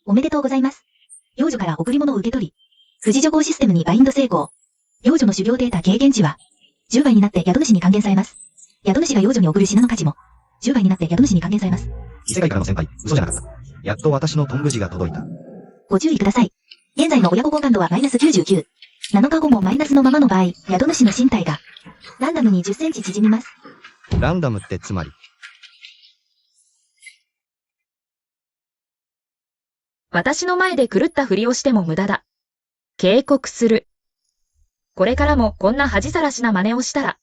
おめでとうございます。幼女から贈り物を受け取り、富士助行システムにバインド成功。幼女の修行データ経験値は、10倍になって宿主に還元されます。宿主が幼女に贈る品の価値も、10倍になって宿主に還元されます。異世界からの先輩、嘘じゃなかった。やっと私のトングジが届いた。ご注意ください。現在の親子好感度はマイナス99。7日後もマイナスのままの場合、宿主の身体が、ランダムに10センチ縮みます。ランダムってつまり。私の前で狂ったふりをしても無駄だ。警告する。これからもこんな恥さらしな真似をしたら、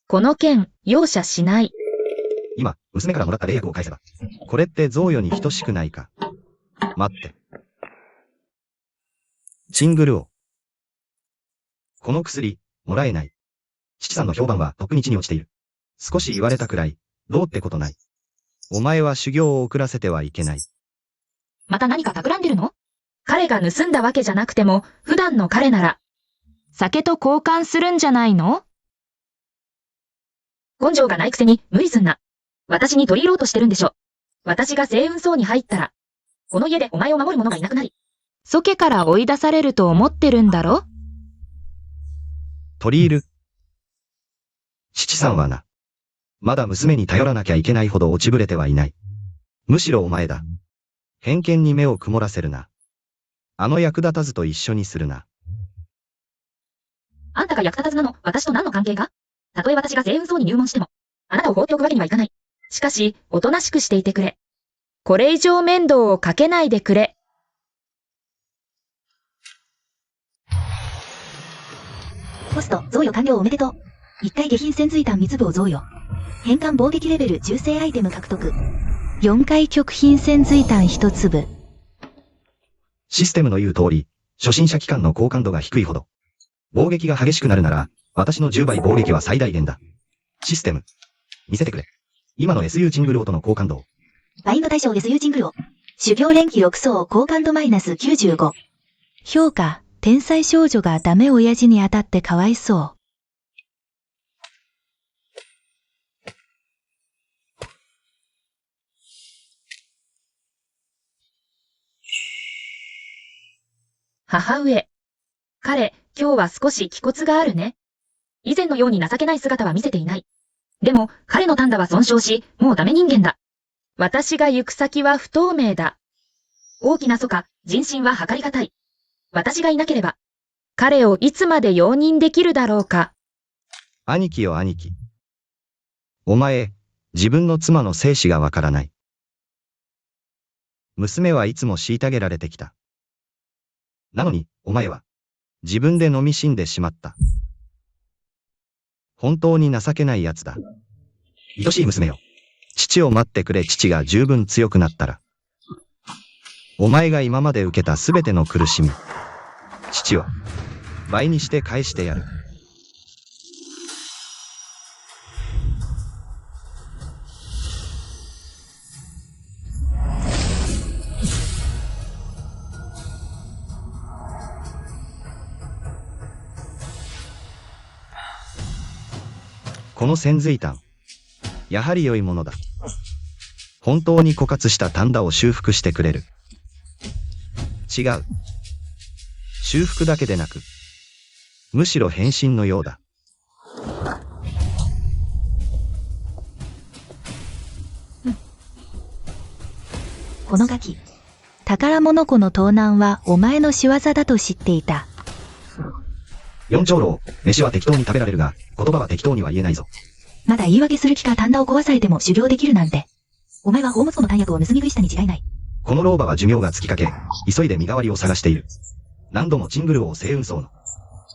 この件、容赦しない。今、娘からもらった霊薬を返せば。これって贈与に等しくないか。待って。チングルオ。この薬、もらえない。父さんの評判はとっくに地に落ちている。少し言われたくらい、どうってことない。お前は修行を遅らせてはいけない。また何か企んでるの？彼が盗んだわけじゃなくても、普段の彼なら、酒と交換するんじゃないの？根性がないくせに無理すんな。私に取り入ろうとしてるんでしょ。私が星雲荘に入ったら、この家でお前を守る者がいなくなり、ソケから追い出されると思ってるんだろ？取り入る。父さんはな。まだ娘に頼らなきゃいけないほど落ちぶれてはいない。むしろお前だ。偏見に目を曇らせるな。あの役立たずと一緒にするな。あんたが役立たずなの、私と何の関係が？たとえ私が星雲荘に入門しても、あなたを放っておくわけにはいかない。しかし、おとなしくしていてくれ。これ以上面倒をかけないでくれ。ポスト、贈与完了おめでとう。一回下品潜水弾3粒を贈与。変換防撃レベル銃声アイテム獲得。4回極品潜水弾1粒。システムの言う通り、初心者機関の好感度が低いほど、防撃が激しくなるなら、私の10倍防撃は最大限だ。システム。見せてくれ。今の SU チングルオとの好感度を。バインド対象 SU チングルオ。修行連期6層好感度マイナス95。評価、天才少女がダメ親父に当たってかわいそう。母上。彼、今日は少し気骨があるね。以前のように情けない姿は見せていない。でも、彼の短打は損傷し、もうダメ人間だ。私が行く先は不透明だ。大きな楚か、人心は計りがたい。私がいなければ、彼をいつまで容認できるだろうか。兄貴よ兄貴。お前、自分の妻の生死がわからない。娘はいつも虐げられてきた。なのに、お前は、自分で飲み死んでしまった。本当に情けない奴だ。愛しい娘よ。父を待ってくれ。父が十分強くなったら。お前が今まで受けたすべての苦しみ。父は、倍にして返してやる。この潜水弾。やはり良いものだ。本当に枯渇した短打を修復してくれる。違う。修復だけでなく、むしろ変身のようだ。このガキ。宝物庫の盗難はお前の仕業だと知っていた。四長老、飯は適当に食べられるが、言葉は適当には言えないぞ。まだ言い訳する気か。短打を壊されても修行できるなんて。お前は宝物庫の弾薬を盗み食いしたに違いない。この老婆は寿命が尽きかけ、急いで身代わりを探している。何度もチングル王星雲荘の、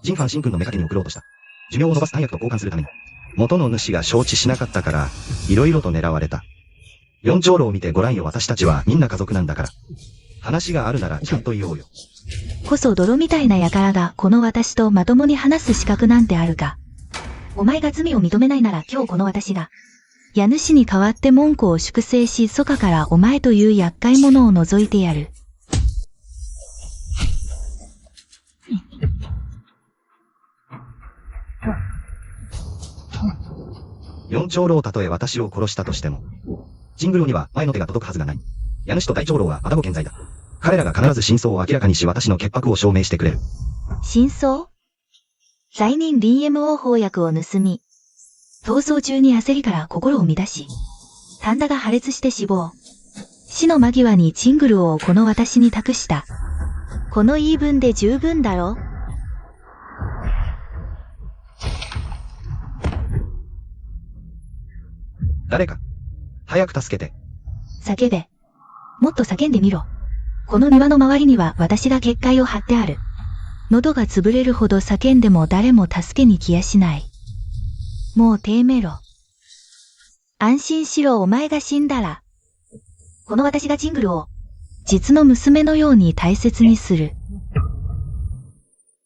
ジンファンシン君の目かけに送ろうとした。寿命を伸ばす弾薬と交換するために。元の主が承知しなかったから、いろいろと狙われた。四長老を見てごらんよ。私たちはみんな家族なんだから。話があるならちゃんと言おうよ。こそ泥みたいな輩がこの私とまともに話す資格なんてあるか。お前が罪を認めないなら今日この私が、家主に代わって門戸を粛清し、楚歌からお前という厄介者を除いてやる。四長老たとえ私を殺したとしても、チングルには前の手が届くはずがない。家主と大長老は愛宕健在だ。彼らが必ず真相を明らかにし私の潔白を証明してくれる。真相？罪人 DMO 翻訳を盗み、逃走中に焦りから心を乱し、丹田が破裂して死亡。死の間際にチングルをこの私に託した。この言い分で十分だろ？誰か、早く助けて。叫べ。もっと叫んでみろ。この庭の周りには私が結界を張ってある。喉が潰れるほど叫んでも誰も助けに来やしない。もう低めろ。安心しろ、お前が死んだら。この私がチングルを、実の娘のように大切にする。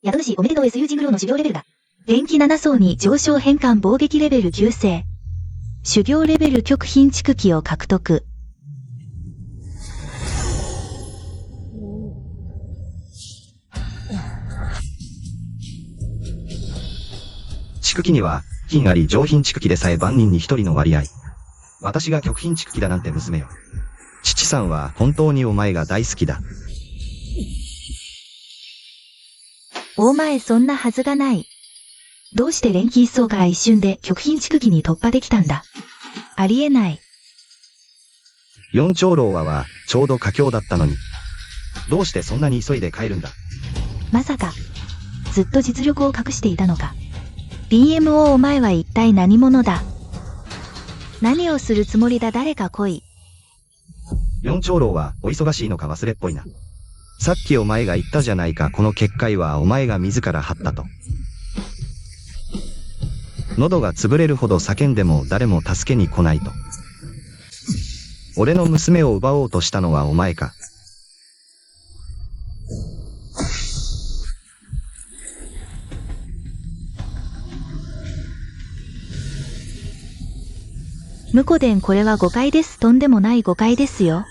宿主おめでとう SU チングルの修行レベルだ。連気7層に上昇変換防撃レベル9星。修行レベル極貧蓄機を獲得。蓄気には、品あり上品蓄気でさえ万人に一人の割合。私が極貧蓄気だなんて娘よ。父さんは本当にお前が大好きだ。お前そんなはずがない。どうして連気一層から一瞬で極貧蓄気に突破できたんだ。ありえない。四長老はちょうど佳境だったのに。どうしてそんなに急いで帰るんだ。まさか、ずっと実力を隠していたのか。BMO お前は一体何者だ。何をするつもりだ。誰か来い。四長老はお忙しいのか忘れっぽいな。さっきお前が言ったじゃないか、この結界はお前が自ら張ったと。喉が潰れるほど叫んでも誰も助けに来ないと。俺の娘を奪おうとしたのはお前か。ムコデン、これは誤解です。とんでもない誤解ですよ。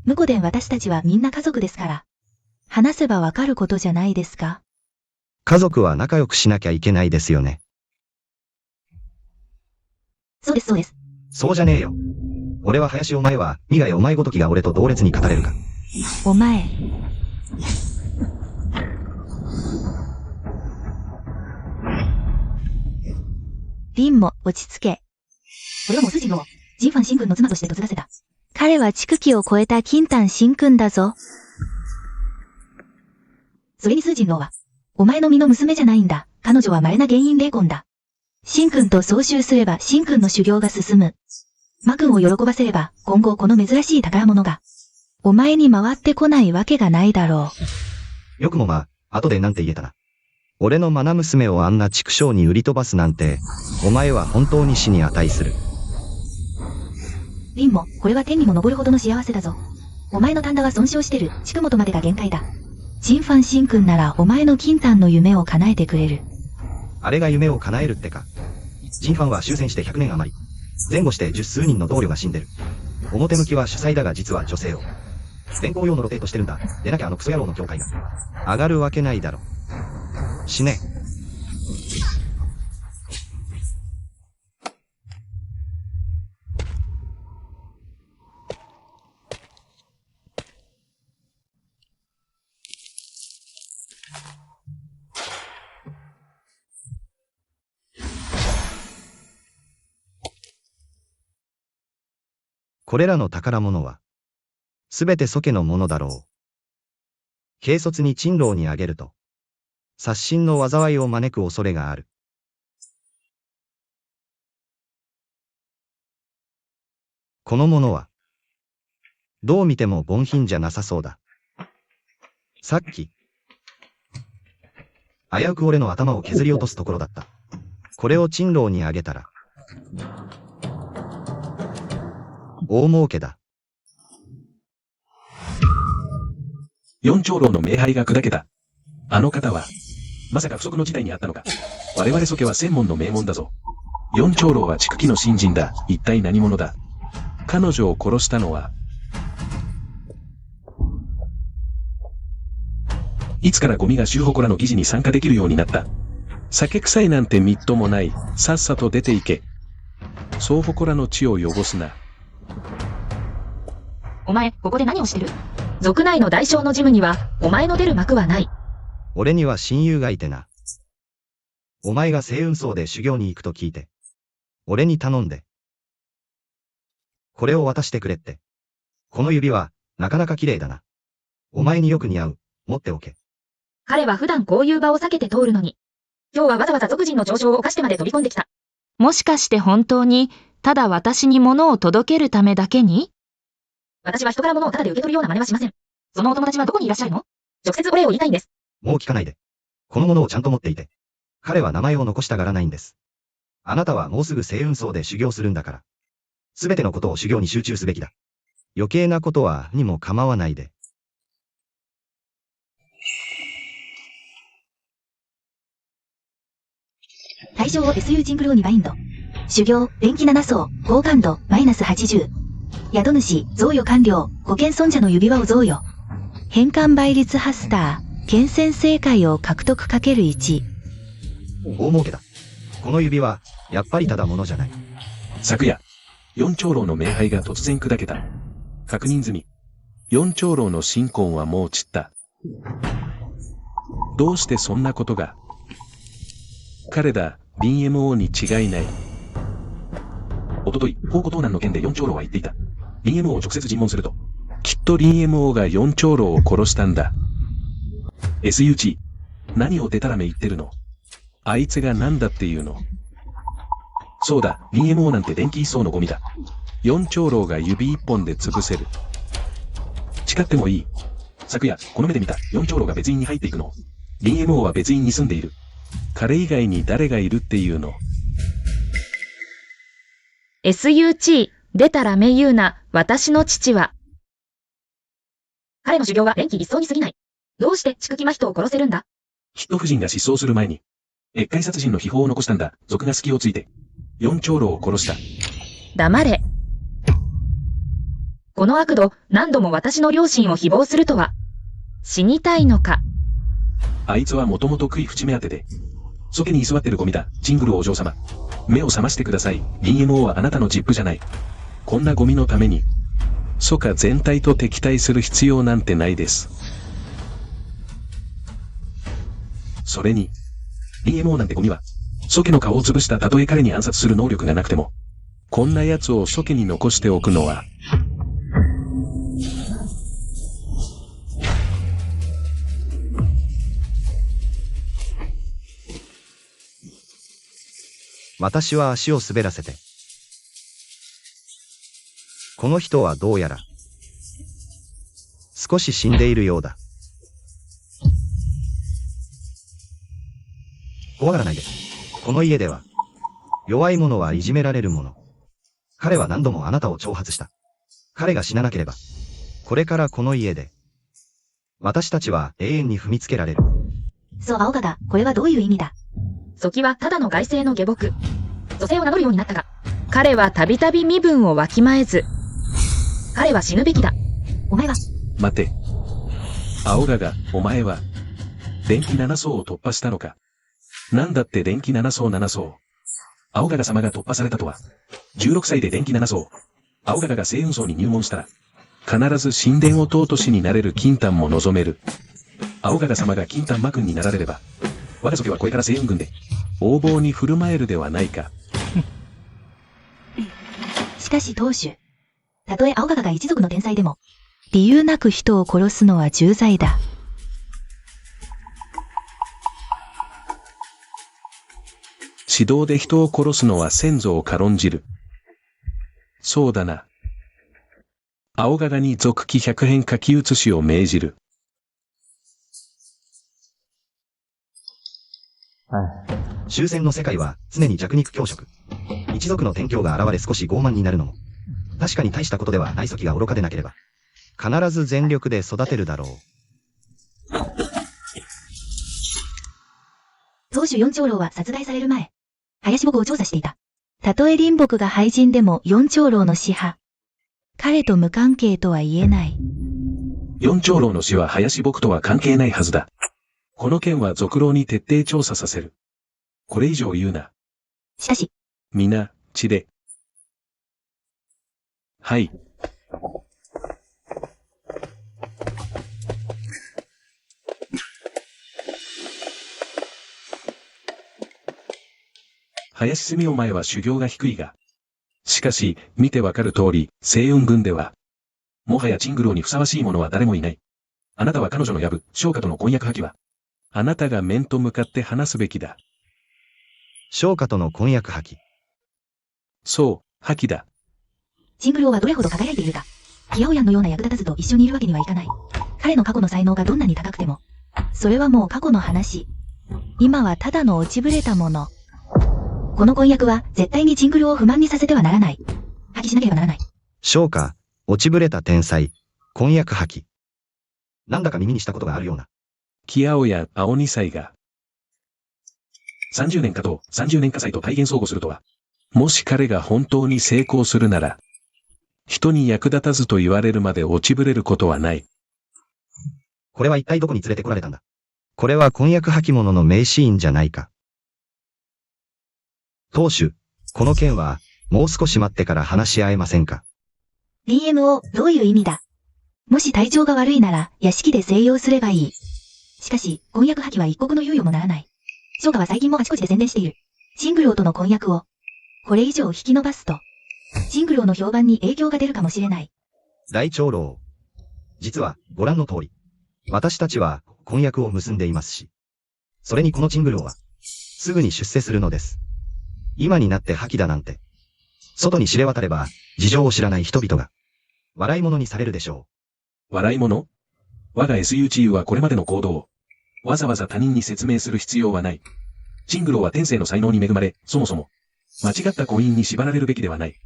ムコデン、私たちはみんな家族ですから。話せばわかることじゃないですか。家族は仲良くしなきゃいけないですよね。そうです、そうです。そうじゃねえよ。俺は林、お前は、未来お前ごときが俺と同列に語れるか。お前。リンも落ち着け。俺はもうスージンを、ジンファン神君の妻として嫁がせた。彼は蓄気を超えた金丹神君だぞ。それにスージン王は、お前の身の娘じゃないんだ。彼女は稀な原因霊魂だ。神君と総集すれば神君の修行が進む。魔君を喜ばせれば、今後この珍しい宝物が、お前に回ってこないわけがないだろう。よくも後でなんて言えたな。俺の愛娘をあんな畜生に売り飛ばすなんて、お前は本当に死に値する。リンも、これは天にも昇るほどの幸せだぞ。お前の丹田は損傷してる、筑本までが限界だ。ジンファン神君ならお前の金丹の夢を叶えてくれる。あれが夢を叶えるってか。ジンファンは終戦して100年余り。前後して10数人の同僚が死んでる。表向きは主催だが実は女性を。連行用の露呈としてるんだ。でなきゃクソ野郎の教会が。上がるわけないだろ。死ね。これらの宝物は、すべて祖家のものだろう。軽率に珍老にあげると、殺身の災いを招く恐れがある。このものは、どう見ても凡品じゃなさそうだ。さっき、危うく俺の頭を削り落とすところだった。これを珍老にあげたら、大儲けだ。四長老の命牌が砕けた。あの方は、まさか不測の事態にあったのか。我々祖家は専門の名門だぞ。四長老は蓄気の新人だ。一体何者だ。彼女を殺したのは、いつからゴミが周祠の議事に参加できるようになった。酒臭いなんてみっともない。さっさと出て行け。総祠の地を汚すな。お前、ここで何をしてる？族内の大将のジムには、お前の出る幕はない。俺には親友がいてな。お前が星雲荘で修行に行くと聞いて。俺に頼んで。これを渡してくれって。この指輪、なかなか綺麗だな。お前によく似合う。持っておけ。彼は普段こういう場を避けて通るのに。今日はわざわざ族人の上昇を犯してまで飛び込んできた。もしかして本当に、ただ私に物を届けるためだけに？私は人から物をタダで受け取るような真似はしません。そのお友達はどこにいらっしゃるの？直接お礼を言いたいんです。もう聞かないで。このものをちゃんと持っていて。彼は名前を残したがらないんです。あなたはもうすぐ星雲荘で修行するんだから。すべてのことを修行に集中すべきだ。余計なことはにも構わないで。対象を SU ジングローにバインド。修行、電気7層、高感度、-80。宿主、贈与完了、保険尊者の指輪を贈与。変換倍率ハスター、剣戦正解を獲得 ×1。大儲けだ。この指輪、やっぱりただものじゃない。昨夜、四長老の冥拝が突然砕けた。確認済み。四長老の神魂はもう散った。どうしてそんなことが？彼だ、BMO に違いない。おととい、宝庫盗難の件で四長老は言っていた。BMO を直接尋問すると、きっと BMO が四長老を殺したんだ。SUG、何をデタラメ言ってるの？あいつが何だっていうの？そうだ、BMO なんて電気一層のゴミだ。四長老が指一本で潰せる。誓ってもいい。昨夜、この目で見た四長老が別院に入っていくの。BMO は別院に住んでいる。彼以外に誰がいるっていうの？ SUG、出たらめ言うな、私の父は。彼の修行は電気一層に過ぎない。どうして筑木真人を殺せるんだ？ヒット夫人が失踪する前に、越界殺人の秘宝を残したんだ。賊が隙をついて、四長老を殺した。黙れ。この悪度、何度も私の両親を誹謗するとは。死にたいのか。あいつはもともと食い縁目当てで、ソケに居座ってるゴミだ。ジングルお嬢様。目を覚ましてください。BMO はあなたのジップじゃない。こんなゴミのために、ソカ全体と敵対する必要なんてないです。それに、BMO なんてゴミは、ソケの顔を潰したたとえ彼に暗殺する能力がなくても、こんな奴をソケに残しておくのは、私は足を滑らせて。この人はどうやら、少し死んでいるようだ。怖がらないで。この家では、弱い者はいじめられるもの。彼は何度もあなたを挑発した。彼が死ななければ、これからこの家で、私たちは永遠に踏みつけられる。そう、青方、これはどういう意味だ？ソキはただの外星の下僕。女性を名乗るようになったが、彼はたびたび身分をわきまえず。彼は死ぬべきだ。お前は？待て。青ガが、お前は、電気7層を突破したのか。なんだって電気7層7層。青ガガ様が突破されたとは、16歳で電気7層。青ガガが星雲荘に入門したら、必ず神殿弟子になれる金丹も望める。青ガガ様が金丹魔君になられれば、我が族はこれから星雲軍で、横暴に振る舞えるではないか。しかし当主。たとえ青ガガが一族の天才でも、理由なく人を殺すのは重罪だ。指導で人を殺すのは先祖を軽んじる。そうだな。青ガガに続き100編書き写しを命じる。終戦の世界は常に弱肉強食。一族の天狂が現れ少し傲慢になるのも、確かに大したことではない。ソキが愚かでなければ、必ず全力で育てるだろう。当主四長老は殺害される前、林木を調査していた。たとえ林木が廃人でも四長老の死派。彼と無関係とは言えない。四長老の死は林木とは関係ないはずだ。この件は続郎に徹底調査させる。これ以上言うな。しかし、皆、血で。はい。林澄お前は修行が低いが。しかし、見てわかる通り、星雲軍では、もはやチングローにふさわしい者は誰もいない。あなたは彼女のヤブ、昇華との婚約破棄は、あなたが面と向かって話すべきだ。昇華との婚約破棄。そう、破棄だ。チングローはどれほど輝いているか。キアオヤンのような役立たずと一緒にいるわけにはいかない。彼の過去の才能がどんなに高くても。それはもう過去の話。今はただの落ちぶれたもの。この婚約は絶対にチングローを不満にさせてはならない。破棄しなければならない。昇華、落ちぶれた天才、婚約破棄。なんだか耳にしたことがあるような。キアオや青二歳が、30年かと30年火災と体現相互するとは。もし彼が本当に成功するなら、人に役立たずと言われるまで落ちぶれることはない。これは一体どこに連れてこられたんだ。これは婚約破棄者の名シーンじゃないか。当主、この件は、もう少し待ってから話し合えませんか。DMO、どういう意味だ。もし体調が悪いなら、屋敷で静養すればいい。しかし、婚約破棄は一刻の猶予もならない。昇華は最近もあちこちで宣伝している。チングローとの婚約を、これ以上引き延ばすと、チングローの評判に影響が出るかもしれない。大長老。実は、ご覧の通り。私たちは、婚約を結んでいますし。それにこのチングローは、すぐに出世するのです。今になって破棄だなんて。外に知れ渡れば、事情を知らない人々が、笑い物にされるでしょう。笑い物？我が SUGU はこれまでの行動を、わざわざ他人に説明する必要はない。チングローは天性の才能に恵まれ、そもそも、間違った婚姻に縛られるべきではない。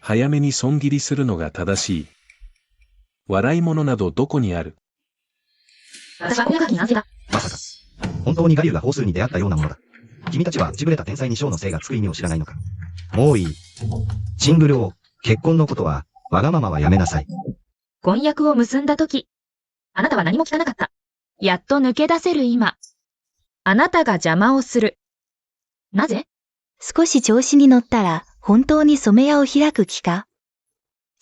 早めに損切りするのが正しい。笑い物などどこにある？私は婚約破棄に賛成だ。まさか。本当に我流が法数に出会ったようなものだ。君たちは落ちぶれた天才に将の性がつく意味を知らないのか。もういい。チングルを、結婚のことは、わがままはやめなさい。婚約を結んだとき、あなたは何も聞かなかった。やっと抜け出せる今。あなたが邪魔をする。なぜ？少し調子に乗ったら、本当に染屋を開く気か？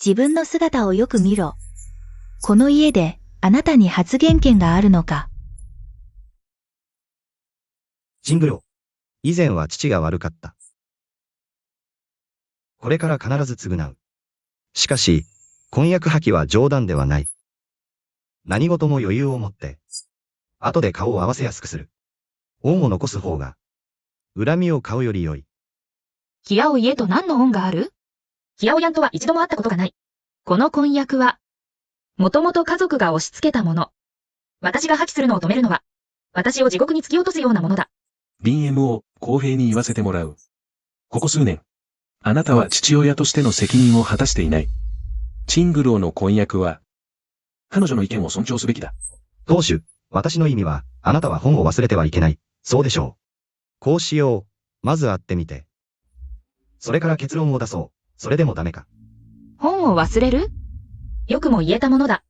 自分の姿をよく見ろ。この家で、あなたに発言権があるのか。チングル、以前は父が悪かった。これから必ず償う。しかし、婚約破棄は冗談ではない。何事も余裕を持って、後で顔を合わせやすくする。恩を残す方が、恨みを買うより良い。キアオ家と何の恩がある？キアオヤンとは一度も会ったことがない。この婚約は、もともと家族が押し付けたもの。私が破棄するのを止めるのは、私を地獄に突き落とすようなものだ。BMO、公平に言わせてもらう。ここ数年、あなたは父親としての責任を果たしていない。チングローの婚約は、彼女の意見を尊重すべきだ。当主、私の意味は、あなたは本を忘れてはいけない。そうでしょう。こうしよう。まず会ってみて。それから結論を出そう。それでもダメか。本を忘れる？よくも言えたものだ。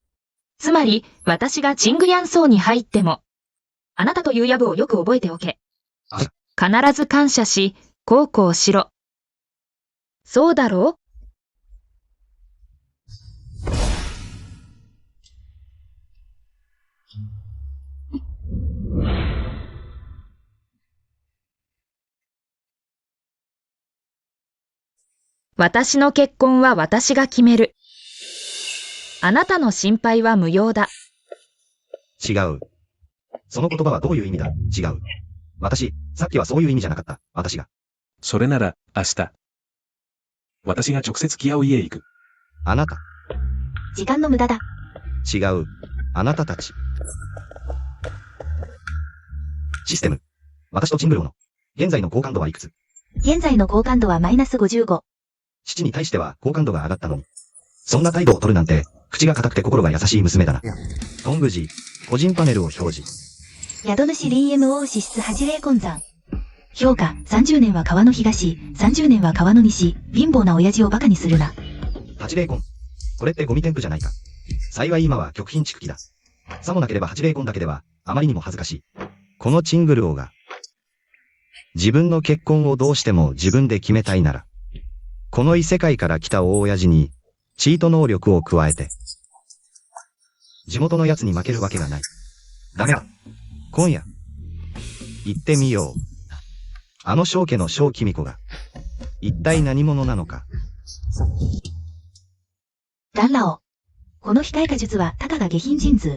つまり、私がチングリャン層に入っても、あなたというヤブをよく覚えておけ。必ず感謝し、孝行しろ。そうだろう？私の結婚は私が決める。あなたの心配は無用だ。違う。その言葉はどういう意味だ？違う。さっきはそういう意味じゃなかった。私が。それなら、明日。私が直接キアオ家へ行く。あなた。時間の無駄だ。違う。あなたたち。システム。私とチングローの。現在の好感度はいくつ？現在の好感度はマイナス55。父に対しては好感度が上がったのに。そんな態度を取るなんて、口が固くて心が優しい娘だな。トング寺、個人パネルを表示。宿主 DMO 資質八霊根山。評価、30年は川の東、30年は川の西、貧乏な親父をバカにするな。八霊根。これってゴミ添付じゃないか。幸い今は極貧蓄期だ。さもなければ八霊根だけでは、あまりにも恥ずかしい。このチングルオが、自分の結婚をどうしても自分で決めたいなら、この異世界から来た大親父に、チート能力を加えて、地元の奴に負けるわけがない。ダメだ。今夜、行ってみよう。あの正家の正君子が、一体何者なのか。ダンラオ。この控え化術はたかが下品人数。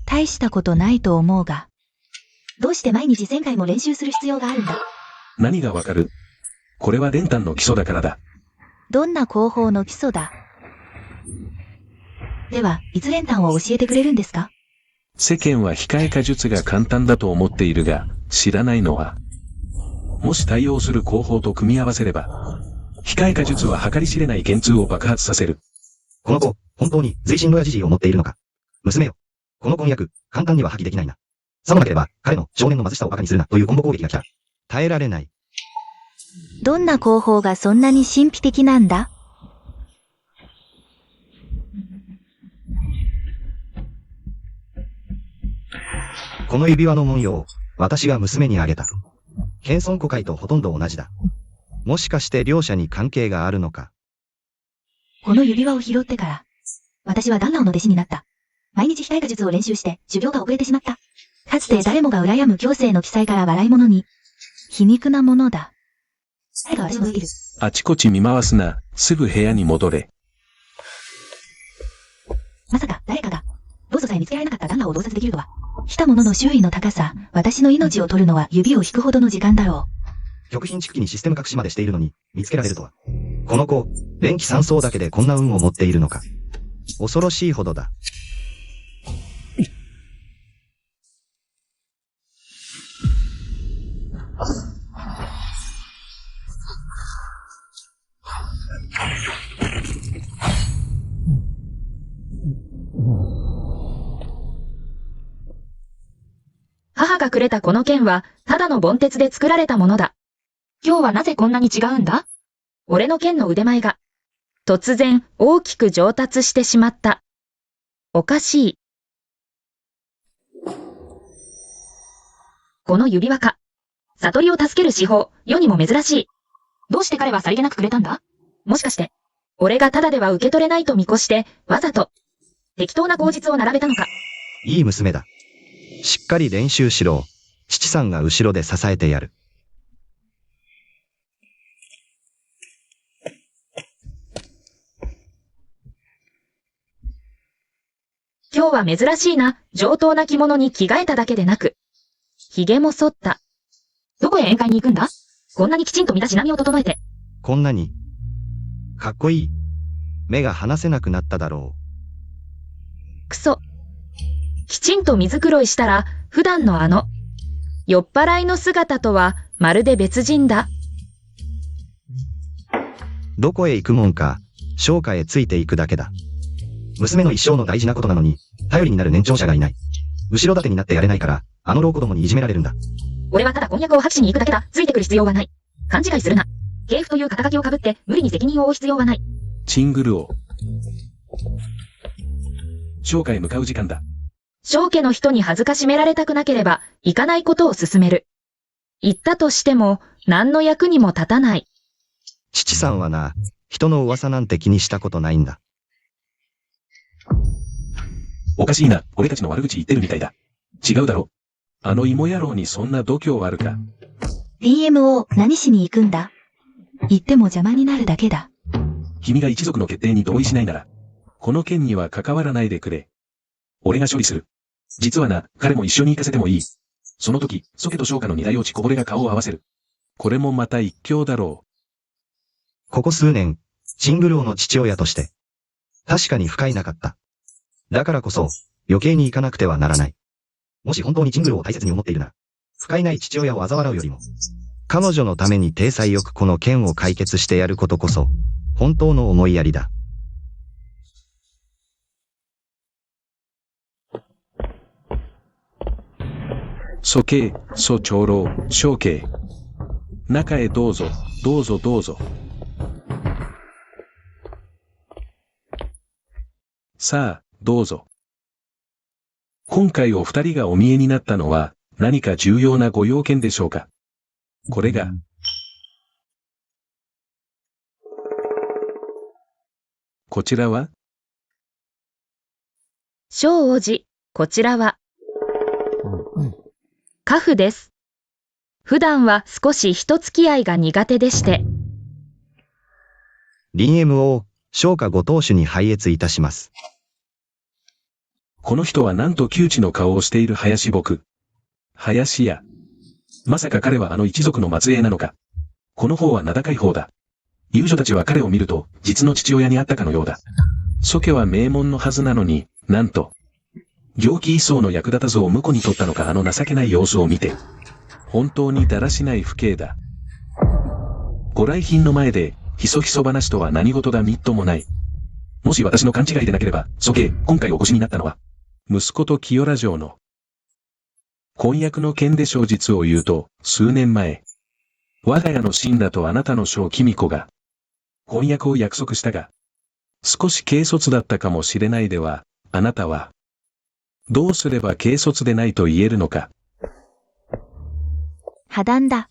大したことないと思うが。どうして毎日1000回も練習する必要があるんだ？何がわかる？これは練炭の基礎だからだ。どんな工法の基礎だ？では、いつ練炭を教えてくれるんですか？世間は控え化術が簡単だと思っているが、知らないのは、もし対応する工法と組み合わせれば、控え化術は計り知れない幻痛を爆発させる。この子、本当に随身ロヤジジを持っているのか。娘よ。この婚約、簡単には破棄できないな。さもなければ、彼の少年の貧しさを馬鹿にするなというコンボ攻撃が来た。耐えられない。どんな工法がそんなに神秘的なんだ？この指輪の文様、私が娘にあげた。謙遜古海とほとんど同じだ。もしかして両者に関係があるのか。この指輪を拾ってから、私はダンラオの弟子になった。毎日控え化術を練習して修行が遅れてしまった。かつて誰もが羨む強制の記載から笑い物に、皮肉なものだ。誰が私のスキル。あちこち見回すな、すぐ部屋に戻れ。まさか誰かが、ローソさえ見つけられなかったダンラオを洞察できるとは。来たものの周囲の高さ、私の命を取るのは指を引くほどの時間だろう。極貧蓄機にシステム隠しまでしているのに、見つけられるとは。この子、連気三層だけでこんな運を持っているのか。恐ろしいほどだ。母がくれたこの剣は、ただの盆鉄で作られたものだ。今日はなぜこんなに違うんだ？俺の剣の腕前が、突然大きく上達してしまった。おかしい。この指輪か。悟りを助ける手法、世にも珍しい。どうして彼はさりげなくくれたんだ？もしかして、俺がただでは受け取れないと見越して、わざと、適当な口実を並べたのか。いい娘だ。しっかり練習しろ。父さんが後ろで支えてやる。今日は珍しいな、上等な着物に着替えただけでなく、髭も剃った。どこへ宴会に行くんだ？こんなにきちんと身だしなみを整えて。こんなに。かっこいい。目が離せなくなっただろくそ。きちんと水黒いしたら、普段の酔っ払いの姿とはまるで別人だ。う。どこへ行くもんか、商家へついていくだけだ。娘の一生の大事なことなのに、頼りになる年長者がいない。後ろ盾になってやれないから、あの老子供にいじめられるんだ。俺はただ婚約を破棄しに行くだけだ。ついてくる必要はない。勘違いするな。系譜という肩書きをかぶって無理に責任を負う必要はない。チングルオ。商家へ向かう時間だ。正家の人に恥ずかしめられたくなければ、行かないことを勧める。行ったとしても、何の役にも立たない。父さんはな、人の噂なんて気にしたことないんだ。おかしいな、俺たちの悪口言ってるみたいだ。違うだろ。あの芋野郎にそんな度胸あるか。DMO 何しに行くんだ？行っても邪魔になるだけだ。君が一族の決定に同意しないなら、この件には関わらないでくれ。俺が処理する。実はな、彼も一緒に行かせてもいい。その時、ソケと商家の二大落ちこぼれが顔を合わせる。これもまた一興だろう。ここ数年、チングルオの父親として、確かに不甲斐なかった。だからこそ、余計に行かなくてはならない。もし本当にチングルオを大切に思っているなら、不甲斐ない父親を嘲笑うよりも、彼女のために体裁よくこの件を解決してやることこそ、本当の思いやりだ。蘇慶、蘇長老、正慶。中へどうぞ、どうぞどうぞ。さあ、どうぞ。今回お二人がお見えになったのは、何か重要なご用件でしょうか。これが。こちらは？小王子、こちらは。家父です。普段は少し人付き合いが苦手でして。林 MO、昇華ご当主に拝謁いたします。この人はなんと窮地の顔をしている林僕。林家。まさか彼はあの一族の末裔なのか。この方は名高い方だ。遊女たちは彼を見ると、実の父親に会ったかのようだ。祖家は名門のはずなのに、なんと、行基一層の役立たずを婿に取ったのか。あの情けない様子を見て。本当にだらしない父兄だ。ご来賓の前で、ひそひそ話とは何事だみっともない。もし私の勘違いでなければ、祖家、今回お越しになったのは、息子と清良城の婚約の件でしょう。実を言うと、数年前、我が家の死んだとあなたの小君子が、婚約を約束したが、少し軽率だったかもしれないでは、あなたは、どうすれば軽率でないと言えるのか。破談だ。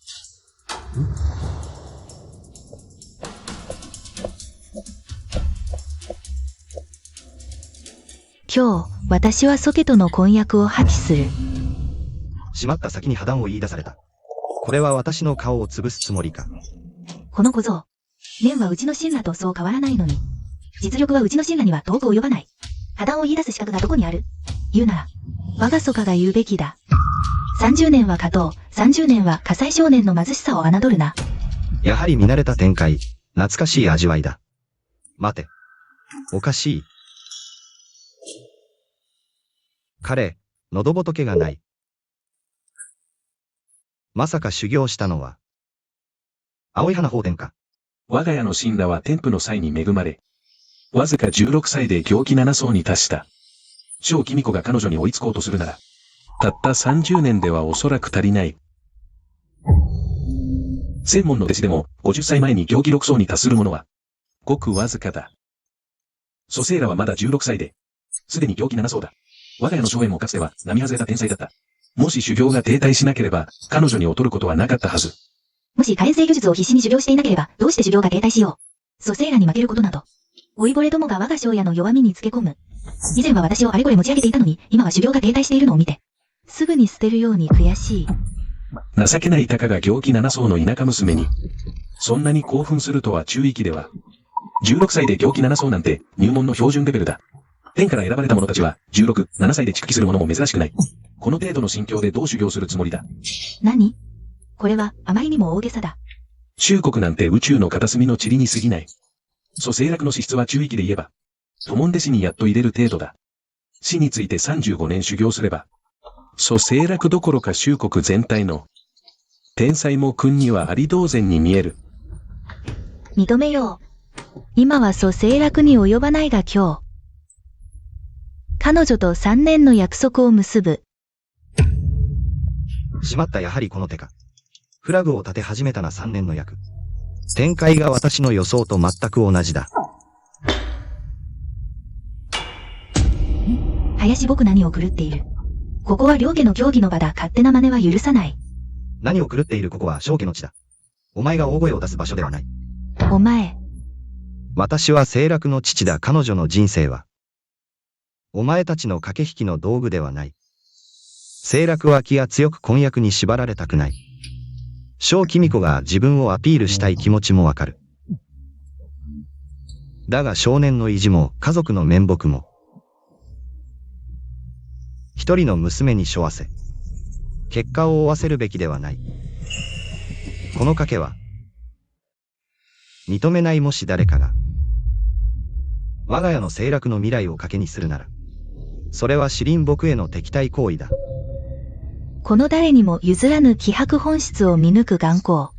今日、私は祖家との婚約を破棄する。しまった先に破談を言い出された。これは私の顔を潰すつもりか。この小僧。面はうちの神羅とそう変わらないのに。実力はうちの神羅には遠く及ばない。破談を言い出す資格がどこにある？言うなら、我が祖家が言うべきだ。30年は加藤、30年は火災少年の貧しさを侮るな。やはり見慣れた展開、懐かしい味わいだ。待て。おかしい。彼、喉仏がない。まさか修行したのは、青い花法殿か。我が家の神羅は天賦の際に恵まれ、わずか16歳で行基7層に達した。小君子が彼女に追いつこうとするなら、たった30年ではおそらく足りない。専門の弟子でも50歳前に行基6層に達する者は、ごくわずかだ。蘇生らはまだ16歳で、すでに行基7層だ。我が家の荘園もかつては並外れた天才だった。もし修行が停滞しなければ、彼女に劣ることはなかったはず。もし火炎制御術を必死に修行していなければ、どうして修行が停滞しよう。蘇生らに負けることなど。老いぼれどもが我が庄屋の弱みにつけ込む。以前は私をあれこれ持ち上げていたのに、今は修行が停滞しているのを見て。すぐに捨てるように悔しい。情けない鷹が行基7層の田舎娘に、そんなに興奮するとは中域では。16歳で行基7層なんて入門の標準レベルだ。天から選ばれた者たちは16、7歳で蓄積する者も珍しくない。この程度の心境でどう修行するつもりだ。何？これはあまりにも大げさだ。中国なんて宇宙の片隅の塵に過ぎない。蘇生楽の資質は中域で言えば、徒門弟子にやっと入れる程度だ。死について35年修行すれば、蘇生楽どころか中国全体の天才も君にはあり同然に見える。認めよう。今は蘇生楽に及ばないが今日、彼女と3年の約束を結ぶ。しまった、やはりこの手か。フラグを立て始めたな3年の約。展開が私の予想と全く同じだ。林僕何を狂っている。ここは両家の協議の場だ。勝手な真似は許さない。何を狂っている。ここは正家の地だ。お前が大声を出す場所ではない。お前。私は清楽の父だ。彼女の人生は、お前たちの駆け引きの道具ではない。清楽は気が強く婚約に縛られたくない。小君子が自分をアピールしたい気持ちもわかる。だが少年の意地も家族の面目も、一人の娘に背負わせ、結果を負わせるべきではない。この賭けは、認めない。もし誰かが、我が家の清楽の未来を賭けにするなら、それは死林僕への敵対行為だ。この誰にも譲らぬ気迫本質を見抜く眼光。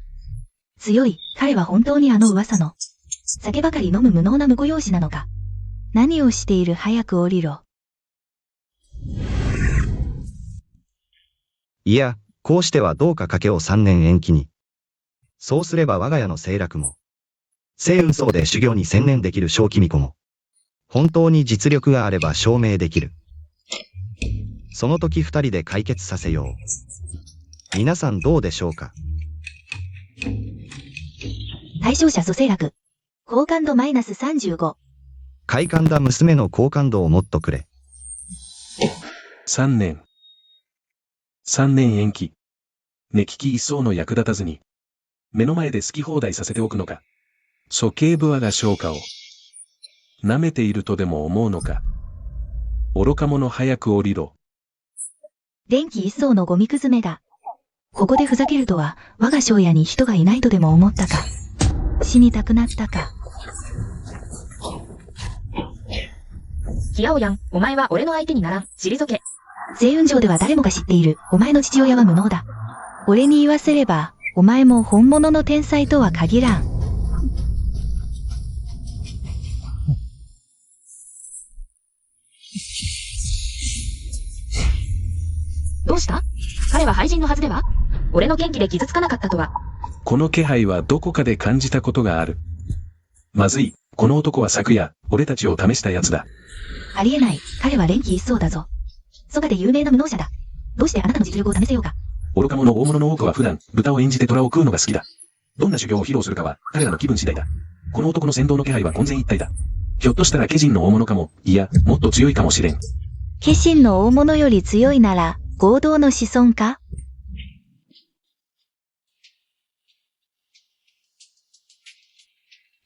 強い、彼は本当にあの噂の、酒ばかり飲む無能な婿養子なのか。何をしている。早く降りろ。いや、こうしてはどうか賭けを3年延期に。そうすれば我が家の清楽も、清雲荘で修行に専念できる小君子も、本当に実力があれば証明できる。その時二人で解決させよう。皆さんどうでしょうか。対象者蘇生楽。好感度-35。快感だ娘の好感度をもっとくれ。3年。3年延期。目利き一層の役立たずに。目の前で好き放題させておくのか。鼠径部我が昇華を。舐めているとでも思うのか。愚か者早く降りろ。電気一層のゴミくずめが。ここでふざけるとは、我が庄屋に人がいないとでも思ったか。死にたくなったか。ヒアオヤン、お前は俺の相手にならん。退け。星雲城では誰もが知っている。お前の父親は無能だ。俺に言わせれば、お前も本物の天才とは限らん。どうした？彼は廃人のはずでは？俺の元気で傷つかなかったとは。この気配はどこかで感じたことがある。まずい。この男は昨夜、俺たちを試した奴だ。ありえない。彼は連気一層だぞ。蘇我で有名な無能者だ。どうしてあなたの実力を試せようか。愚か者大物の多くは普段、豚を演じて虎を食うのが好きだ。どんな修行を披露するかは、彼らの気分次第だ。この男の先導の気配は混然一体だ。ひょっとしたら家人の大物かも、いや、もっと強いかもしれん。家臣の大物より強いなら、合同の子孫か？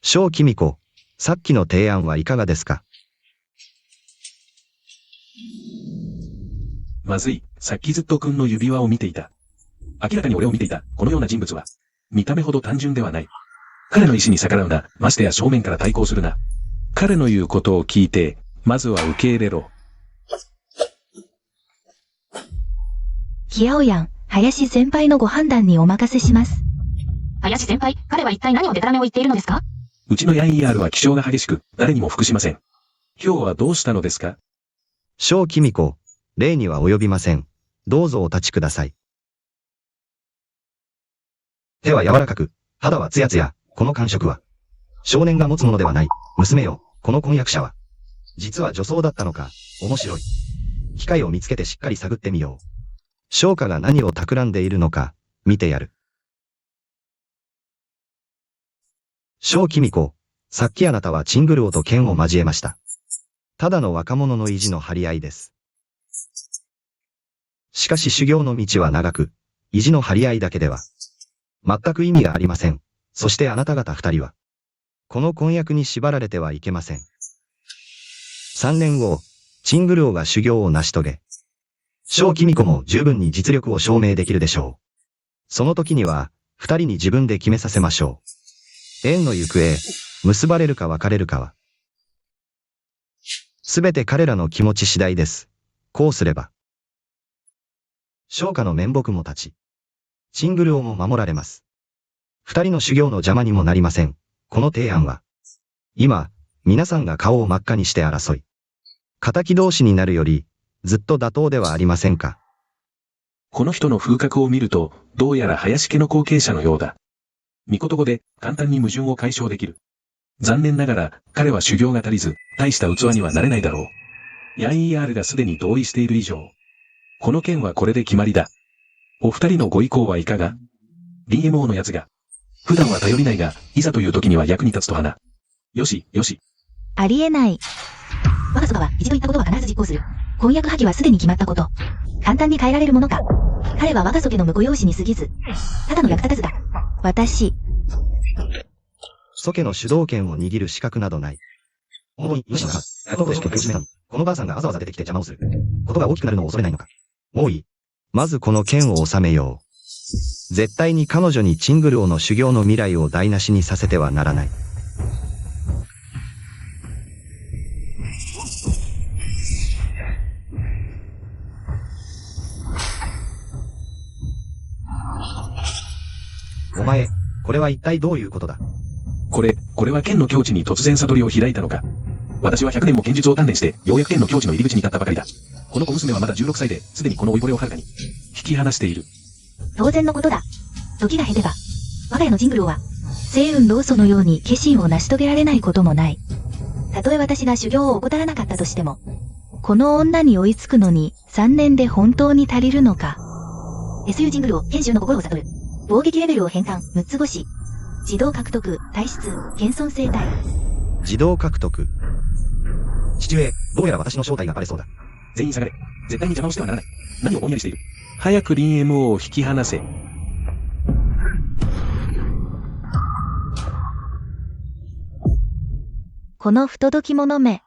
庄貴美子、さっきの提案はいかがですか。まずい、さっきずっと君の指輪を見ていた。明らかに俺を見ていた、このような人物は、見た目ほど単純ではない。彼の意志に逆らうな、ましてや正面から対抗するな。彼の言うことを聞いて、まずは受け入れろ。ヒアオヤン、林先輩のご判断にお任せします。林先輩、彼は一体何をデタラメを言っているのですか？うちのヤン ER は気性が激しく、誰にも服しません。今日はどうしたのですか？庄貴美子、礼には及びません。どうぞお立ちください。手は柔らかく、肌はツヤツヤ、この感触は。少年が持つものではない。娘よ、この婚約者は。実は女装だったのか、面白い。機会を見つけてしっかり探ってみよう。商家が何を企んでいるのか、見てやる。庄貴美子、さっきあなたはチングルオと剣を交えました。ただの若者の意地の張り合いです。しかし修行の道は長く、意地の張り合いだけでは、全く意味がありません。そしてあなた方二人は、この婚約に縛られてはいけません。3年後、チングルオが修行を成し遂げ、庄貴美子も十分に実力を証明できるでしょう。その時には、二人に自分で決めさせましょう。縁の行方、結ばれるか別れるかは、すべて彼らの気持ち次第です。こうすれば、商家の面目も立ち、チングルオも守られます。二人の修行の邪魔にもなりません。この提案は、今、皆さんが顔を真っ赤にして争い、仇同士になるより、ずっと妥当ではありませんか。この人の風格を見ると、どうやら林家の後継者のようだ。御言語で簡単に矛盾を解消できる。残念ながら、彼は修行が足りず、大した器にはなれないだろう。ヤン ER がすでに同意している以上、この件はこれで決まりだ。お二人のご意向はいかが？ DMO のやつが、普段は頼りないが、いざという時には役に立つと花。よし、よし。ありえない。我が蘇我は一度言ったことは必ず実行する。婚約破棄はすでに決まったこと。簡単に変えられるものか。彼は我が蘇家の婿養子に過ぎず、ただの役立たずだ。私。蘇家の主導権を握る資格などない。主に、主の母、ことでしく苦しめたの。このばあさんがあざわざ出てきて邪魔をする。ことが大きくなるのを恐れないのか。もういい。まずこの剣を収めよう。絶対に彼女にチングルオの修行の未来を台無しにさせてはならない。お前、これは一体どういうことだ。これは剣の境地に突然悟りを開いたのか。私は100年も剣術を鍛錬して、ようやく剣の境地の入り口に立ったばかりだ。この小娘はまだ16歳で、すでにこの老いぼれをはるかに引き離している。当然のことだ。時が経てば、我が家のジングルオは、星雲老祖のように化身を成し遂げられないこともない。たとえ私が修行を怠らなかったとしても、この女に追いつくのに3年で本当に足りるのか。SU ジングルを賢秀の心を悟る。防撃レベルを変換、6つ星。自動獲得、体質、謙遜生態。自動獲得。父上、どうやら私の正体がバレそうだ。全員下がれ。絶対に邪魔をしてはならない。何をぼんやりしている。早くリン MO を引き離せ。この不届き者め。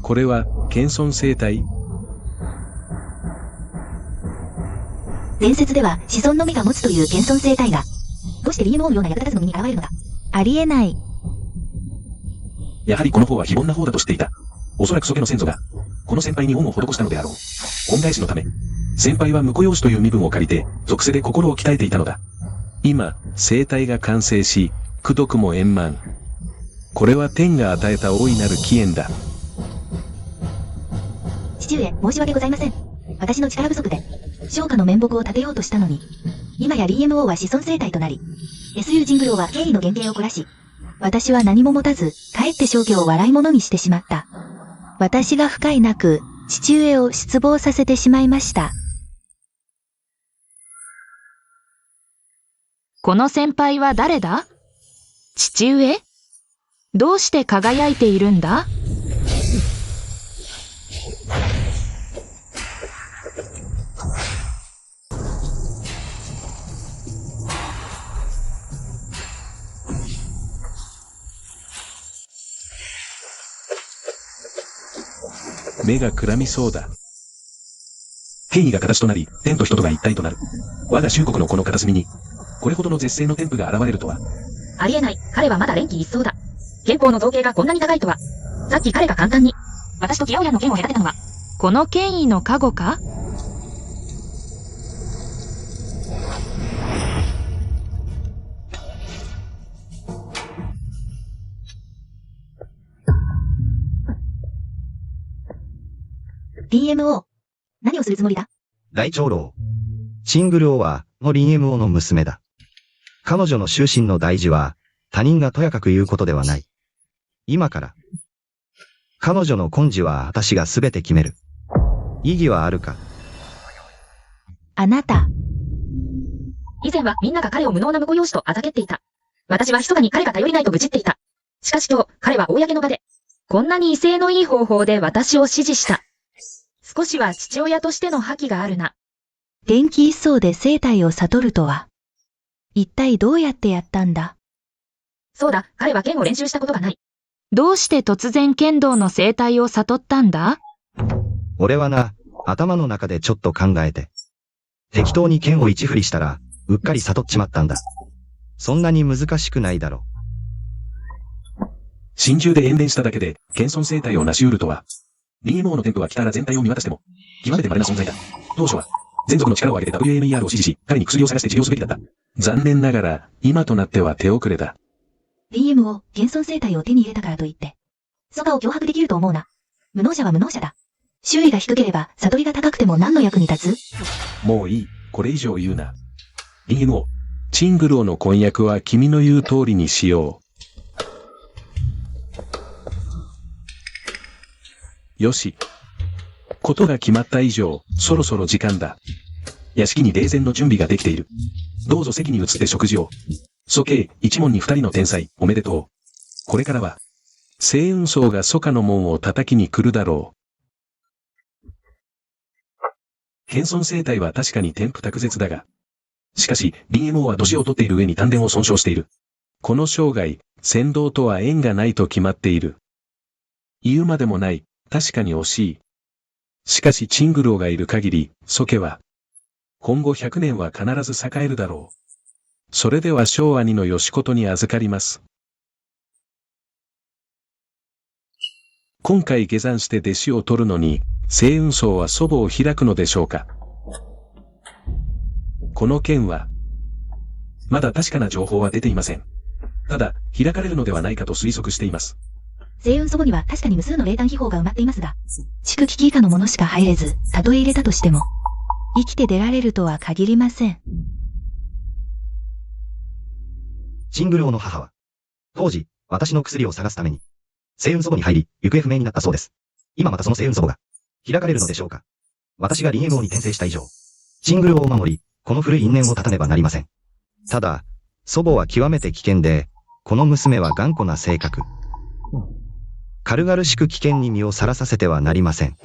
これは、謙遜生態。伝説では子孫のみが持つという謙遜生態が、どうして DMO のような役立たずの身に現れるのだ。ありえない。やはりこの方は非凡な方だと知っていた。おそらく祖家の先祖が、この先輩に恩を施したのであろう。恩返しのため、先輩は婿養子という身分を借りて、属性で心を鍛えていたのだ。今、生態が完成し、功徳も円満。これは天が与えた大いなる起源だ。父上、申し訳ございません。私の力不足で、商家の面目を立てようとしたのに、今や DMO は子孫生態となり、SU ジングローは敬意の原型を凝らし、私は何も持たず、かえって商家を笑い物にしてしまった。私が不甲斐なく、父上を失望させてしまいました。この先輩は誰だ？父上？どうして輝いているんだ？目がくらみそうだ。権威が形となり、天と人とが一体となる。我が州国のこの片隅に、これほどの絶世の天賦が現れるとは。ありえない。彼はまだ連気一層だ。憲法の造形がこんなに高いとは。さっき彼が簡単に、私とキラオヤンの剣を隔てたのは、この権威の加護か？DMO。何をするつもりだ？大長老。チングルオは、のリン MO の娘だ。彼女の終身の大事は、他人がとやかく言うことではない。今から。彼女の根治は私がすべて決める。異議はあるか？あなた。以前はみんなが彼を無能な婿養子とあざけっていた。私は密かに彼が頼りないと愚痴っていた。しかし今日、彼は公の場で、こんなに威勢のいい方法で私を支持した。少しは父親としての覇気があるな。電気一層で生態を悟るとは。一体どうやってやったんだ？そうだ、彼は剣を練習したことがない。どうして突然剣道の生態を悟ったんだ？俺はな、頭の中でちょっと考えて。適当に剣を一振りしたら、うっかり悟っちまったんだ。そんなに難しくないだろ。心中で演練しただけで、謙遜生態を成し得るとは。DMO の天賦は北原全体を見渡しても、極めて稀な存在だ。当初は、全族の力を挙げて WMER を支持し、彼に薬を探して治療すべきだった。残念ながら、今となっては手遅れだ。DMO、謙遜生態を手に入れたからといって、蘇我を脅迫できると思うな。無能者は無能者だ。周囲が低ければ、悟りが高くても何の役に立つ？もういい。これ以上言うな。DMO、チングルオの婚約は君の言う通りにしよう。よし。ことが決まった以上、そろそろ時間だ。屋敷に霊前の準備ができている。どうぞ席に移って食事を。蘇慶、一門に二人の天才、おめでとう。これからは、星雲荘が蘇家の門を叩きに来るだろう。謙遜生態は確かに天賦卓絶だが。しかし、DMO は年を取っている上に丹田を損傷している。この生涯、先導とは縁がないと決まっている。言うまでもない。確かに惜しい。しかしチングルオがいる限り、蘇家は、今後100年は必ず栄えるだろう。それでは小兄の義ことに預かります。今回下山して弟子を取るのに、星雲荘は祖母を開くのでしょうか。この件は、まだ確かな情報は出ていません。ただ、開かれるのではないかと推測しています。星雲祖母には確かに無数の霊丹秘宝が埋まっていますが、築危機以下のものしか入れず、たとえ入れたとしても、生きて出られるとは限りません。チングルオの母は、当時、私の薬を探すために、星雲祖母に入り、行方不明になったそうです。今またその星雲祖母が、開かれるのでしょうか。私が林炎王に転生した以上、チングル王を守り、この古い因縁を断たねばなりません。ただ、祖母は極めて危険で、この娘は頑固な性格。軽々しく危険に身をさらさせてはなりません。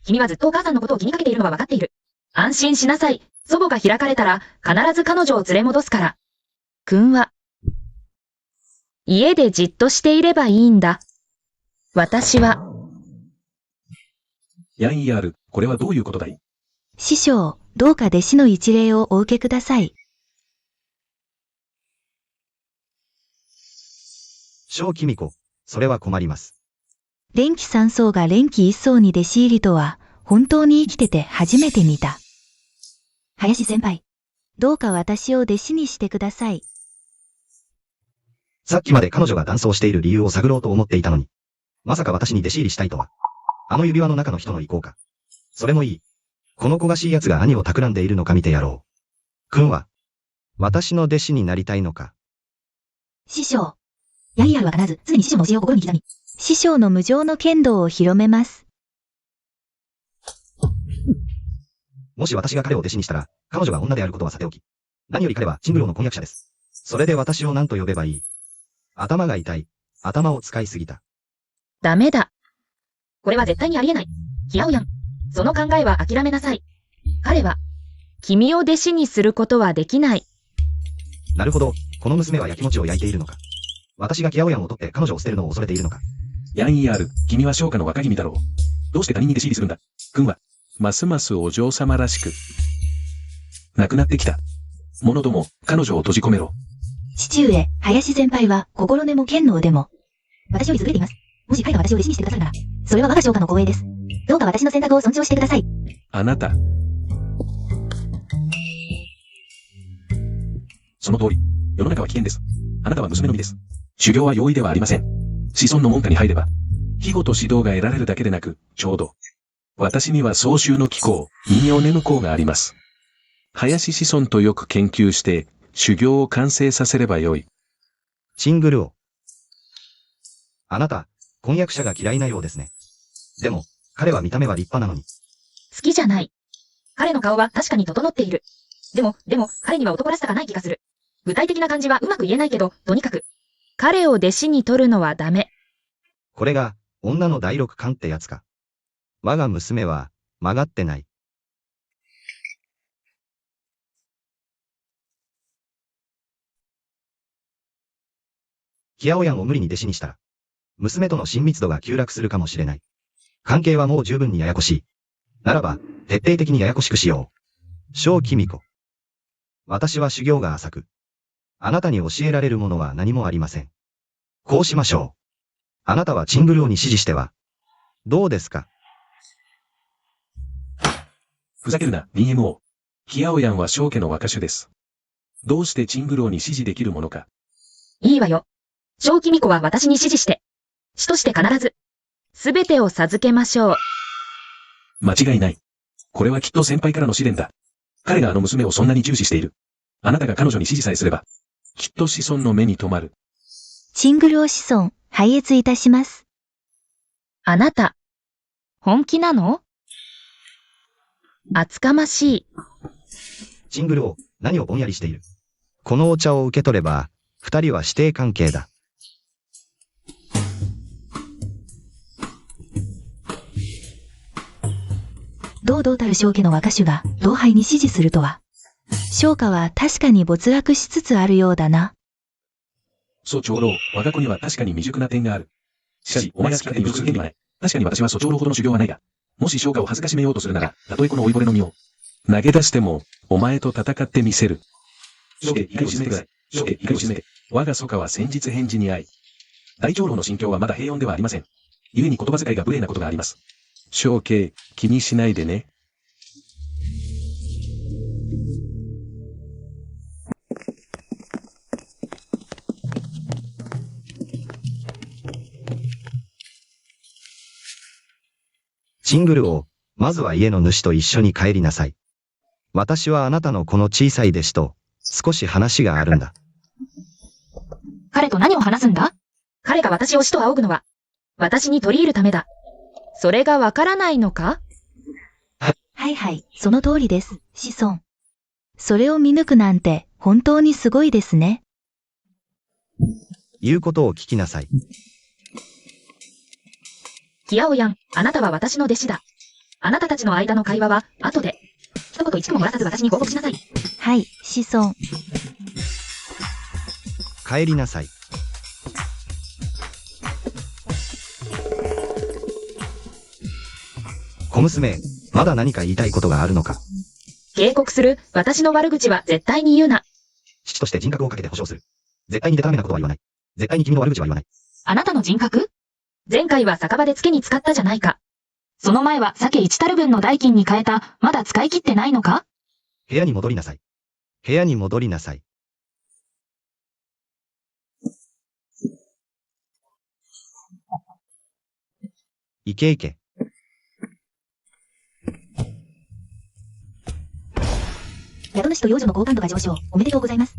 君はずっとお母さんのことを気にかけているのは分かっている。安心しなさい。祖母が開かれたら、必ず彼女を連れ戻すから。君は、家でじっとしていればいいんだ。私は、ヤンイヤール、これはどういうことだい？師匠、どうか弟子の一礼をお受けください。小君子、それは困ります。連気三層が連気一層に弟子入りとは、本当に生きてて初めて見た。林先輩、どうか私を弟子にしてください。さっきまで彼女が男装している理由を探ろうと思っていたのに、まさか私に弟子入りしたいとは。あの指輪の中の人の意向か。それもいい。この焦がしい奴が兄を企んでいるのか見てやろう。君は、私の弟子になりたいのか。師匠、ヤンイヤールは必ず、常に師匠の教えを心に刻み、師匠の無常の剣道を広めます。もし私が彼を弟子にしたら、彼女が女であることはさておき。何より彼はチングローの婚約者です。それで私を何と呼べばいい？頭が痛い。頭を使いすぎた。ダメだ。これは絶対にありえない。ヒヤオヤン。その考えは諦めなさい。彼は、君を弟子にすることはできない。なるほど。この娘は焼き餅を焼いているのか。私がキヤオヤンを取って彼女を捨てるのを恐れているのか。ヤンイヤール、君は商家の若君だろう。どうして他人に弟子入りするんだ？君は、ますますお嬢様らしく、亡くなってきた。者ども、彼女を閉じ込めろ。父上、林先輩は、心根も剣の腕も、私より優れています。もし彼が私を弟子にしてくださるなら、それは我が商家の光栄です。どうか私の選択を尊重してください。あなた。その通り。世の中は危険です。あなたは娘の身です。修行は容易ではありません。子孫の門下に入れば、庇護と指導が得られるだけでなく、ちょうど、私には総集の機構、民謡ネム校があります。林子孫とよく研究して、修行を完成させればよい。チングル王。あなた、婚約者が嫌いなようですね。でも、彼は見た目は立派なのに。好きじゃない。彼の顔は確かに整っている。でも、彼には男らしさがない気がする。具体的な感じはうまく言えないけど、とにかく。彼を弟子に取るのはダメ。これが、女の第六感ってやつか。我が娘は、曲がってない。キヤオヤンを無理に弟子にしたら、娘との親密度が急落するかもしれない。関係はもう十分にややこしい。ならば、徹底的にややこしくしよう。小君子。私は修行が浅く、あなたに教えられるものは何もありません。こうしましょう。あなたはチングル王に指示しては、どうですか？ふざけるな、DMO。キヤオヤンは商家の若主です。どうしてチングローに指示できるものか。いいわよ。小君子は私に指示して。師として必ず。すべてを授けましょう。間違いない。これはきっと先輩からの試練だ。彼があの娘をそんなに重視している。あなたが彼女に指示さえすれば、きっと子孫の目に留まる。チングル王子孫、拝謁いたします。あなた、本気なの？厚かましい。チングル王、何をぼんやりしている。このお茶を受け取れば、二人は師弟関係だ。堂々たる商家の若主が同輩に指示するとは。商家は確かに没落しつつあるようだな。蘇長老、我が子には確かに未熟な点がある。しかし、お前が聞かれている権利はない。確かに私は蘇長老ほどの修行はないが、もし商家を恥ずかしめようとするなら、たとえこの老いぼれの身を投げ出しても、お前と戦ってみせる。処刑、怒りを鎮めてください。処刑、怒りを鎮めて。我が蘇家は先日返事に遭い。大長老の心境はまだ平穏ではありません。故に言葉遣いが無礼なことがあります。処刑、気にしないでね。チングル王、まずは家の主と一緒に帰りなさい。私はあなたのこの小さい弟子と少し話があるんだ。彼と何を話すんだ？彼が私を死と仰ぐのは、私に取り入るためだ。それがわからないのか？はいはい、その通りです、子孫。それを見抜くなんて、本当にすごいですね。言うことを聞きなさい。キヤオヤン、あなたは私の弟子だ。あなたたちの間の会話は、後で。一言一句も漏らさず私に報告しなさい。はい、子孫。帰りなさい。小娘、まだ何か言いたいことがあるのか？警告する、私の悪口は絶対に言うな。父として人格をかけて保証する。絶対にデタラメなことは言わない。絶対に君の悪口は言わない。あなたの人格？前回は酒場で付けに使ったじゃないか。その前は酒1タル分の代金に変えた、まだ使い切ってないのか？部屋に戻りなさい。部屋に戻りなさい。いけいけ。宿主と幼女の好感度が上昇。おめでとうございます。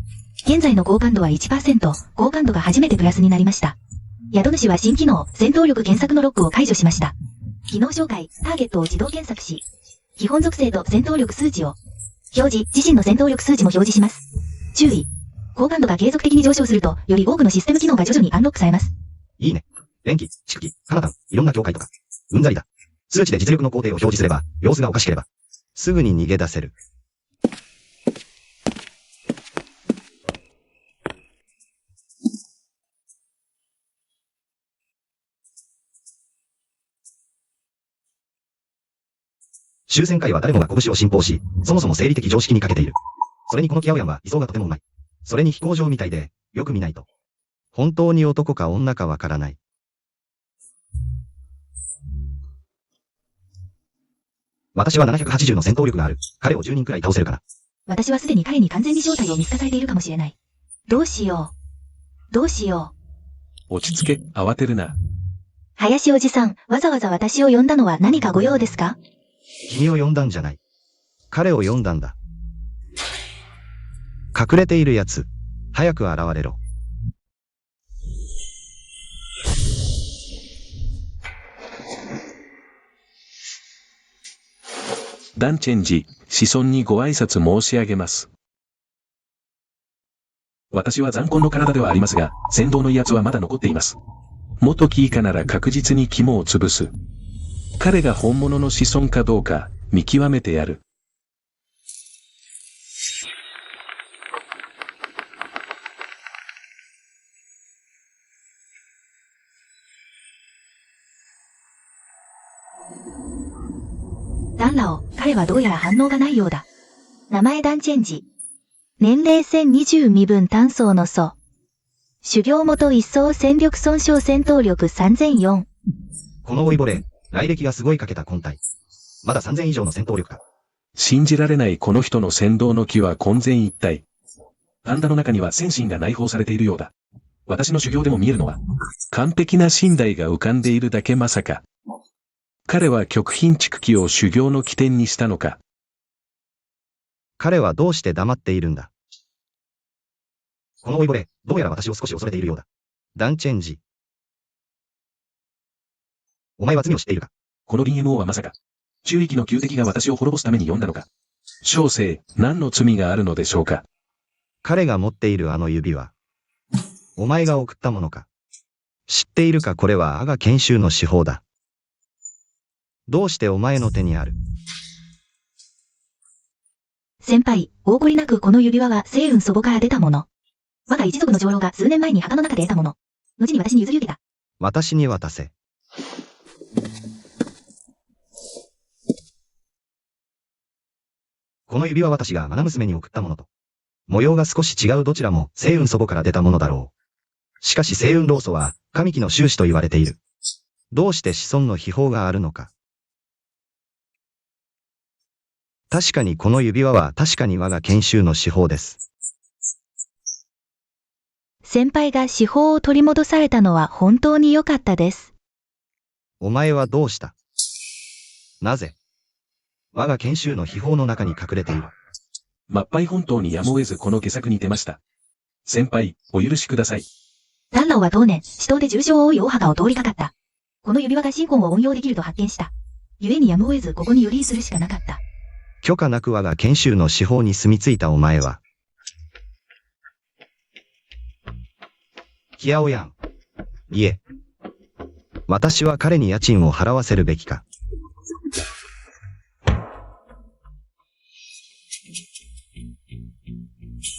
現在の好感度は 1%。好感度が初めてプラスになりました。宿主は新機能、戦闘力検索のロックを解除しました。機能紹介、ターゲットを自動検索し、基本属性と戦闘力数値を表示、自身の戦闘力数値も表示します。注意。好感度が継続的に上昇すると、より多くのシステム機能が徐々にアンロックされます。いいね。連機、蓄機、カナダン、いろんな境界とか。うんざりだ。数値で実力の工程を表示すれば、様子がおかしければ、すぐに逃げ出せる。終戦会は誰もが拳を信奉し、そもそも生理的常識に欠けている。それにこのキヤオヤンは理想がとてもうまい。それに飛行場みたいで、よく見ないと。本当に男か女かわからない。私は780の戦闘力がある。彼を10人くらい倒せるかな。私はすでに彼に完全に正体を見透かされているかもしれない。どうしよう。どうしよう。落ち着け、慌てるな。林おじさん、わざわざ私を呼んだのは何かご用ですか？君を呼んだんじゃない。彼を呼んだんだ。隠れているやつ、早く現れろ。ダンチェンジ、子孫にご挨拶申し上げます。私は残魂の体ではありますが、先導の威圧はまだ残っています。元キイカなら確実に肝を潰す。彼が本物の子孫かどうか、見極めてやる。ダンラオ、彼はどうやら反応がないようだ。名前ダンチェンジ。年齢1020身分単層の素。修行元一層戦力損傷戦闘力3004。この老いぼれ、来歴がすごいかけた根体。まだ3000以上の戦闘力か。信じられないこの人の先導の木は混然一体。パンダの中には戦神が内包されているようだ。私の修行でも見えるのは、完璧な身体が浮かんでいるだけまさか。彼は極貧蓄気を修行の起点にしたのか。彼はどうして黙っているんだ。この老いぼれ、どうやら私を少し恐れているようだ。ダンチェンジ。お前は罪を知っているか？この DMO はまさか、中域の旧敵が私を滅ぼすために呼んだのか。小生、何の罪があるのでしょうか。彼が持っているあの指輪。お前が送ったものか。知っているか？これは阿賀研修の手法だ。どうしてお前の手にある？先輩、大懲りなくこの指輪は星雲祖母から出たもの。我が一族の長老が数年前に墓の中で得たもの。後に私に譲り受けた。私に渡せ。この指輪は私が愛娘に送ったものと。模様が少し違うどちらも星雲祖母から出たものだろう。しかし星雲老祖は神木の宗師と言われている。どうして子孫の秘宝があるのか。確かにこの指輪は確かに我が研修の手法です。先輩が手法を取り戻されたのは本当に良かったです。お前はどうした？なぜ？我が研修の秘宝の中に隠れている。末輩本当にやむを得ずこの下策に出ました。先輩、お許しください。ダンラオは当年、死闘で重傷を負い大墓を通りかかった。この指輪が神魂を応用できると発見した。故にやむを得ずここに寄りするしかなかった。許可なく我が研修の司法に住み着いたお前は。キヤオヤン。いえ。私は彼に家賃を払わせるべきか。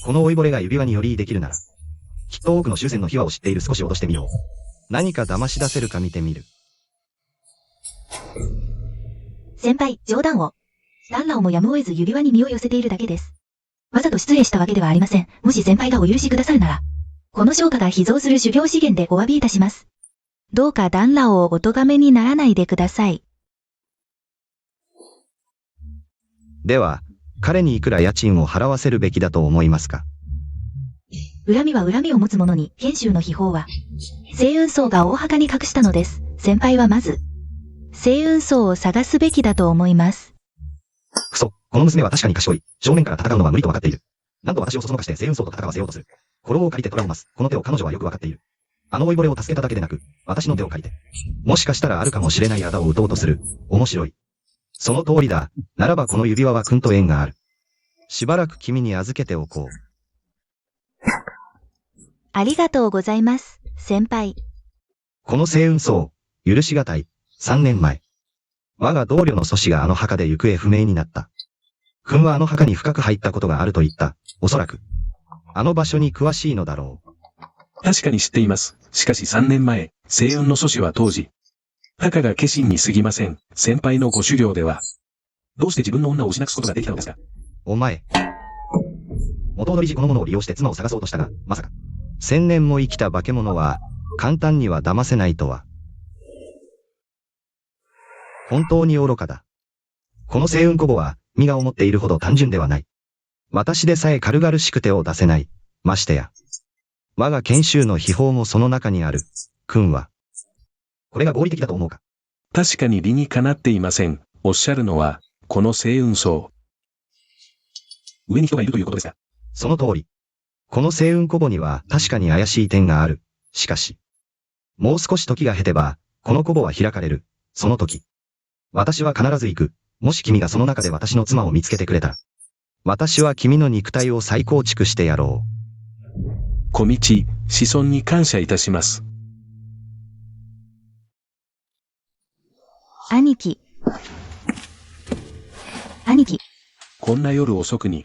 この老いぼれが指輪によりできるなら、きっと多くの終戦の秘話を知っている。少し脅してみよう。何か騙し出せるか見てみる。先輩、冗談を。ダンラオもやむを得ず指輪に身を寄せているだけです。わざと失礼したわけではありません。もし先輩がお許しくださるなら、この商家が秘蔵する修行資源でお詫びいたします。どうかダンラオをお咎めにならないでください。では、彼にいくら家賃を払わせるべきだと思いますか？恨みは恨みを持つ者に、賢秀の秘宝は、星雲荘が大墓に隠したのです。先輩はまず、星雲荘を探すべきだと思います。くそ、この娘は確かに賢い。正面から戦うのは無理と分かっている。なんと私をそそのかして星雲荘と戦わせようとする。これを借りて虎をます。この手を彼女はよく分かっている。あの老いぼれを助けただけでなく、私の手を借りて。もしかしたらあるかもしれない仇を撃とうとする。面白い。その通りだ。ならばこの指輪は君と縁がある。しばらく君に預けておこう。ありがとうございます、先輩。この星雲荘、許しがたい。3年前。我が同僚の祖師があの墓で行方不明になった。君はあの墓に深く入ったことがあると言った。おそらく。あの場所に詳しいのだろう。確かに知っています。しかし3年前、星雲の祖師は当時、墓が化身に過ぎません。先輩のご修行では、どうして自分の女を失くすことができたのですか？お前。元踊り寺このものを利用して妻を探そうとしたが、まさか。1000年も生きた化け物は、簡単には騙せないとは。本当に愚かだ。この星雲古母は、身が思っているほど単純ではない。私でさえ軽々しく手を出せない。ましてや。我が研修の秘宝もその中にある。君は。これが合理的だと思うか？確かに理にかなっていません。おっしゃるのは、この星雲荘。上に人がいるということですか？その通り。この星雲古母には確かに怪しい点がある。しかし。もう少し時が経てば、この古母は開かれる。その時。私は必ず行く。もし君がその中で私の妻を見つけてくれたら。私は君の肉体を再構築してやろう。小道、子孫に感謝いたします。兄貴。兄貴。こんな夜遅くに。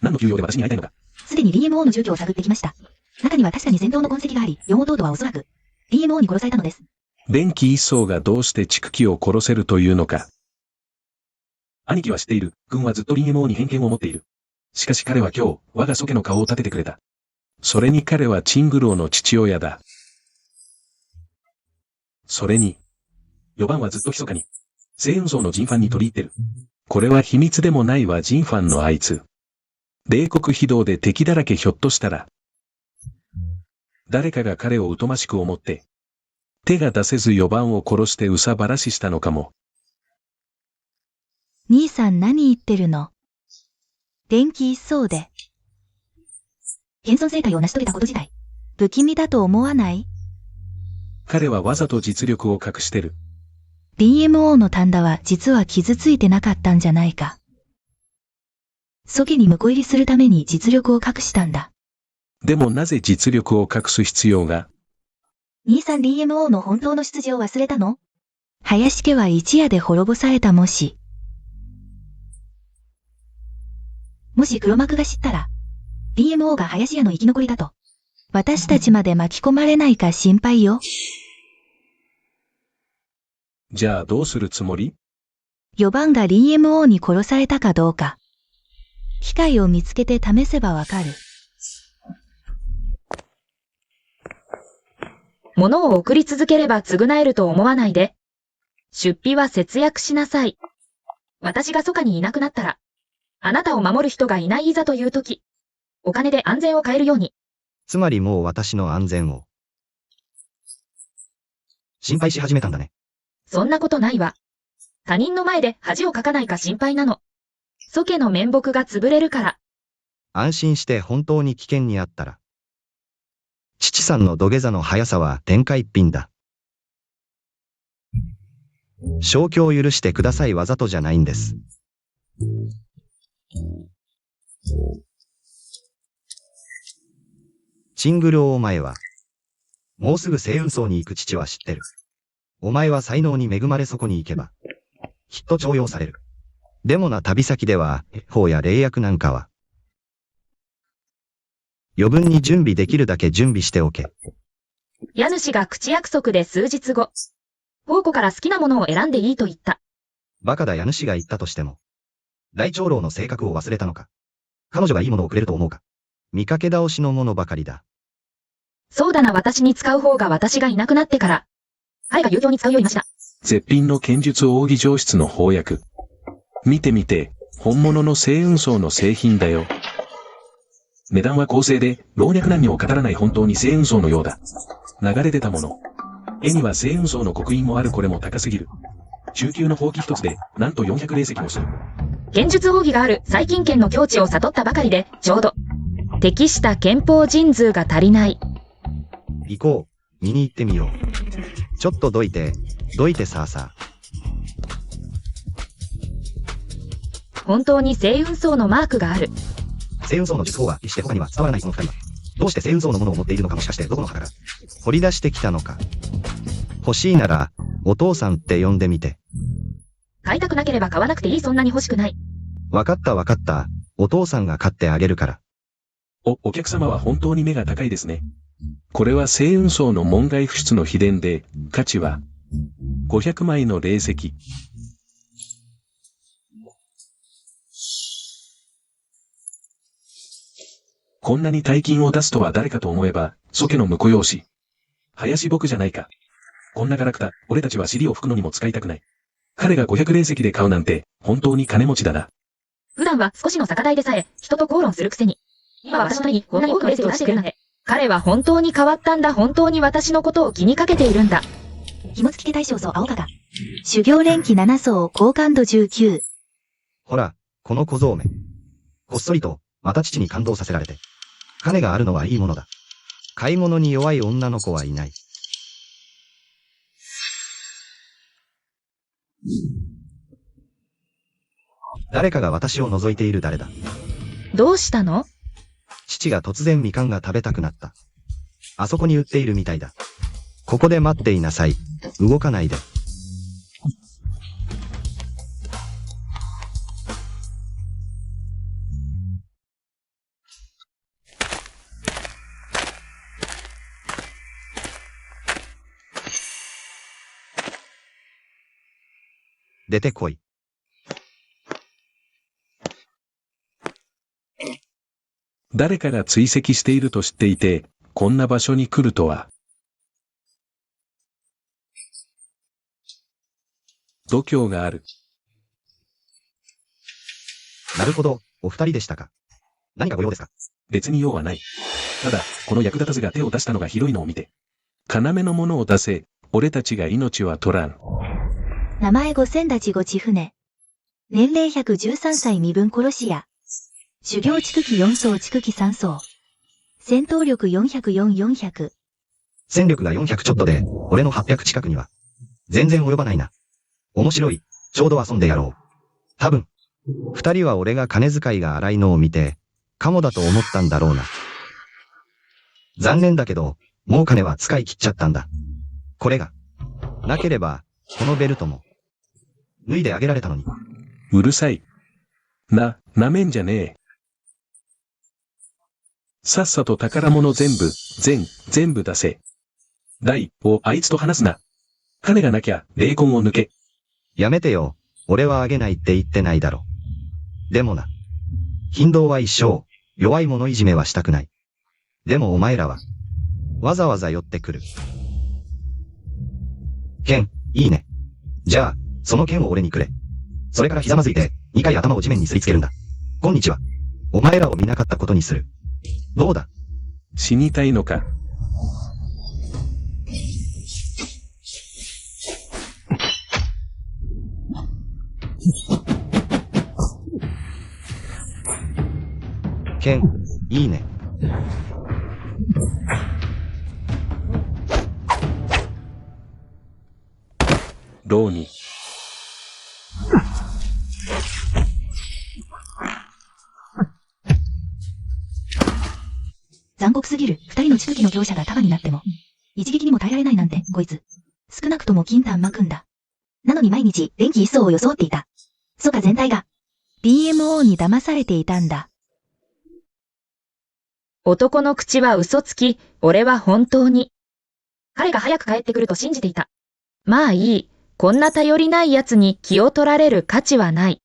何の急用で私に会いたいのか？すでに DMO の住居を探ってきました。中には確かに戦闘の痕跡があり、4弟はおそらく DMO に殺されたのです。電気一層がどうして畜鬼を殺せるというのか。兄貴は知っている。君はずっと DMO に偏見を持っている。しかし彼は今日、我が祖家の顔を立ててくれた。それに彼はチングローの父親だ。それに、4番はずっと密かに、星雲荘のジンファンに取り入ってる。これは秘密でもないわジンファンのあいつ。冷酷非道で敵だらけひょっとしたら。誰かが彼を疎ましく思って、手が出せず4番を殺して憂さ晴らししたのかも。兄さん何言ってるの？電気一層で。現存生態を成し遂げたこと自体、不気味だと思わない？彼はわざと実力を隠してる。DMO のタンダは実は傷ついてなかったんじゃないか。祖家に婿入りするために実力を隠したんだ。でもなぜ実力を隠す必要が？兄さん DMO の本当の出自を忘れたの？林家は一夜で滅ぼされたもし黒幕が知ったら、DMO が林家の生き残りだと、私たちまで巻き込まれないか心配よ。じゃあどうするつもり4番が DMO に殺されたかどうか。機会を見つけて試せばわかる。物を送り続ければ償えると思わないで。出費は節約しなさい。私が蘇家にいなくなったら、あなたを守る人がいないいざという時、お金で安全を買えるように。つまりもう私の安全を。心配し始めたんだね。そんなことないわ。他人の前で恥をかかないか心配なの。蘇家の面目が潰れるから。安心して本当に危険にあったら。父さんの土下座の速さは天下一品だ。消去を許してください、わざとじゃないんです。チングルオお前は、もうすぐ星雲荘に行く父は知ってる。お前は才能に恵まれそこに行けば、きっと重用される。でもな、旅先では、法や霊薬なんかは、余分に準備できるだけ準備しておけ。家主が口約束で数日後、宝庫から好きなものを選んでいいと言った。バカだ、家主が言ったとしても。大長老の性格を忘れたのか。彼女がいいものをくれると思うか。見かけ倒しのものばかりだ。そうだな、私に使う方が私がいなくなってから。彼が遊興に使うよりました。絶品の剣術奥義上質の翻訳。見てみて、本物の星雲荘の製品だよ。値段は公正で、老若男女を語らない本当に星雲荘のようだ。流れ出たもの。絵には星雲荘の刻印もある、これも高すぎる。中級のほうき一つで、なんと400霊石もする。剣術奥義がある最近剣の境地を悟ったばかりで、ちょうど。適した憲法人数が足りない。行こう。見に行ってみよう。ちょっとどいてさあさあ。本当に星雲荘のマークがある。星雲荘の術法は決して他には伝わらない、その二人は。どうして星雲荘のものを持っているのか、もしかしてどこの墓から掘り出してきたのか。欲しいなら、お父さんって呼んでみて。買いたくなければ買わなくていい、そんなに欲しくない。わかった。お父さんが買ってあげるから。お客様は本当に目が高いですね。これは星雲荘の門外不出の秘伝で、価値は500枚の霊石。こんなに大金を出すとは誰かと思えば、祖家の婿養子。林僕じゃないか。こんなガラクタ、俺たちは尻を拭くのにも使いたくない。彼が500霊石で買うなんて、本当に金持ちだな。普段は少しの酒代でさえ、人と口論するくせに。今は私のためにこんなに多くの霊石を出してくれるなんて。彼は本当に変わったんだ。本当に私のことを気にかけているんだ。紐付き大将層青加賀。修行連期7層高感度19。ほら、この小僧め。こっそりと、また父に感動させられて。金があるのはいいものだ。買い物に弱い女の子はいない。誰かが私を覗いている。誰だ。どうしたの？父が突然みかんが食べたくなった。あそこに売っているみたいだ。ここで待っていなさい。動かないで。出てこい。誰かが追跡していると知っていて、こんな場所に来るとは。度胸がある。なるほど、お二人でしたか。何かご用ですか。別に用はない。ただ、この役立たずが手を出したのがひどいのを見て。要のものを出せ、俺たちが命は取らん。名前五千立ごち船。年齢113歳身分殺し屋。修行筑期4層筑期3層。戦闘力400。戦力が400ちょっとで、俺の800近くには。全然及ばないな。面白い。ちょうど遊んでやろう。多分。二人は俺が金遣いが荒いのを見て、カモだと思ったんだろうな。残念だけど、もう金は使い切っちゃったんだ。これが。なければ、このベルトも。脱いであげられたのに。うるさい。なめんじゃねえ。さっさと宝物全部出せ。大をあいつと話すな。金がなきゃ、霊魂を抜け。やめてよ。俺はあげないって言ってないだろ。でもな。貧道は一生、弱い者いじめはしたくない。でもお前らは、わざわざ寄ってくる。剣、いいね。じゃあ、その剣を俺にくれ。それからひざまずいて、2回頭を地面にすりつけるんだ。こんにちは。お前らを見なかったことにする。どうだ？死にたいのか。剣、いいね。牢に。残酷すぎる。二人の地区機の強者が束になっても、一撃にも耐えられないなんて、こいつ。少なくとも金丹巻くんだ。なのに毎日、電気一層を装っていた。蘇家全体が、BMO に騙されていたんだ。男の口は嘘つき、俺は本当に。彼が早く帰ってくると信じていた。まあいい。こんな頼りない奴に気を取られる価値はない。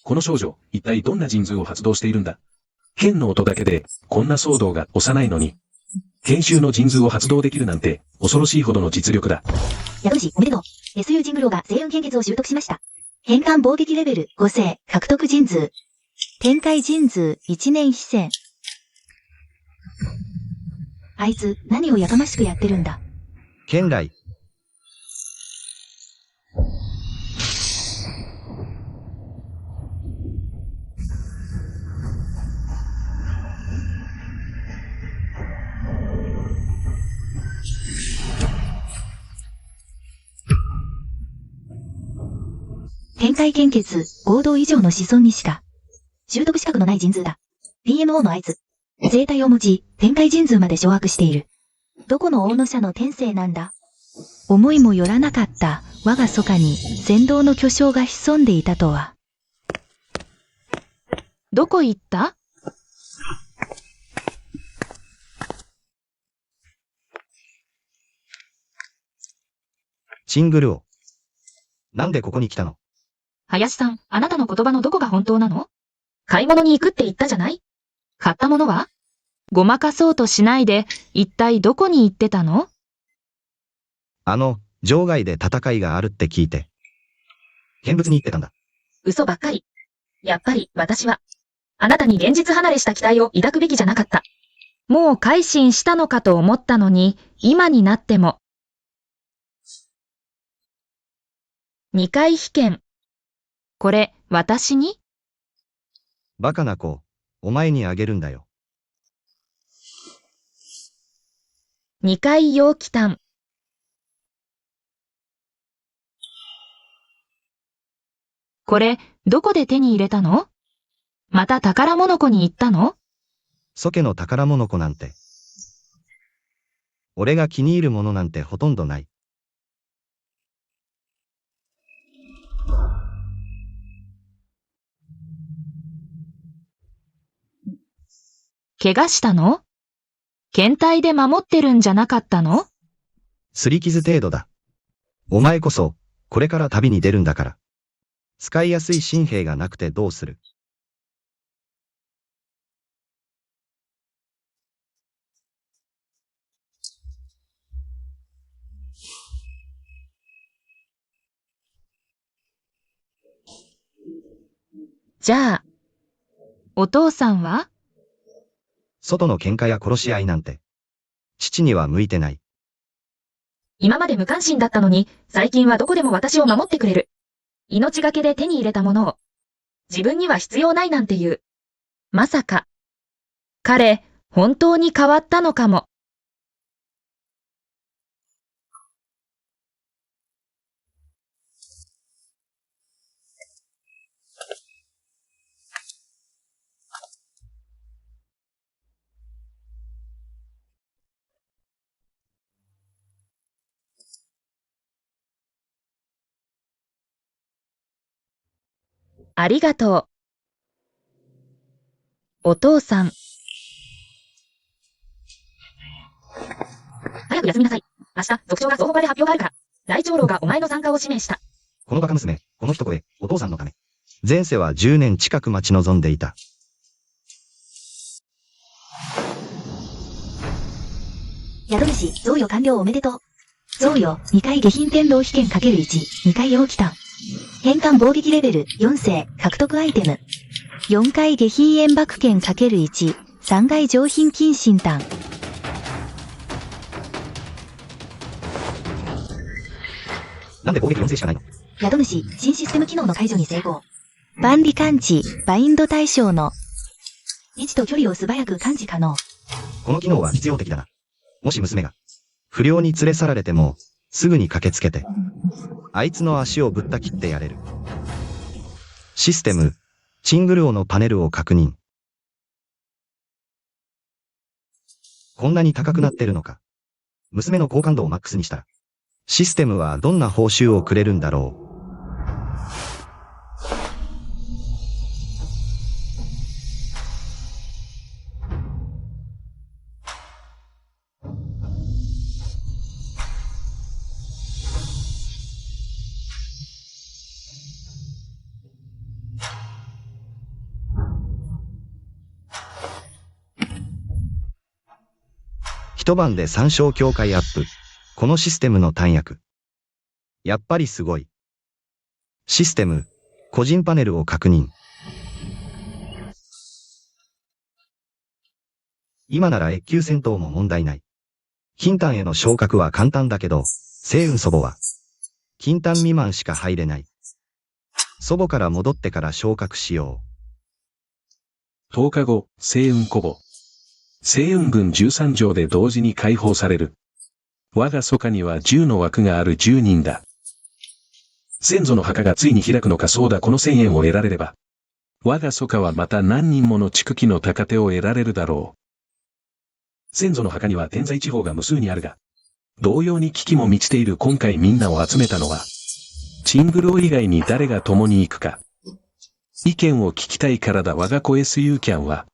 この少女、一体どんな神通を発動しているんだ？剣の音だけで、こんな騒動が幼いのに。研修の神通を発動できるなんて、恐ろしいほどの実力だ。宿主、おめでとう。SU 神宮が星雲献血を習得しました。変換防撃レベル5星、獲得神通。展開神通、一年飛線。あいつ、何をやかましくやってるんだ。剣来。展開献血、合同以上の子孫にしか、習得資格のない神通だ。BMO のあいつ、生体を持ち、展開神通まで掌握している。どこの大野社の天性なんだ？思いもよらなかった、我が蘇家に、先導の巨匠が潜んでいたとは。どこ行った？チングルオ。なんでここに来たの？林さん、あなたの言葉のどこが本当なの？買い物に行くって言ったじゃない？買ったものは？ごまかそうとしないで、一体どこに行ってたの？場外で戦いがあるって聞いて。見物に行ってたんだ。嘘ばっかり。やっぱり私は、あなたに現実離れした期待を抱くべきじゃなかった。もう改心したのかと思ったのに、今になっても。2回被験。これ、私に？バカな子、お前にあげるんだよ。2回陽気炭。これ、どこで手に入れたの？また宝物庫に行ったの？蘇家の宝物庫なんて。俺が気に入るものなんてほとんどない。怪我したの？検体で守ってるんじゃなかったの？擦り傷程度だ。お前こそ、これから旅に出るんだから。使いやすい新兵がなくてどうする？じゃあ、お父さんは？外の喧嘩や殺し合いなんて。父には向いてない。今まで無関心だったのに、最近はどこでも私を守ってくれる。命がけで手に入れたものを、自分には必要ないなんて言う。まさか。彼、本当に変わったのかも。ありがとう。お父さん。早く休みなさい。明日、族長が総合で発表があるから。大長老がお前の参加を指名した。このバカ娘、この一声、お父さんのため。前世は10年近く待ち望んでいた。宿主、贈与完了おめでとう。贈与、2回下品天狼被験 ×1、2回陽気炭。変換防撃レベル4星、獲得アイテム。4回下品煙爆剣 ×1、3回上品金心炭。なんで攻撃4制しかないの？宿主、新システム機能の解除に成功。万里感知、バインド対象の位置と距離を素早く感知可能。この機能は実用的だな。もし娘が不良に連れ去られても、すぐに駆けつけて、あいつの足をぶった切ってやれる。システム、チングルオのパネルを確認。こんなに高くなってるのか。娘の好感度をマックスにしたら、システムはどんな報酬をくれるんだろう。一晩で参照境界アップ。このシステムの短訳。やっぱりすごい。システム、個人パネルを確認。今なら越級戦闘も問題ない。金丹への昇格は簡単だけど、星雲祖母は、金丹未満しか入れない。祖母から戻ってから昇格しよう。10日後、星雲古母。星雲軍13条で同時に解放される。我が祖家には10の枠がある10人だ。先祖の墓がついに開くのか。そうだ。この1000円を得られれば、我が祖家はまた何人もの筑基の高手を得られるだろう。先祖の墓には天在地方が無数にあるが、同様に危機も満ちている。今回みんなを集めたのは、チングルオ以外に誰が共に行くか。意見を聞きたいからだ。我が子 SU キャンは、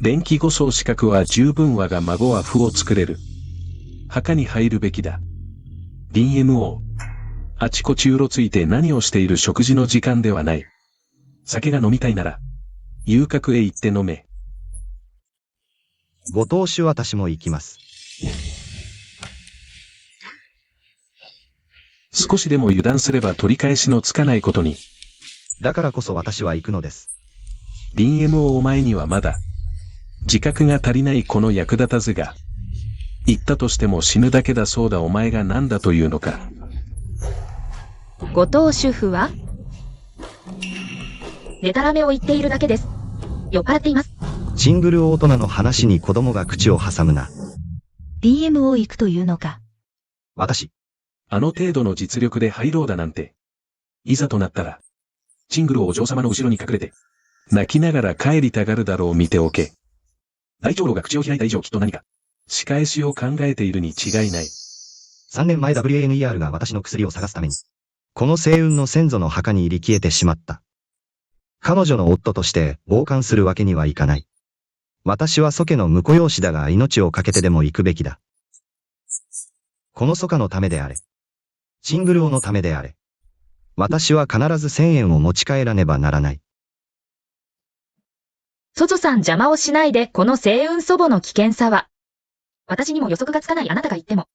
電気護送資格は十分。我が孫は符を作れる。墓に入るべきだ。DMO。あちこちうろついて何をしている。食事の時間ではない。酒が飲みたいなら、遊郭へ行って飲め。ご当主私も行きます。少しでも油断すれば取り返しのつかないことに。だからこそ私は行くのです。DMO お前にはまだ、自覚が足りない。この役立たずが。言ったとしても死ぬだけだ。そうだ。お前が何だというのか。後藤主婦はでたらめを言っているだけです。酔っ払っています。チングル大人の話に子供が口を挟むな。DMO 行くというのか。私。あの程度の実力で入ろうだなんて。いざとなったら、チングルお嬢様の後ろに隠れて、泣きながら帰りたがるだろう。見ておけ。大長老が口を開いた以上きっと何か、仕返しを考えているに違いない。3年前 WANER が私の薬を探すために、この星雲の先祖の墓に入り消えてしまった。彼女の夫として傍観するわけにはいかない。私は祖家の婿養子だが命を懸けてでも行くべきだ。この祖家のためであれ。チングルオのためであれ。私は必ず1000円を持ち帰らねばならない。祖祖さん邪魔をしないで。この星雲祖母の危険さは、私にも予測がつかない。あなたが言っても、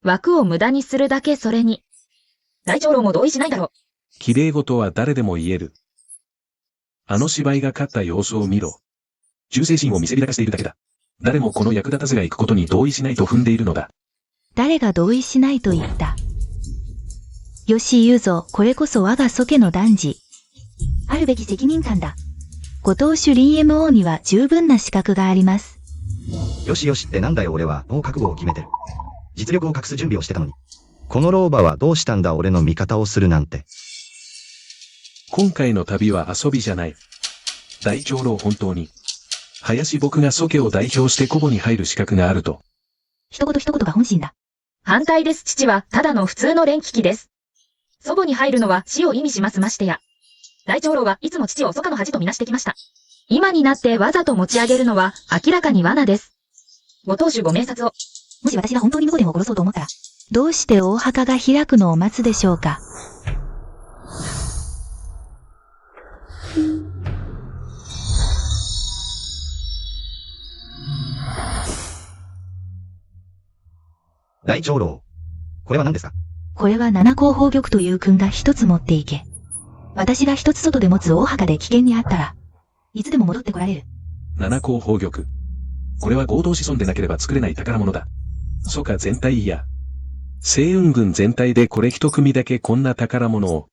枠を無駄にするだけ。それに、大長老も同意しないだろう。綺麗事は誰でも言える。あの芝居が勝った様子を見ろ。忠誠心を見せびらかしているだけだ。誰もこの役立たずが行くことに同意しないと踏んでいるのだ。誰が同意しないと言った。よし言うぞ。これこそ我が祖家の男児。あるべき責任感だ。ご当主 DMO には十分な資格があります。よしよしってなんだよ。俺はもう覚悟を決めてる。実力を隠す準備をしてたのに。この老婆はどうしたんだ。俺の味方をするなんて。今回の旅は遊びじゃない。大長老本当に。林僕が祖家を代表して古母に入る資格があると。一言一言が本心だ。反対です。父はただの普通の連危機です。祖母に入るのは死を意味します。ましてや。大長老はいつも父を祖家の恥とみなしてきました。今になってわざと持ち上げるのは明らかに罠です。ご当主ご明察を。もし私が本当に婿殿を殺そうと思ったら、どうして大墓が開くのを待つでしょうか。大長老。これは何ですか？これは七後方玉という君が一つ持っていけ。私が一つ外で持つ大墓で危険にあったら、いつでも戻ってこられる。七後方玉。これは合同子孫でなければ作れない宝物だ。祖家全体や、星雲軍全体でこれ一組だけこんな宝物を、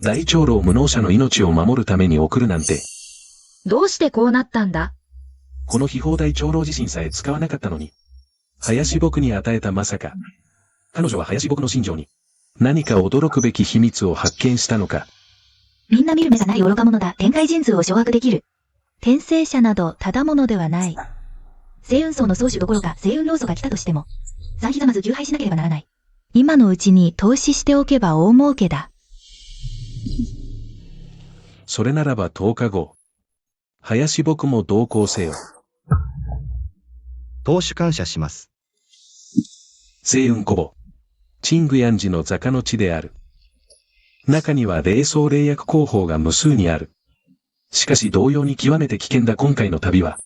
大長老無能者の命を守るために送るなんて、どうしてこうなったんだ？この秘宝大長老自身さえ使わなかったのに、林僕に与えたまさか、彼女は林僕の心情に、何か驚くべき秘密を発見したのか。みんな見る目がない愚か者だ。天界神通を掌握できる。転生者などただものではない。星雲層の宗主どころか星雲老祖が来たとしても、残ひざまず牛拝しなければならない。今のうちに投資しておけば大儲けだ。それならば10日後、林僕も同行せよ。投手感謝します。星雲古母、チングヤンジの座下の地である。中には霊装霊薬工法が無数にある。しかし同様に極めて危険だ今回の旅は。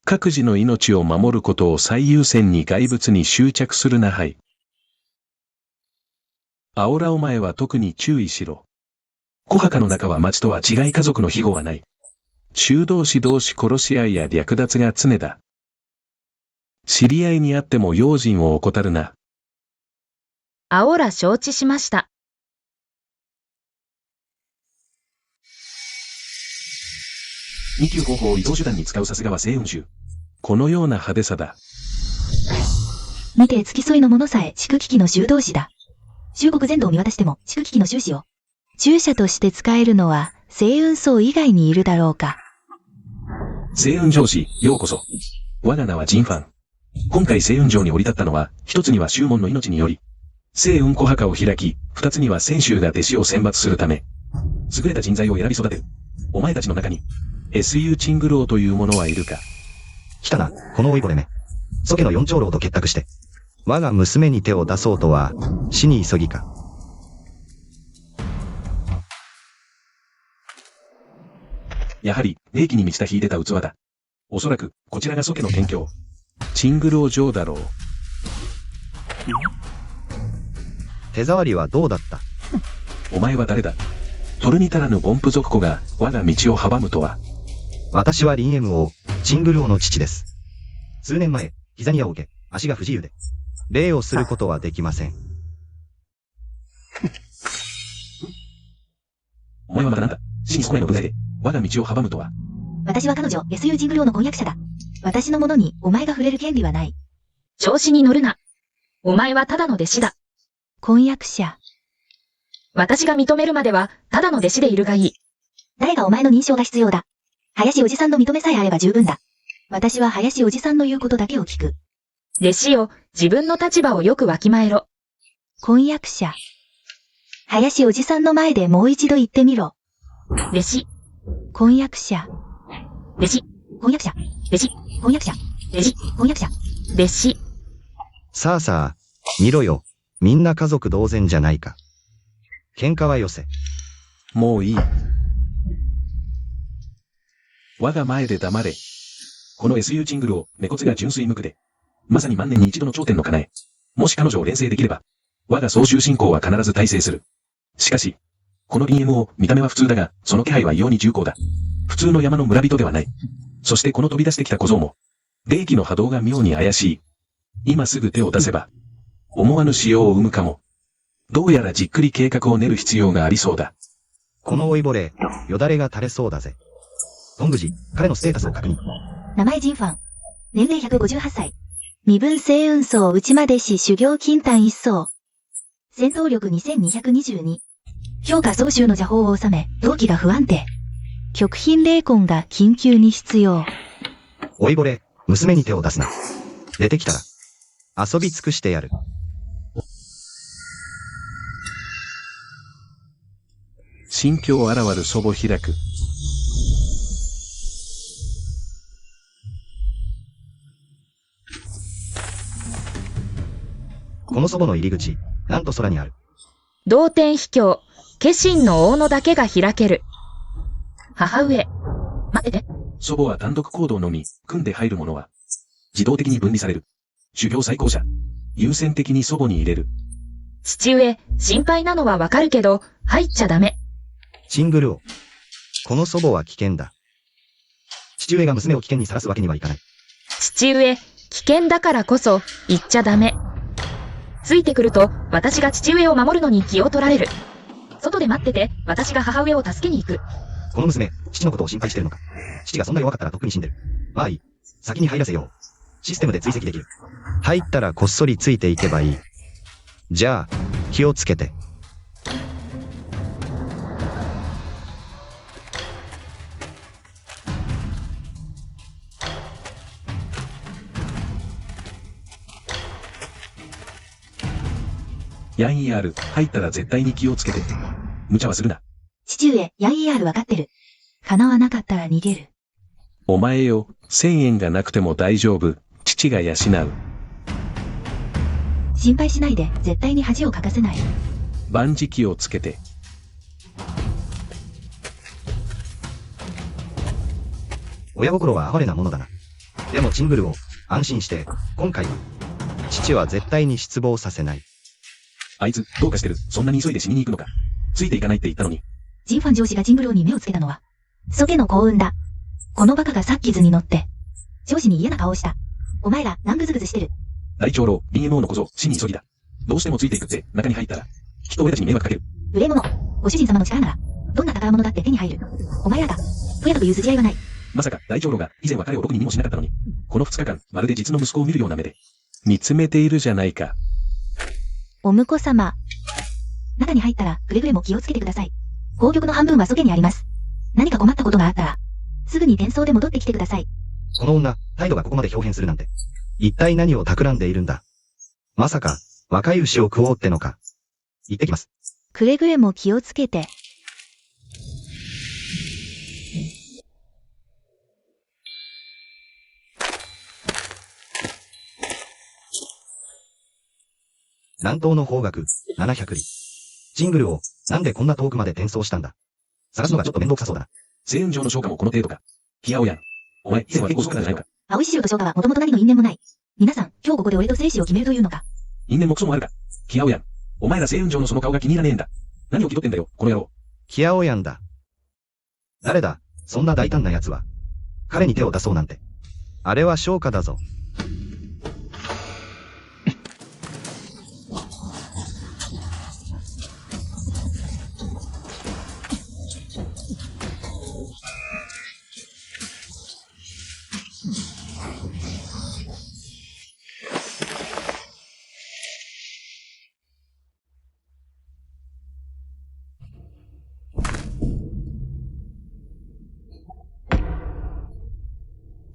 各自の命を守ることを最優先に外物に執着するなはい。青らお前は特に注意しろ。小墓の中は町とは違い家族の庇護はない。修道士同士殺し合いや略奪が常だ。知り合いにあっても用心を怠るな。青ら承知しました。二級方法を移動手段に使うさすがは星雲衆。このような派手さだ。見て付き添いの者さえ筑機器の修道士だ。中国全土を見渡しても筑機器の修士を。従者として使えるのは星雲層以外にいるだろうか。星雲城士、ようこそ。我が名はジンファン。今回星雲城に降り立ったのは、一つには宗門の命により、星雲古墓を開き、二つには仙衆が弟子を選抜するため、優れた人材を選び育てる。お前たちの中に、SU チングローというものはいるか？来たな、この老いぼれめ。祖家の四長老と結託して、我が娘に手を出そうとは、死に急ぎか。やはり、霊気に満ちた秀でた器だ。おそらく、こちらが祖家の辺境。チングロー城だろう。手触りはどうだった？お前は誰だ？トルニタラヌボンプ族子が我が道を阻むとは。私はリンエム王、チングル王の父です。数年前、膝に矢を受け、足が不自由で、礼をすることはできません。お前はまたなんだ？死に損ないの無罪で、我が道を阻むとは。私は彼女、SU チングル王の婚約者だ。私のものにお前が触れる権利はない。調子に乗るな。お前はただの弟子だ。婚約者。私が認めるまでは、ただの弟子でいるがいい。誰がお前の認証が必要だ。林おじさんの認めさえあれば十分だ。私は林おじさんの言うことだけを聞く。弟子よ、自分の立場をよくわきまえろ。婚約者。林おじさんの前でもう一度言ってみろ。弟子。婚約者。弟子。婚約者。弟子。婚約者。弟子。婚約者。弟子。さあさあ、見ろよ。みんな家族同然じゃないか。喧嘩はよせ。もういい。我が前で黙れ。この SU チングルを猫背が純粋無垢で、まさに万年に一度の頂点のかなえ。もし彼女を連成できれば、我が総集信仰は必ず大成する。しかし、この BMO、見た目は普通だが、その気配は異様に重厚だ。普通の山の村人ではない。そしてこの飛び出してきた小僧も、霊気の波動が妙に怪しい。今すぐ手を出せば、思わぬ仕様を生むかも。どうやらじっくり計画を練る必要がありそうだ。この老いぼれ、よだれが垂れそうだぜ。ドングジ、彼のステータスを確認。名前ジンファン。年齢158歳。身分星雲層内までし修行金丹一層。戦闘力2222。評価総集の邪法を収め、動機が不安定。極貧霊魂が緊急に必要。老いぼれ、娘に手を出すな。出てきたら、遊び尽くしてやる。心境あらわる祖母開く。この祖母の入り口、なんと空にある。同天秘境、化身の大野だけが開ける。母上。待ってて。祖母は単独行動のみ、組んで入る者は、自動的に分離される。修行最高者。優先的に祖母に入れる。父上、心配なのはわかるけど、入っちゃダメ。チングル王。この祖母は危険だ。父上が娘を危険にさらすわけにはいかない。父上、危険だからこそ、言っちゃダメ。ついてくると、私が父上を守るのに気を取られる。外で待ってて、私が母上を助けに行く。この娘、父のことを心配してるのか。父がそんな弱かったらとっくに死んでる。まあいい。先に入らせよう。システムで追跡できる。入ったらこっそりついていけばいい。じゃあ、気をつけて。ヤン ER、入ったら絶対に気をつけて。無茶はするな。父上、ヤン ER わかってる。叶わなかったら逃げる。お前よ、1000円がなくても大丈夫。父が養う。心配しないで、絶対に恥をかかせない。万事気をつけて。親心は哀れなものだな。でもチングルを、安心して、今回は。父は絶対に失望させない。あいつ、どうかしてる。そんなに急いで死にに行くのか。ついていかないって言ったのに。ジンファン上司がジングローに目をつけたのは、ソケの幸運だ。このバカがさっき図に乗って、上司に嫌な顔をした。お前ら、何グズグズしてる。大長老、BMO の小僧、死に急ぎだ。どうしてもついていくって、中に入ったら、きっと俺たちに迷惑かける。無礼者。ご主人様の力なら、どんな宝物だって手に入る。お前らが、とやかくいう筋合いはない。まさか、大長老が、以前は彼をろくにもしなかったのに、この2日間、まるで実の息子を見るような目で、見つめているじゃないか。お婿様。中に入ったら、くれぐれも気をつけてください。宝玉の半分はソケにあります。何か困ったことがあったら、すぐに転送で戻ってきてください。この女、態度がここまで表現するなんて。一体何を企んでいるんだ。まさか、若い牛を食おうってのか。行ってきます。くれぐれも気をつけて。南東の方角、700里。ジングルを、なんでこんな遠くまで転送したんだ。探すのがちょっと面倒くさそうだな。星雲上の昇華もこの程度か。ヒアオヤン。お前、以前は結構遅かったじゃないか。青石城と昇華はもともと何の因縁もない。皆さん、今日ここで俺と生死を決めるというのか。因縁もクソもあるか。ヒアオヤン。お前ら星雲上のその顔が気に入らねえんだ。何を気取ってんだよ、この野郎。キアオヤンだ。誰だ、そんな大胆な奴は。彼に手を出そうなんて。あれは昇華だぞ。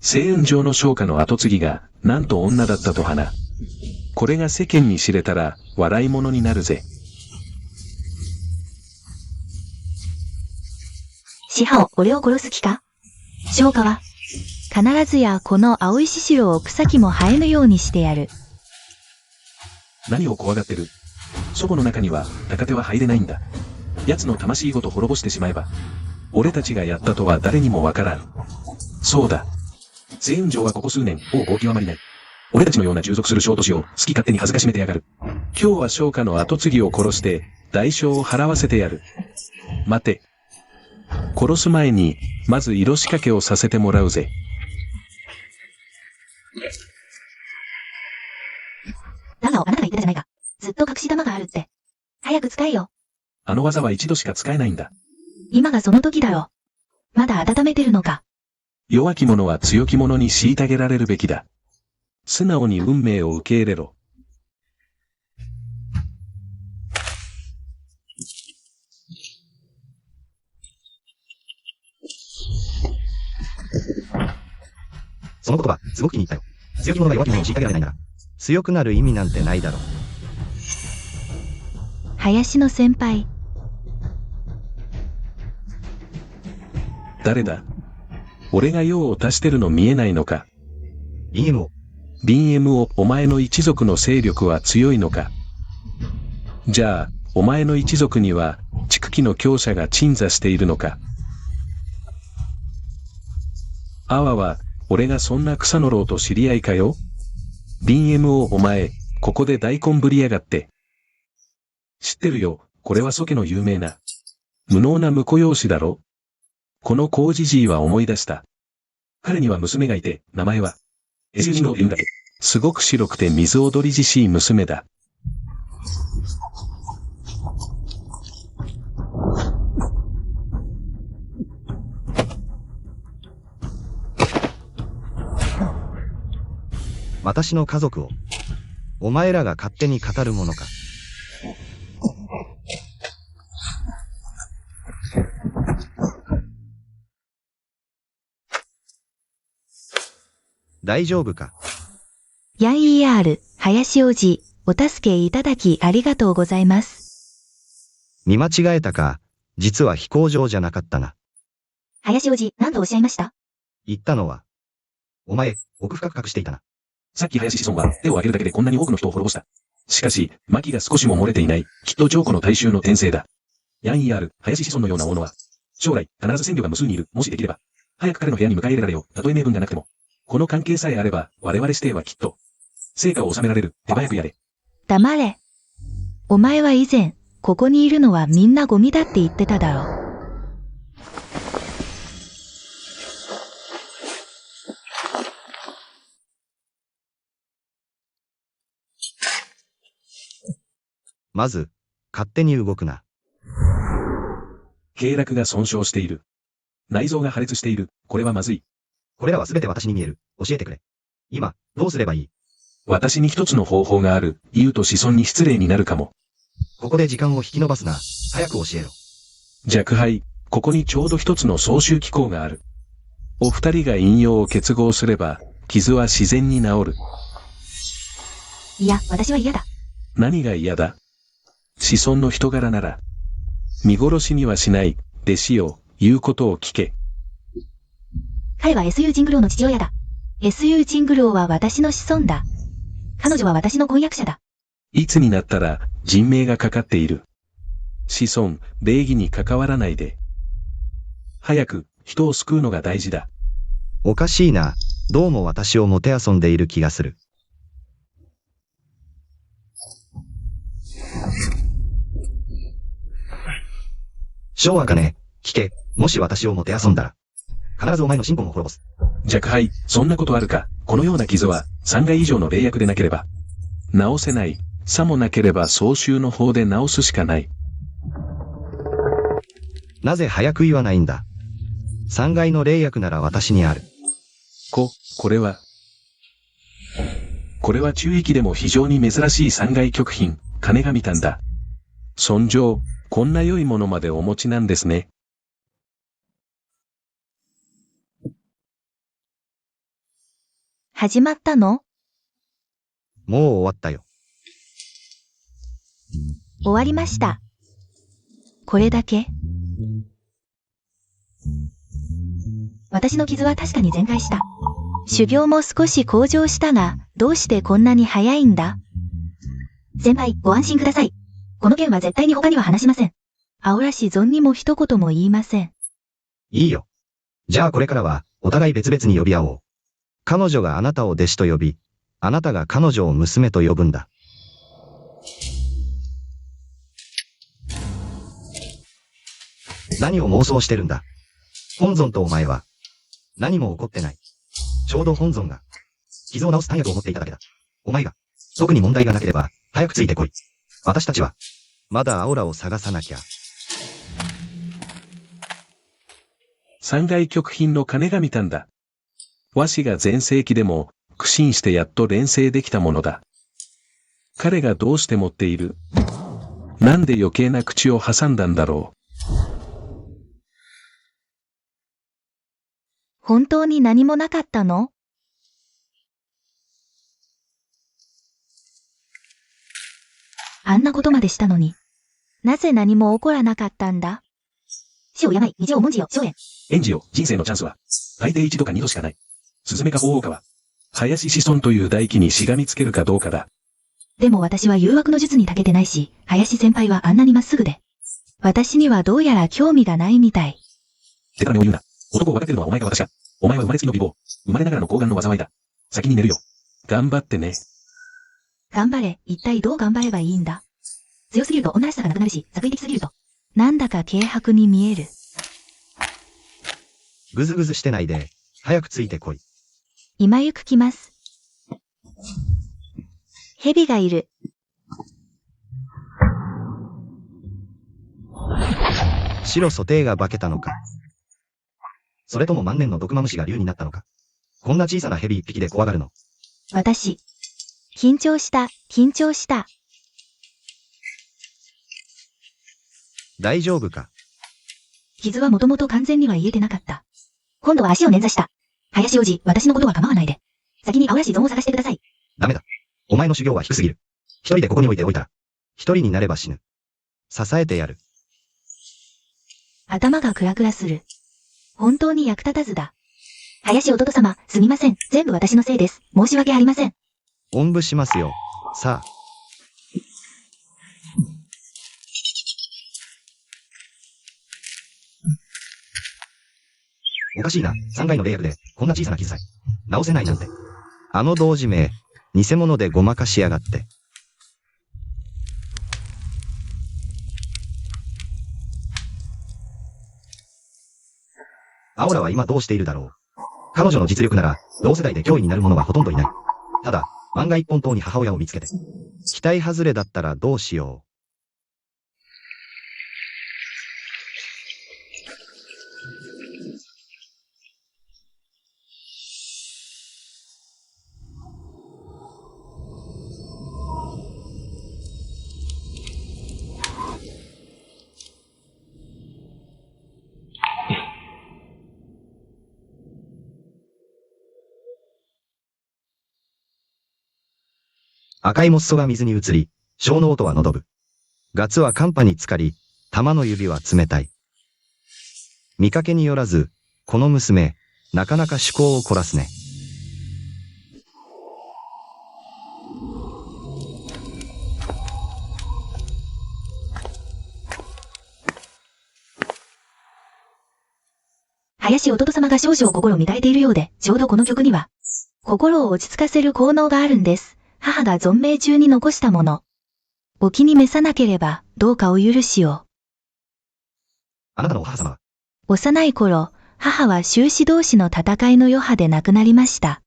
星雲上の昇華の後継ぎが、なんと女だったと花。これが世間に知れたら、笑い物になるぜ。シハオ、俺を殺す気か。昇華は、必ずやこの青石城を草木も生えぬようにしてやる。何を怖がってる。祖母の中には、高手は入れないんだ。奴の魂ごと滅ぼしてしまえば、俺たちがやったとは誰にもわからん。そうだ。星雲上はここ数年、大極まりない。俺たちのような従属する小都市を好き勝手に恥ずかしめてやがる。今日は昇華の後継ぎを殺して、代償を払わせてやる。待て。殺す前に、まず色仕掛けをさせてもらうぜ。だがあなたが言ったじゃないか。ずっと隠し玉があるって。早く使えよ。あの技は一度しか使えないんだ。今がその時だろ。まだ温めてるのか。弱き者は強き者に虐げられるべきだ。素直に運命を受け入れろ。その言葉、すごく気に入ったよ。強き者が弱き者を虐げられないなら、強くなる意味なんてないだろう。林の先輩。誰だ？俺が用を足してるの見えないのか。BMO。BMO、お前の一族の勢力は強いのか。じゃあ、お前の一族には、筑基の強者が鎮座しているのか。あわは、俺がそんな草の郎と知り合いかよ。BMO、お前、ここで大根ぶりやがって。知ってるよ、これは祖家の有名な。無能な婿養子だろ。このコウジジイは思い出した。彼には娘がいて、名前は、エスユジノと言うんだけ。すごく白くて水踊りじしい娘だ。私の家族を、お前らが勝手に語るものか。大丈夫か。ヤン ER、林おじ、お助けいただきありがとうございます。見間違えたか、実は飛行場じゃなかったな。林おじ、何とおっしゃいました？言ったのは、お前、奥深く隠していたな。さっき林子孫は手を挙げるだけでこんなに多くの人を滅ぼした。しかし、マキが少しも漏れていない、きっとジョーコの大衆の転生だ。ヤン ER、林子孫のようなものは、将来、必ず戦力が無数にいる、もしできれば、早く彼の部屋に迎え入れられよう、たとえ名分がなくても。この関係さえあれば、我々指定はきっと、成果を収められる、手早くやれ。黙れ。お前は以前、ここにいるのはみんなゴミだって言ってただろ。まず、勝手に動くな。経絡が損傷している。内臓が破裂している。これはまずい。これらはすべて私に見える。教えてくれ。今、どうすればいい？私に一つの方法がある。言うと子孫に失礼になるかも。ここで時間を引き延ばすな。早く教えろ。若輩、ここにちょうど一つの総集機構がある。お二人が引用を結合すれば、傷は自然に治る。いや、私は嫌だ。何が嫌だ？子孫の人柄なら、見殺しにはしない、弟子よ、言うことを聞け。彼は SU ジングローの父親だ。SU ジングローは私の子孫だ。彼女は私の婚約者だ。いつになったら人命がかかっている。子孫、礼儀に関わらないで。早く人を救うのが大事だ。おかしいな。どうも私をもてあそんでいる気がする。小茜、聞け。もし私をもてあそんだら、必ずお前の神婚を滅ぼす。若輩、そんなことあるか。このような傷は3回以上の霊薬でなければ治せない。さもなければ総集の方で治すしかない。なぜ早く言わないんだ。3階の霊薬なら私にある。これは中域でも非常に珍しい3階極品、金神丹だ。尊上、こんな良いものまでお持ちなんですね。始まったの？もう終わったよ。終わりました。これだけ？私の傷は確かに全開した。修行も少し向上したが、どうしてこんなに早いんだ？先輩、ご安心ください。この件は絶対に他には話しません。青らし存にも一言も言いません。いいよ。じゃあこれからは、お互い別々に呼び合おう。彼女があなたを弟子と呼び、あなたが彼女を娘と呼ぶんだ。何を妄想してるんだ。本尊とお前は、何も起こってない。ちょうど本尊が、傷を治す丹薬を持っていただけだ。お前が、特に問題がなければ、早くついてこい。私たちは、まだアオラを探さなきゃ。3階極品の金神丹だ。和紙が全盛期でも、苦心してやっと錬成できたものだ。彼がどうして持っている？なんで余計な口を挟んだんだろう。本当に何もなかったの？あんなことまでしたのに、なぜ何も起こらなかったんだ？死を病、道を文字よ、生縁。園児よ、人生のチャンスは、大抵一度か二度しかない。スズメか鳳凰かは、林子孫という大器にしがみつけるかどうかだ。でも私は誘惑の術に長けてないし、林先輩はあんなにまっすぐで。私にはどうやら興味がないみたい。手紙を言うな。男を分かってるのはお前か私か。お前は生まれつきの美貌。生まれながらの睾丸の災いだ。先に寝るよ。頑張ってね。頑張れ。一体どう頑張ればいいんだ？強すぎると女らしさがなくなるし、作為的すぎると。なんだか軽薄に見える。ぐずぐずしてないで、早くついてこい。今ゆく来ます。蛇がいる。白ソテーが化けたのか。それとも万年の毒マムシが竜になったのか。こんな小さな蛇一匹で怖がるの。私。緊張した。大丈夫か。傷はもともと完全には癒えてなかった。今度は足を捻挫した。林王子、私のことは構わないで。先に青らしいゾンを探してください。ダメだ。お前の修行は低すぎる。一人でここに置いておいたら。一人になれば死ぬ。支えてやる。頭がクラクラする。本当に役立たずだ。林弟様、すみません。全部私のせいです。申し訳ありません。おんぶしますよ。さあ。おかしいな。3階の霊薬で、こんな小さな傷さえ、治せないなんて。あの童子め、偽物でごまかしやがって。アオラは今どうしているだろう。彼女の実力なら、同世代で脅威になる者はほとんどいない。ただ、万が一本当に母親を見つけて。期待外れだったらどうしよう。赤いモッソが水に移り、小の音はのどぶ。ガツは寒波に浸かり、玉の指は冷たい。見かけによらず、この娘、なかなか趣向を凝らすね。林弟様が少々心を乱れているようで、ちょうどこの曲には、心を落ち着かせる効能があるんです。母が存命中に残したもの。お気に召さなければ、どうかお許しを。あなたのお母様は、幼い頃、母は修士同士の戦いの余波で亡くなりました。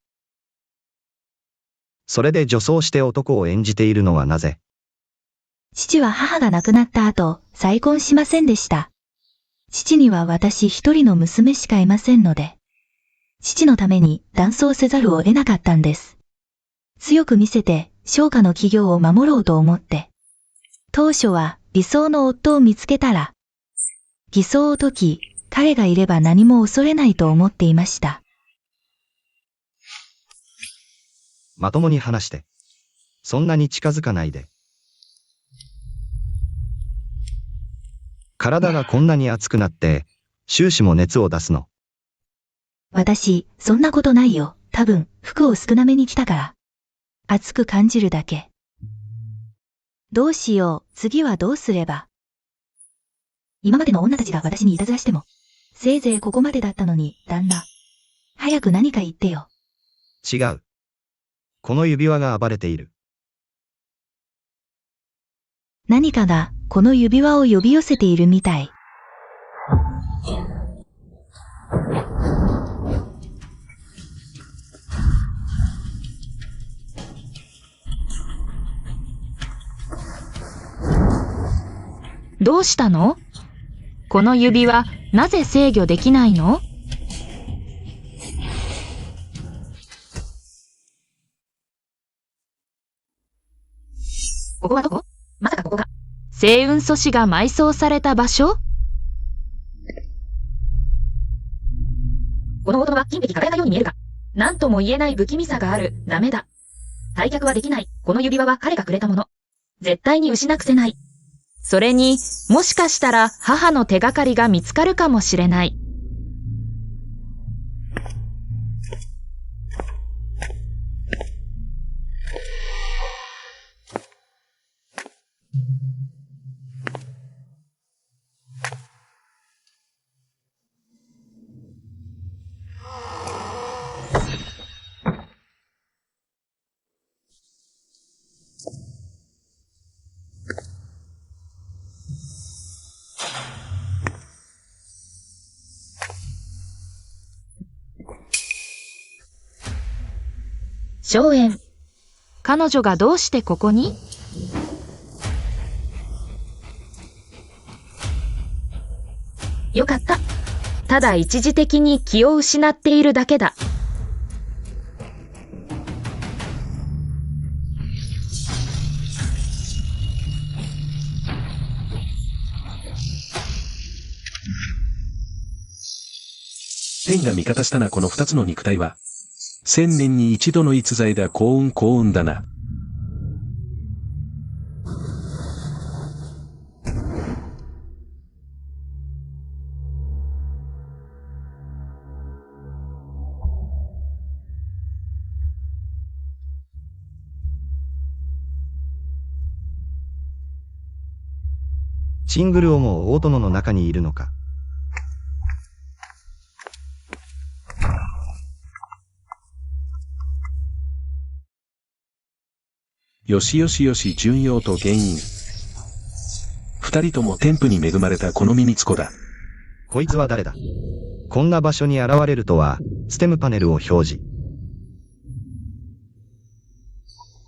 それで女装して男を演じているのはなぜ？父は母が亡くなった後、再婚しませんでした。父には私一人の娘しかいませんので、父のために男装せざるを得なかったんです。強く見せて、商家の企業を守ろうと思って。当初は理想の夫を見つけたら、偽装を解き、彼がいれば何も恐れないと思っていました。まともに話して。そんなに近づかないで。体がこんなに熱くなって、終始も熱を出すの。私、そんなことないよ。多分、服を少なめに着たから。熱く感じるだけ。どうしよう、次はどうすれば。今までの女たちが私にいたずらしても、せいぜいここまでだったのに、旦那。早く何か言ってよ。違う。この指輪が暴れている。何かが、この指輪を呼び寄せているみたい。どうしたの？この指輪、なぜ制御できないの？ここはどこ？まさかここが。星雲素子が埋葬された場所？この大殿は金碧輝いたように見えるが、なんとも言えない不気味さがある。ダメだ。退却はできない。この指輪は彼がくれたもの。絶対に失くせない。それに、もしかしたら母の手がかりが見つかるかもしれない。荘園。彼女がどうしてここに？よかった。ただ一時的に気を失っているだけだ。天が味方したなこの二つの肉体は。千年に一度の逸材だ幸運幸運だな。チングルオも大殿の中にいるのか。よしよしよし順陽と原因。二人とも天賦に恵まれたこの耳つこだ。こいつは誰だ。こんな場所に現れるとは、ステムパネルを表示。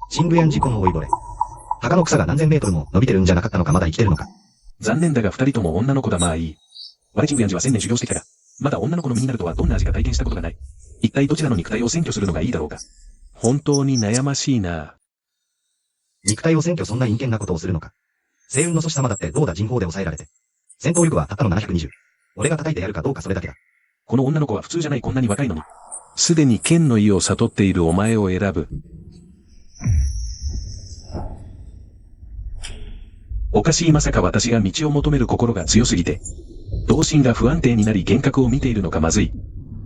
チングヤンジコの老いぼれ。墓の草が何千メートルも伸びてるんじゃなかったのかまだ生きてるのか。残念だが二人とも女の子だまあいい。我チングヤンジは1000年修行してきたが、まだ女の子の身になるとはどんな味か体験したことがない。一体どちらの肉体を占拠するのがいいだろうか。本当に悩ましいな。肉体を占拠そんな陰険なことをするのか。星雲の阻止様だってどうだ人法で抑えられて。戦闘力はたったの720。俺が叩いてやるかどうかそれだけだ。この女の子は普通じゃないこんなに若いのに。すでに剣の意を悟っているお前を選ぶ。おかしいまさか私が道を求める心が強すぎて。同心が不安定になり幻覚を見ているのかまずい。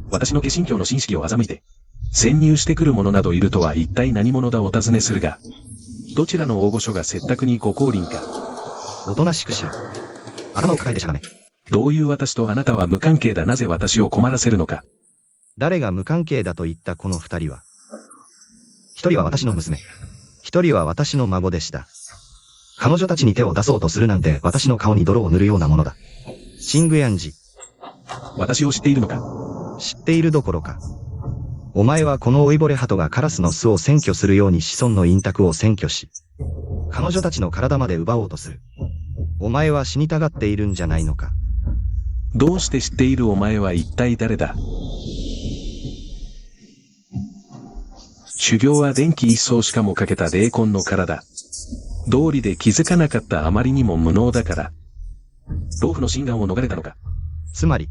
私の化身教の神式を欺いて。潜入してくる者などいるとは一体何者だお尋ねするが。どちらの大御所が説得にご降臨か。おとなしくしろ。頭を抱えてしゃがめ。どういう私とあなたは無関係だなぜ私を困らせるのか。誰が無関係だと言ったこの二人は。一人は私の娘。一人は私の孫でした。彼女たちに手を出そうとするなんて私の顔に泥を塗るようなものだ。チングヤンジ。私を知っているのか。知っているどころか。お前はこの老いぼれ鳩がカラスの巣を占拠するように子孫の陰卓を占拠し、彼女たちの体まで奪おうとする。お前は死にたがっているんじゃないのか。どうして知っているお前は一体誰だ。修行は電気一層しかもかけた霊魂の体。道理で気づかなかったあまりにも無能だから。老夫の心眼を逃れたのか。つまり、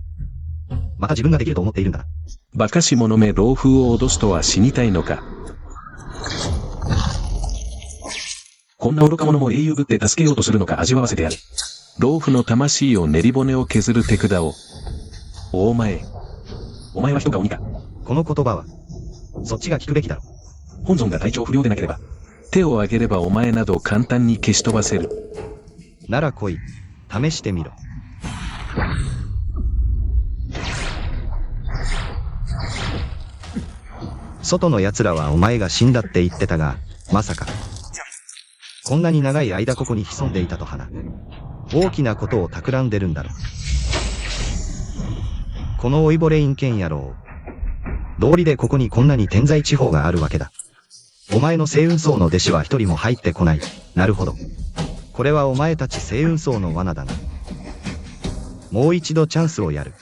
また自分ができると思っているんだな。馬鹿し者め老夫を脅すとは死にたいのか。こんな愚か者も英雄ぶって助けようとするのか味わわせてやる。老夫の魂を練り骨を削る手札を。お前は人か鬼か。この言葉は、そっちが聞くべきだろ。本尊が体調不良でなければ、手を挙げればお前など簡単に消し飛ばせる。なら来い、試してみろ。外の奴らはお前が死んだって言ってたが、まさか。こんなに長い間ここに潜んでいたとはな。大きなことを企んでるんだろ。この老いぼれ陰険野郎。道理でここにこんなに天在地方があるわけだ。お前の星雲層の弟子は一人も入ってこない。なるほど。これはお前たち星雲層の罠だな。もう一度チャンスをやる。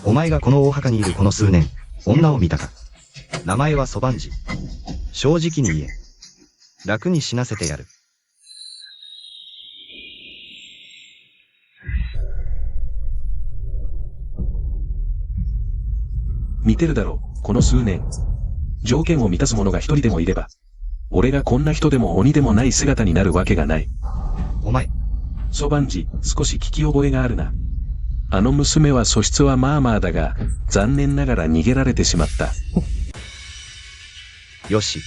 お前がこの大墓にいるこの数年、女を見たか。名前はソバンジ。正直に言え。楽に死なせてやる。見てるだろう、この数年。条件を満たす者が一人でもいれば、俺がこんな人でも鬼でもない姿になるわけがない。お前。ソバンジ、少し聞き覚えがあるな。あの娘は素質はまあまあだが、残念ながら逃げられてしまった。よし。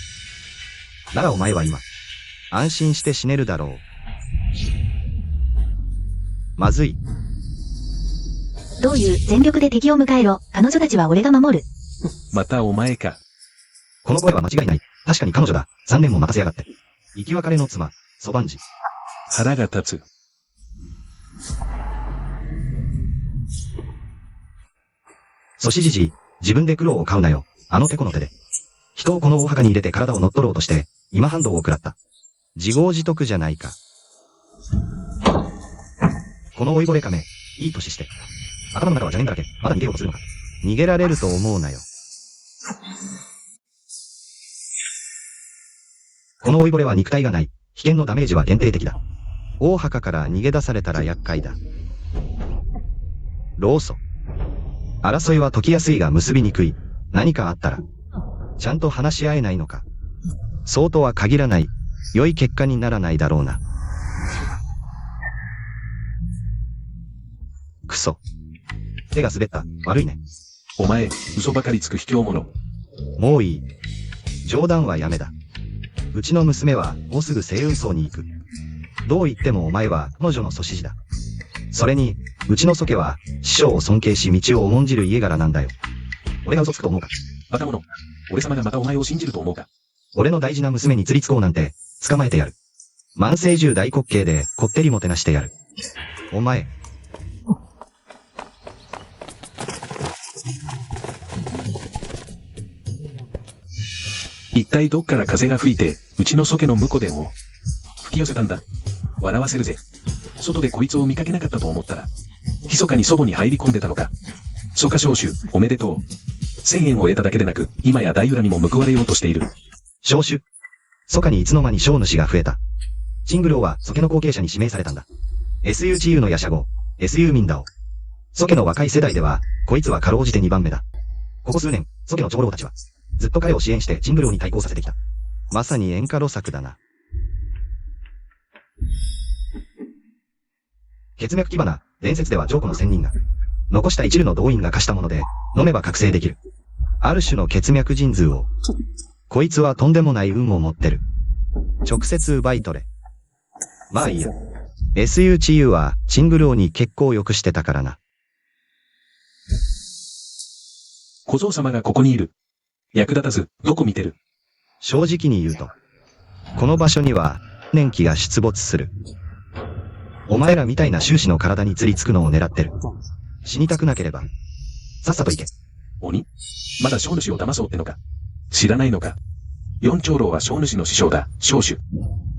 ならお前は今、安心して死ねるだろう。まずい。どういう全力で敵を迎えろ。彼女たちは俺が守る。またお前か。この声は間違いない。確かに彼女だ。残念も待たせやがって。生き別れの妻、ソバンジ。腹が立つ。ソシジジイ、自分で苦労を買うなよ。あの手この手で。人をこの大墓に入れて体を乗っ取ろうとして、今反動を食らった。自業自得じゃないか。この老いぼれ亀、いい年して。頭の中は邪念だらけ。まだ逃げようとするのか。逃げられると思うなよ。この老いぼれは肉体がない。危険のダメージは限定的だ。大墓から逃げ出されたら厄介だ。老祖。争いは解きやすいが結びにくい。何かあったら、ちゃんと話し合えないのか。そうとは限らない。良い結果にならないだろうな。クソ。手が滑った。悪いね。お前、嘘ばかりつく卑怯者。もういい。冗談はやめだ。うちの娘はもうすぐ星雲荘に行く。どう言ってもお前は彼女の祖師寺だ。それに、うちの祖家は師匠を尊敬し道を重んじる家柄なんだよ。俺が嘘つくと思うか。バカ者。俺様がまたお前を信じると思うか。俺の大事な娘に釣りつこうなんて、捕まえてやる。万世中大滑稽でこってりもてなしてやる。お前。一体どっから風が吹いて、うちの祖家の婿殿を吹き寄せたんだ。笑わせるぜ。外でこいつを見かけなかったと思ったら、密かに祖母に入り込んでたのか。蘇家召集、おめでとう。1000円を得ただけでなく、今や大恨みも報われようとしている。召集。蘇家にいつの間に商主が増えた。チングローは蘇家の後継者に指名されたんだ。SU 治癒のヤシャゴ、SU ミンダオ。蘇家の若い世代では、こいつはかろうじて2番目だ。ここ数年、蘇家の長老たちは、ずっと彼を支援してチングローに対抗させてきた。まさに演歌路作だな。血脈牙花、伝説では上古の仙人が、残した一縷の動員が貸したもので、飲めば覚醒できる。ある種の血脈神髄を。こいつはとんでもない運を持ってる。直接奪い取れ。まあいいや。SU 治癒は、チングローに結構良くしてたからな。小僧様がここにいる。役立たず、どこ見てる？正直に言うと、この場所には、年季が出没する。お前らみたいな修士の体に釣りつくのを狙ってる。死にたくなければ、さっさと行け。鬼？まだ小主を騙そうってのか？知らないのか？四長老は小主の師匠だ、小主。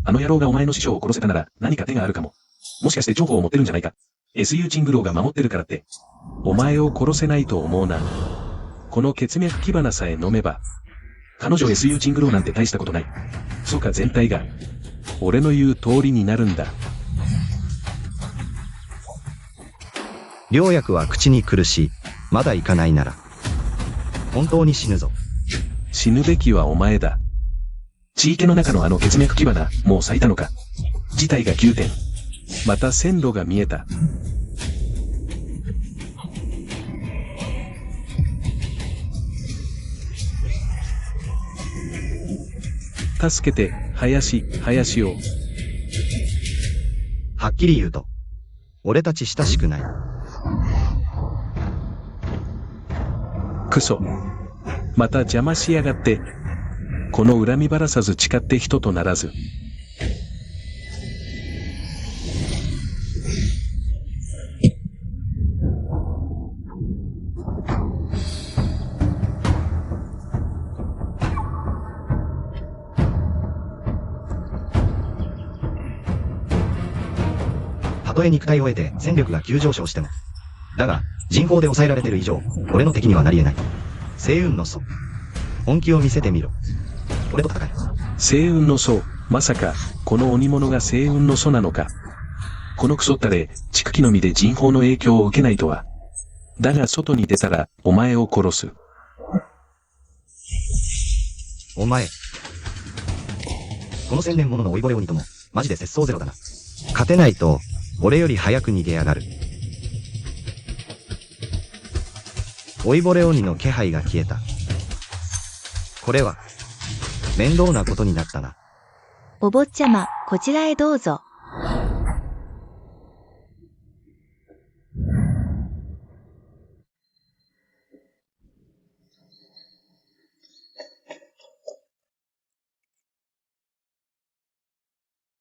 あの野郎がお前の師匠を殺せたなら何か手があるかも。もしかして情報を持ってるんじゃないか？ SU チングローが守ってるからって、お前を殺せないと思うな。この血脈牙花さえ飲めば、彼女 SU チングローなんて大したことない。そうか全体が、俺の言う通りになるんだ。良薬は口に苦しい。まだ行かないなら。本当に死ぬぞ。死ぬべきはお前だ。地域の中のあの血脈牙花、もう咲いたのか。事態が急転。また線路が見えた。助けて、林を。はっきり言うと、俺たち親しくない。クソ。また邪魔しやがって。この恨みばらさず誓って人とならず。たとえ肉体を得て戦力が急上昇しても。だが、人口で抑えられてる以上、俺の敵にはなり得ない。星雲の祖。本気を見せてみろ。俺と戦え。星雲の祖、まさか、この鬼物が星雲の祖なのか。このクソったれ、畜気の実で人痘の影響を受けないとは。だが外に出たら、お前を殺す。お前。この1000年ものの老いぼれ鬼とも、マジで節操ゼロだな。勝てないと、俺より早く逃げやがる。老いぼれ鬼の気配が消えた。これは、面倒なことになったな。お坊ちゃま、こちらへどうぞ。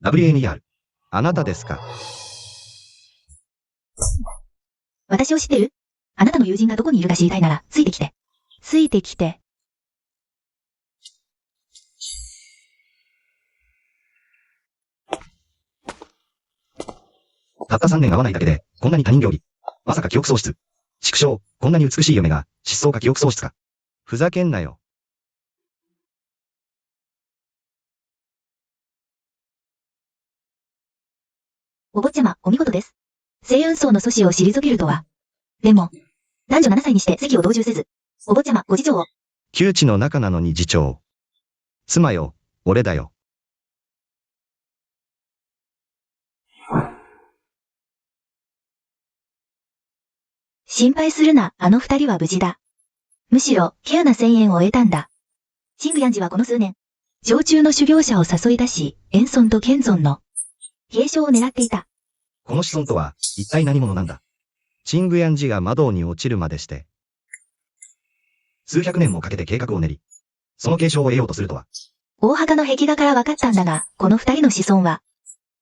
WNER。あなたですか？私を知ってる？あなたの友人がどこにいるか知りたいなら、ついてきて。ついてきて。たった3年会わないだけで、こんなに他人行儀。まさか記憶喪失。畜生、こんなに美しい嫁が、失踪か記憶喪失か。ふざけんなよ。お坊ちゃま、お見事です。星雲荘の阻止を退けるとは。でも、男女7歳にして席を同住せず、お坊ちゃま、ご次長を。窮地の中なのに次長。妻よ、俺だよ。心配するな、あの二人は無事だ。むしろ、稀有な1000円を得たんだ。チングヤンジはこの数年、常駐の修行者を誘い出し、遠尊と剣尊の継承を狙っていた。この子孫とは、一体何者なんだ。チングヤンジが魔道に落ちるまでして、数百年もかけて計画を練り、その継承を得ようとするとは。大墓の壁画から分かったんだが、この二人の子孫は、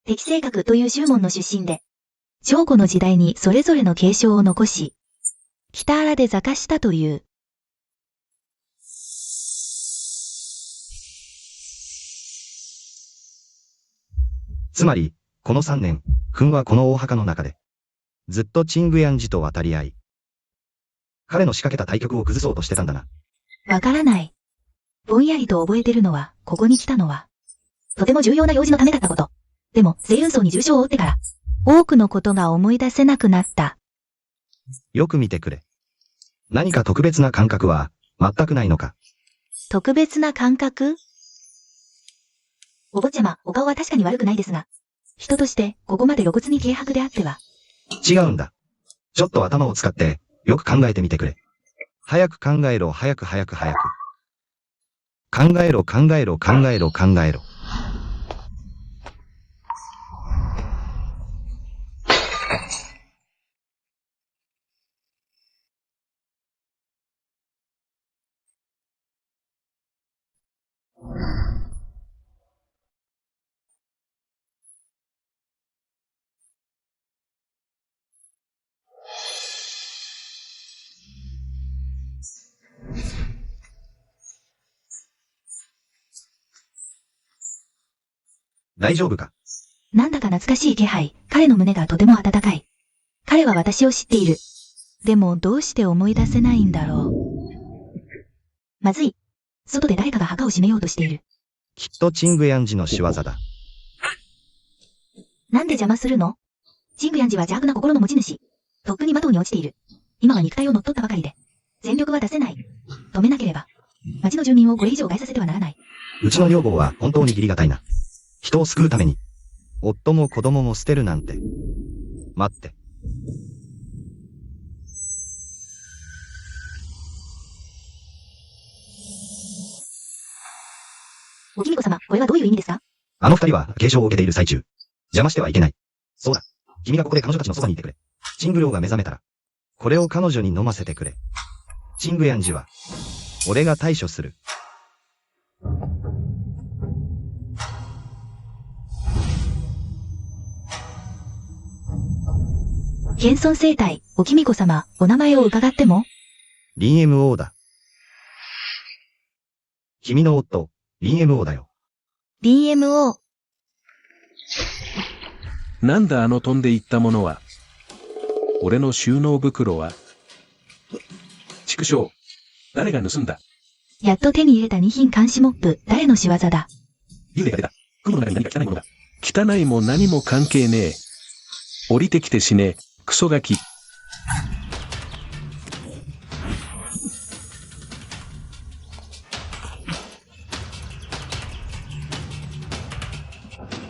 適正閣という宗門の出身で、上古の時代にそれぞれの継承を残し、北荒で座化したという。つまり、この3年、君はこの大墓の中で、ずっとチングヤンジと渡り合い、彼の仕掛けた対局を崩そうとしてたんだな。わからない。ぼんやりと覚えてるのは、ここに来たのは、とても重要な用事のためだったこと。でも、星雲荘に重傷を負ってから、多くのことが思い出せなくなった。よく見てくれ。何か特別な感覚は、全くないのか。特別な感覚？お坊ちゃま、お顔は確かに悪くないですが、人として、ここまで露骨に軽薄であっては。違うんだ。ちょっと頭を使って、よく考えてみてくれ。早く考えろ、早く。考えろ。大丈夫か？なんだか懐かしい気配、彼の胸がとても温かい。彼は私を知っている。でもどうして思い出せないんだろう。まずい。外で誰かが墓を閉めようとしている。きっとチングヤンジの仕業だ。なんで邪魔するの？チングヤンジは邪悪な心の持ち主。とっくに魔道に落ちている。今は肉体を乗っ取ったばかりで。全力は出せない。止めなければ。町の住民をこれ以上害させてはならない。うちの女房は本当に義理がたいな。人を救うために、夫も子供も捨てるなんて。待って。おきみこ様、これはどういう意味ですか？あの二人は継承を受けている最中。邪魔してはいけない。そうだ。君がここで彼女たちのそばにいてくれ。チング寮が目覚めたら、これを彼女に飲ませてくれ。チングヤンジは、俺が対処する。謙遜生態、おきみこ様、お名前を伺っても？リン MO だ。君の夫、リン MO だよ。DMO。なんだあの飛んでいったものは。俺の収納袋は。畜生。誰が盗んだ？やっと手に入れた2品監視モップ、誰の仕業だ？幽霊が出た。雲の中に何か汚いものが。汚いも何も関係ねえ。降りてきて死ねえ。クソガキ。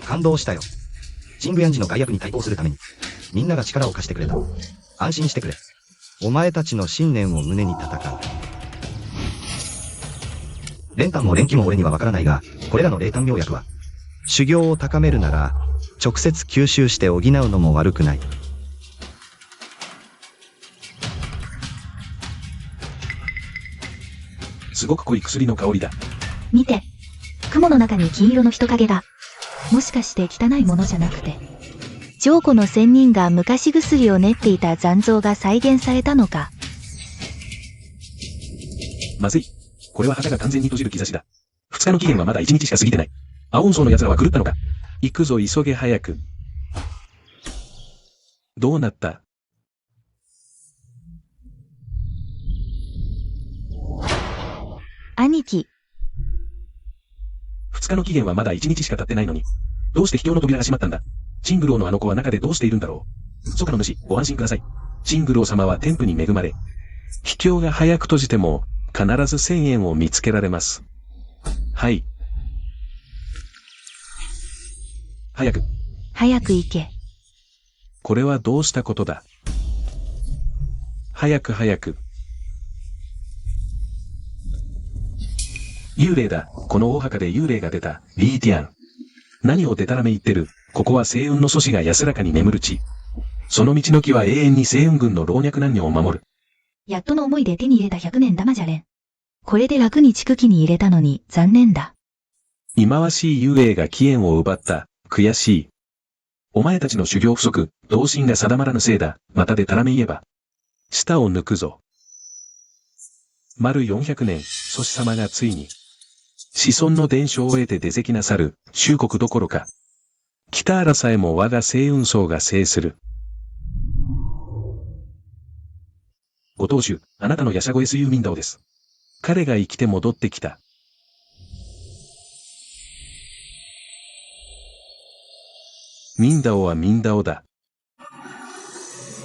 感動したよ。チングヤンジの害悪に対抗するために、みんなが力を貸してくれた。安心してくれ。お前たちの信念を胸に戦う。練炭も錬金も俺にはわからないが、これらの霊丹妙薬は、修行を高めるなら、直接吸収して補うのも悪くない。すごく濃い薬の香りだ。見て。雲の中に金色の人影が。もしかして汚いものじゃなくて。上古の仙人が昔薬を練っていた残像が再現されたのか。まずい。これは墓が完全に閉じる兆しだ。2日の期限はまだ1日しか過ぎてない。青音荘の奴らは狂ったのか。行くぞ急げ早く。どうなった？兄貴。 2日の期限はまだ1日しか経ってないのに。どうして秘境の扉が閉まったんだ。チングローのあの子は中でどうしているんだろう。蘇我の主、ご安心ください。チングロー様は天賦に恵まれ、秘境が早く閉じても、必ず1000円を見つけられます。はい。早く。早く行け。これはどうしたことだ。早く早く。幽霊だ。この大墓で幽霊が出た。リーティアン。何をデタラメ言ってる。ここは星雲の祖師が安らかに眠る地。その道の木は永遠に星雲軍の老若男女を守る。やっとの思いで手に入れた100年玉じゃれん。これで楽に地区機に入れたのに残念だ。忌まわしい幽霊が起源を奪った。悔しい。お前たちの修行不足、同心が定まらぬせいだ。またでたらめ言えば。舌を抜くぞ。丸400年、祖師様がついに、子孫の伝承を得て出席なさる、周国どころか。北原さえも我が星雲層が制する。ご当主、あなたのヤシャゴ SU ミンダオです。彼が生きて戻ってきた。ミンダオはミンダオだ。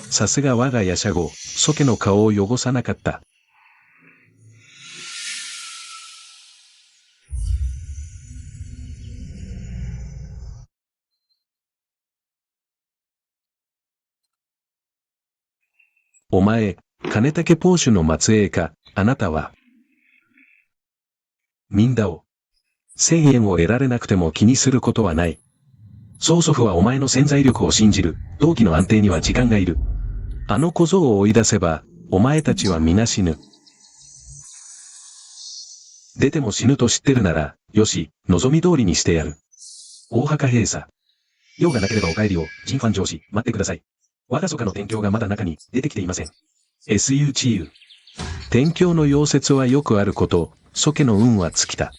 さすが我がヤシャゴ、ソケの顔を汚さなかった。お前、金竹ポーシュの末裔か、あなたは。ミンダオ。1000円を得られなくても気にすることはない。曽祖父はお前の潜在力を信じる。同期の安定には時間がいる。あの小僧を追い出せば、お前たちは皆死ぬ。出ても死ぬと知ってるなら、よし、望み通りにしてやる。大墓閉鎖。用がなければお帰りを、ジンファン上司、待ってください。我が蘇我の天境がまだ中に出てきていません。SU 治癒。天境の溶接はよくあること、蘇家の運は尽きた。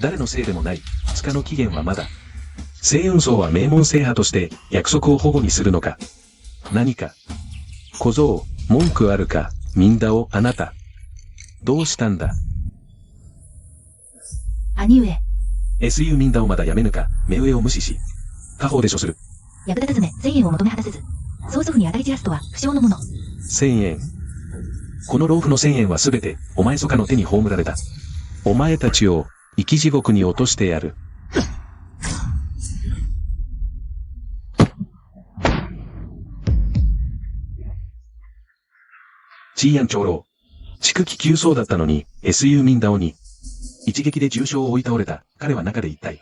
誰のせいでもない、2日の期限はまだ。星雲層は名門制覇として約束を保護にするのか。何か。小僧、文句あるか、ミンダオ、あなた。どうしたんだ。兄上。SU ミンダオまだやめぬか、目上を無視し。他方で処する。役立たずめ、1000円を求め果たせず。曽祖父に与え散らすとは、不祥のもの。1000円。この老夫の1000円はすべて、お前蘇我の手に葬られた。お前たちを、生き地獄に落としてやる。チーアン長老。筑気急走だったのに、SU ミンダオに。一撃で重傷を追い倒れた。彼は中で一体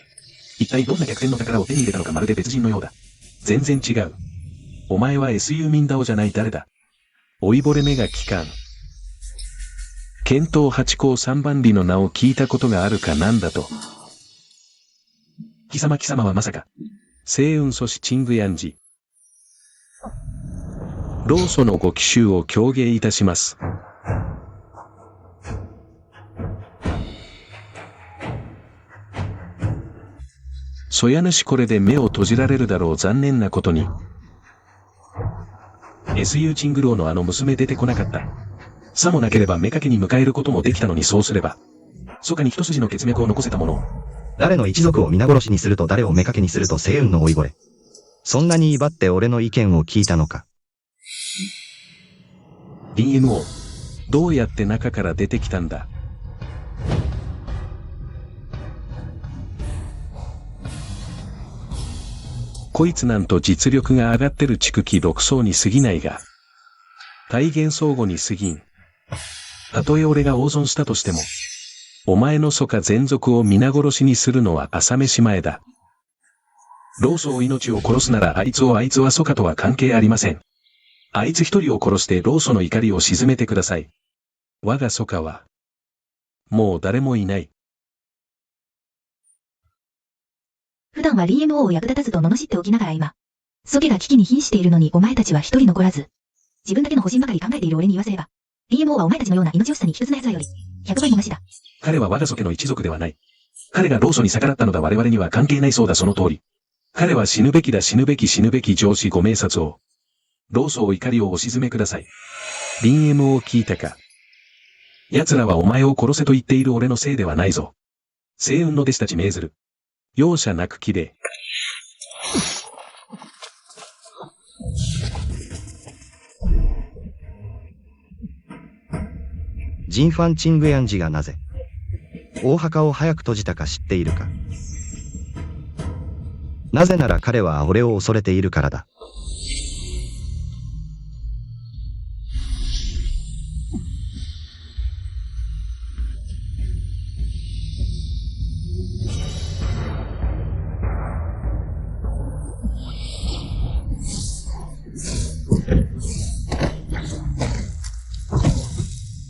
どんな逆転の宝を手に入れたのかまるで別人のようだ。全然違う。お前は SU ミンダオじゃない誰だ。老いぼれ目が利かん。剣闘八甲三番里の名を聞いたことがあるかなんだと。貴様はまさか。星雲祖師チングヤンジ。老祖のご奇襲を狂迎いたします。そや主これで目を閉じられるだろう。残念なことに。SU チングローのあの娘出てこなかった。さもなければ目かけに迎えることもできたのにそうすれば。蘇我に一筋の血脈を残せたものを。誰の一族を皆殺しにすると誰を目かけにすると星雲の老いぼれ。そんなに威張って俺の意見を聞いたのか。DMO。どうやって中から出てきたんだ。こいつなんと実力が上がってる筑気6層に過ぎないが。体現相互に過ぎん。たとえ俺が大損したとしても、お前の蘇我全族を皆殺しにするのは朝飯前だ。老祖を命を殺すならあいつは蘇我とは関係ありません。あいつ一人を殺して老祖の怒りを鎮めてください。我が蘇我は、もう誰もいない。普段は DMO を役立たずと罵っておきながら今、蘇家が危機に瀕しているのにお前たちは一人残らず、自分だけの保身ばかり考えている俺に言わせれば、DMO はお前たちのような命惜しさに卑屈な奴らより、100倍もマシだ。彼は我が蘇家の一族ではない。彼が老祖に逆らったのだ。我々には関係ないそうだ。その通り。彼は死ぬべきだ。死ぬべき上司ご明察を。老祖を怒りをお鎮めください。林 M を聞いたか。奴らはお前を殺せと言っている俺のせいではないぞ。星雲の弟子たち命ずる。容赦なく切れ。ジンファン・チングヤンジがなぜ、大墓を早く閉じたか知っているか。なぜなら彼は俺を恐れているからだ。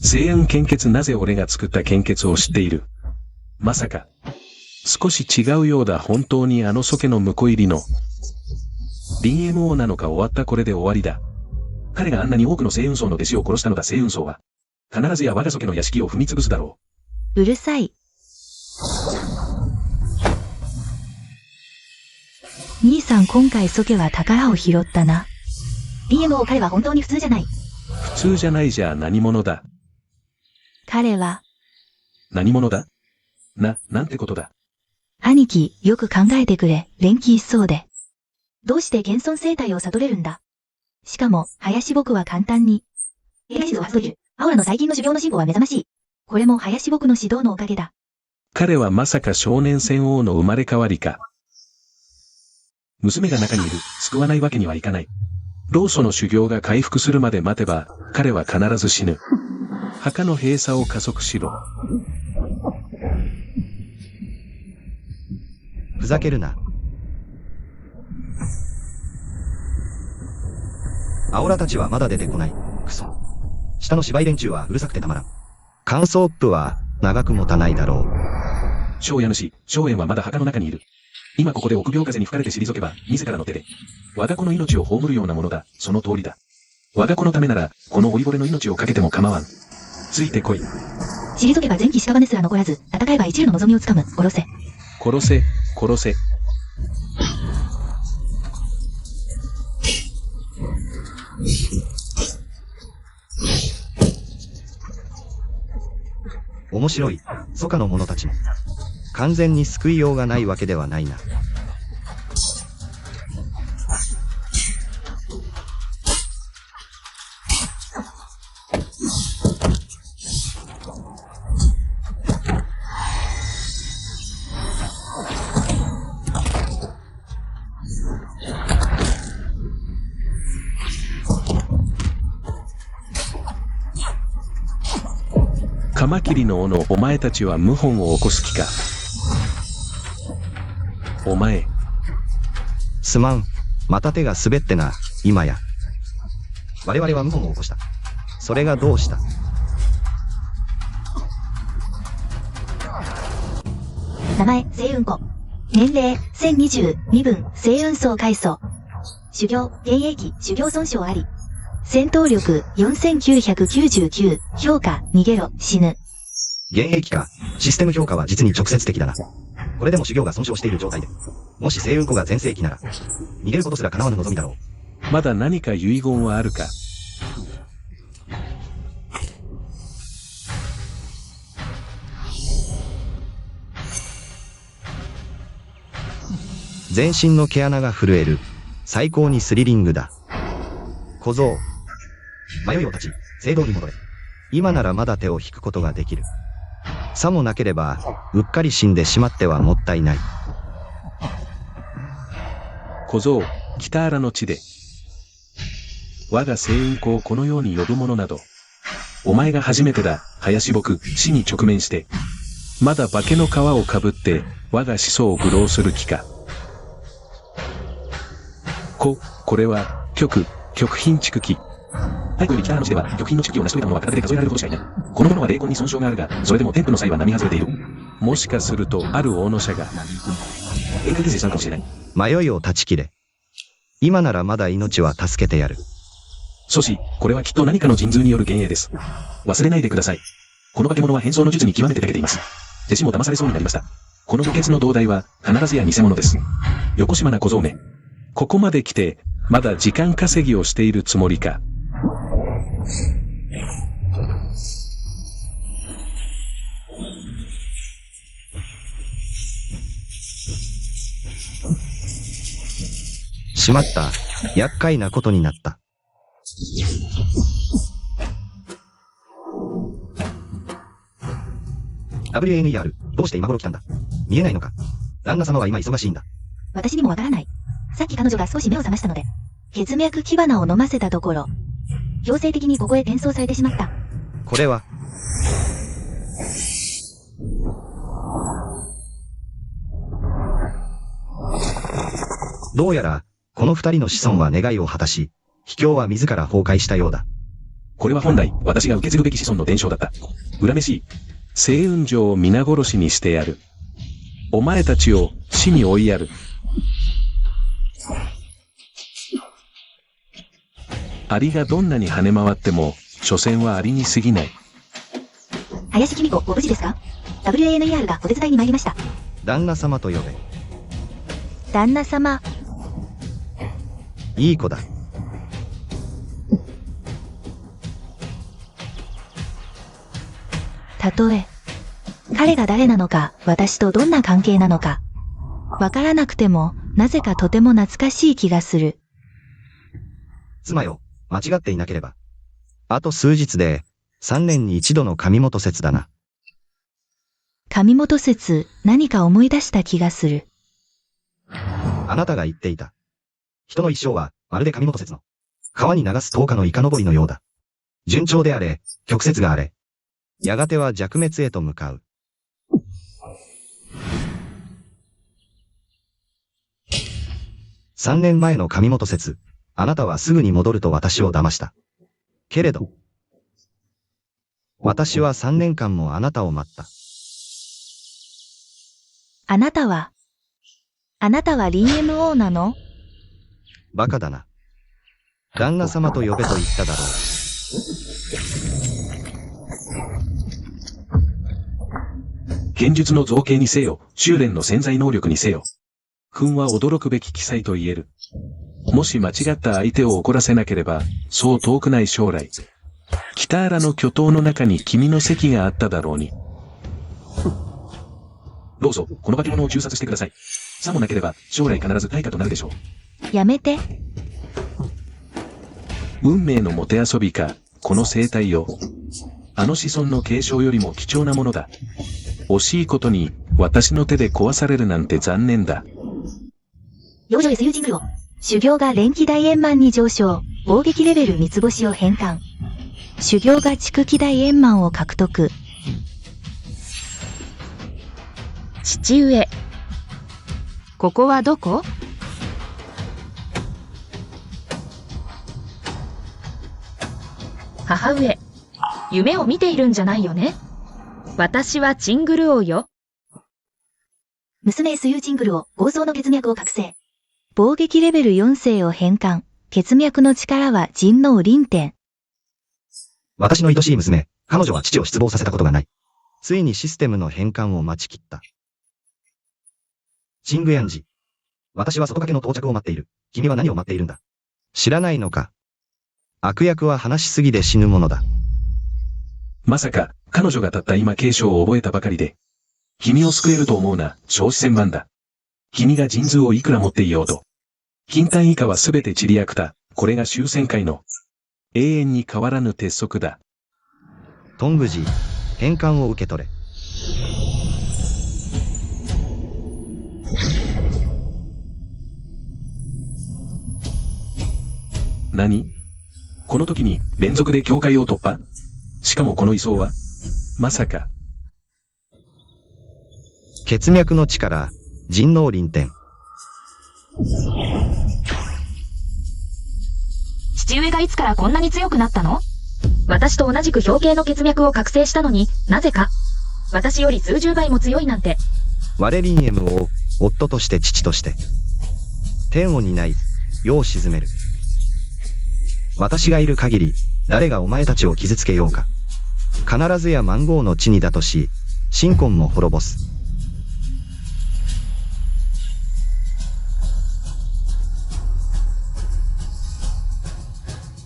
星雲献血なぜ俺が作った献血を知っている。まさか。少し違うようだ。本当にあのソケの婿入りの。DMO なのか。終わった。これで終わりだ。彼があんなに多くの星雲荘の弟子を殺したのだ。星雲荘は。必ずや我がソケの屋敷を踏み潰すだろう。うるさい。兄さん今回ソケは宝を拾ったな。DMO 彼は本当に普通じゃない。普通じゃないじゃあ何者だ。彼は。何者だ？なんてことだ。兄貴、よく考えてくれ。連起一層で。どうして現存生態を悟れるんだ。しかも、林僕は簡単に。兵士を発動する。アオラの最近の修行の進歩は目覚ましい。これも林僕の指導のおかげだ。彼はまさか少年戦王の生まれ変わりか。娘が中にいる。救わないわけにはいかない。老祖の修行が回復するまで待てば、彼は必ず死ぬ。墓の閉鎖を加速しろ。ふざけるな。アオラたちはまだ出てこない。クソ。下の芝居連中はうるさくてたまらん。乾燥ップは長く持たないだろう。小家主、小燕はまだ墓の中にいる。今ここで臆病風に吹かれて退けば、自らの手で。我が子の命を葬るようなものだ。その通りだ。我が子のためなら、この老いぼれの命をかけても構わん。ついてこい。退けば前期屍すら残らず、戦えば一縷の望みをつかむ。殺せ。殺せ、殺せ。面白い。蘇家の者たちも。完全に救いようがないわけではないな。カマキリの斧、お前たちは謀反を起こす気か。お前。すまん。また手が滑ってな、今や。我々は謀反を起こした。それがどうした？名前、星雲子。年齢、1022分、星雲層階層。修行、現役、修行損傷あり。戦闘力、4999。評価、逃げろ、死ぬ。現役か。システム評価は実に直接的だな。これでも修行が損傷している状態で。もし星雲子が全盛期なら、逃げることすら叶わぬ望みだろう。まだ何か遺言はあるか。全身の毛穴が震える。最高にスリリングだ。小僧。迷いを立ち、聖堂に戻れ。今ならまだ手を引くことができる。さもなければ、うっかり死んでしまってはもったいない。小僧、北荒の地で。我が星雲子をこのように呼ぶ者など。お前が初めてだ、林僕、死に直面して。まだ化けの皮をかぶって、我が始祖を愚弄する気か。これは、極貧蓄期。太古より北原の地では、極貧の蓄期を成し遂げた者は片手で数えられるほどしかいない。この者は霊魂に損傷があるが、それでも添付の際は並外れている。もしかすると、ある大野者が、永久形成したのかもしれない。迷いを断ち切れ。今ならまだ命は助けてやる。阻止、これはきっと何かの神通による幻影です。忘れないでください。この化け物は変装の術に極めて長けています。弟子も騙されそうになりました。この墓穴の洞大は、必ずや偽物です。横島な小僧め。ここまで来て、まだ時間稼ぎをしているつもりか。しまった。厄介なことになった。WANER、どうして今頃来たんだ？見えないのか？旦那様は今忙しいんだ。私にもわからない。さっき彼女が少し目を覚ましたので、血脈キバナを飲ませたところ、強制的にここへ転送されてしまった。これは、どうやら、この二人の子孫は願いを果たし、秘境は自ら崩壊したようだ。これは本来、私が受け継ぐべき子孫の伝承だった。恨めしい。星雲城を皆殺しにしてやる。お前たちを死に追いやる。アリがどんなに跳ね回っても、所詮はアリに過ぎない。林公子、ご無事ですか？ WANER がお手伝いに参りました。旦那様と呼べ。旦那様。いい子だ。たとえ、彼が誰なのか、私とどんな関係なのか、わからなくても、なぜかとても懐かしい気がする。妻よ、間違っていなければ。あと数日で、3年に一度の上本節だな。上本節、何か思い出した気がする。あなたが言っていた。人の一生は、まるで上本節の、川に流す10日のイカ登りのようだ。順調であれ、曲折があれ。やがては弱滅へと向かう。3年前の上本節、あなたはすぐに戻ると私を騙した。けれど、私は3年間もあなたを待った。あなたはリン MO なの？バカだな。旦那様と呼べと言っただろう。剣術の造形にせよ、修練の潜在能力にせよ。君は驚くべき奇才と言える。もし間違った相手を怒らせなければ、そう遠くない将来。北原の巨塔の中に君の席があっただろうに。どうぞ、この化け物を銃殺してください。さもなければ、将来必ず対価となるでしょう。やめて。運命のもてあそびか、この生態よ。あの子孫の継承よりも貴重なものだ。惜しいことに、私の手で壊されるなんて残念だ。幼女 S ユージングルを。修行が連気大円満に上昇。攻撃レベル三つ星を変換。修行が蓄気大円満を獲得。父上。ここはどこ？母上、夢を見ているんじゃないよね。私はチングル王よ。娘 S ユージングルを暴走の血脈を覚醒。防撃レベル4星を変換。血脈の力は人王輪天。私の愛しい娘、彼女は父を失望させたことがない。ついにシステムの変換を待ち切った。チングヤンジ。私は外掛けの到着を待っている。君は何を待っているんだ？知らないのか？悪役は話しすぎで死ぬものだ。まさか、彼女がたった今継承を覚えたばかりで。君を救えると思うな、少子千万だ。君が神通をいくら持っていようと。金丹以下はすべて散り役だ。これが終戦界の永遠に変わらぬ鉄則だ。トングジー、変換を受け取れ。何？この時に連続で境界を突破？しかもこの位相はまさか。血脈の力、人王輪天。父上がいつからこんなに強くなったの？私と同じく表系の血脈を覚醒したのになぜか私より数十倍も強いなんて。我リン M を夫として父として天を担い世を鎮める。私がいる限り誰がお前たちを傷つけようか必ずやマンゴーの地にだとし神魂も滅ぼす。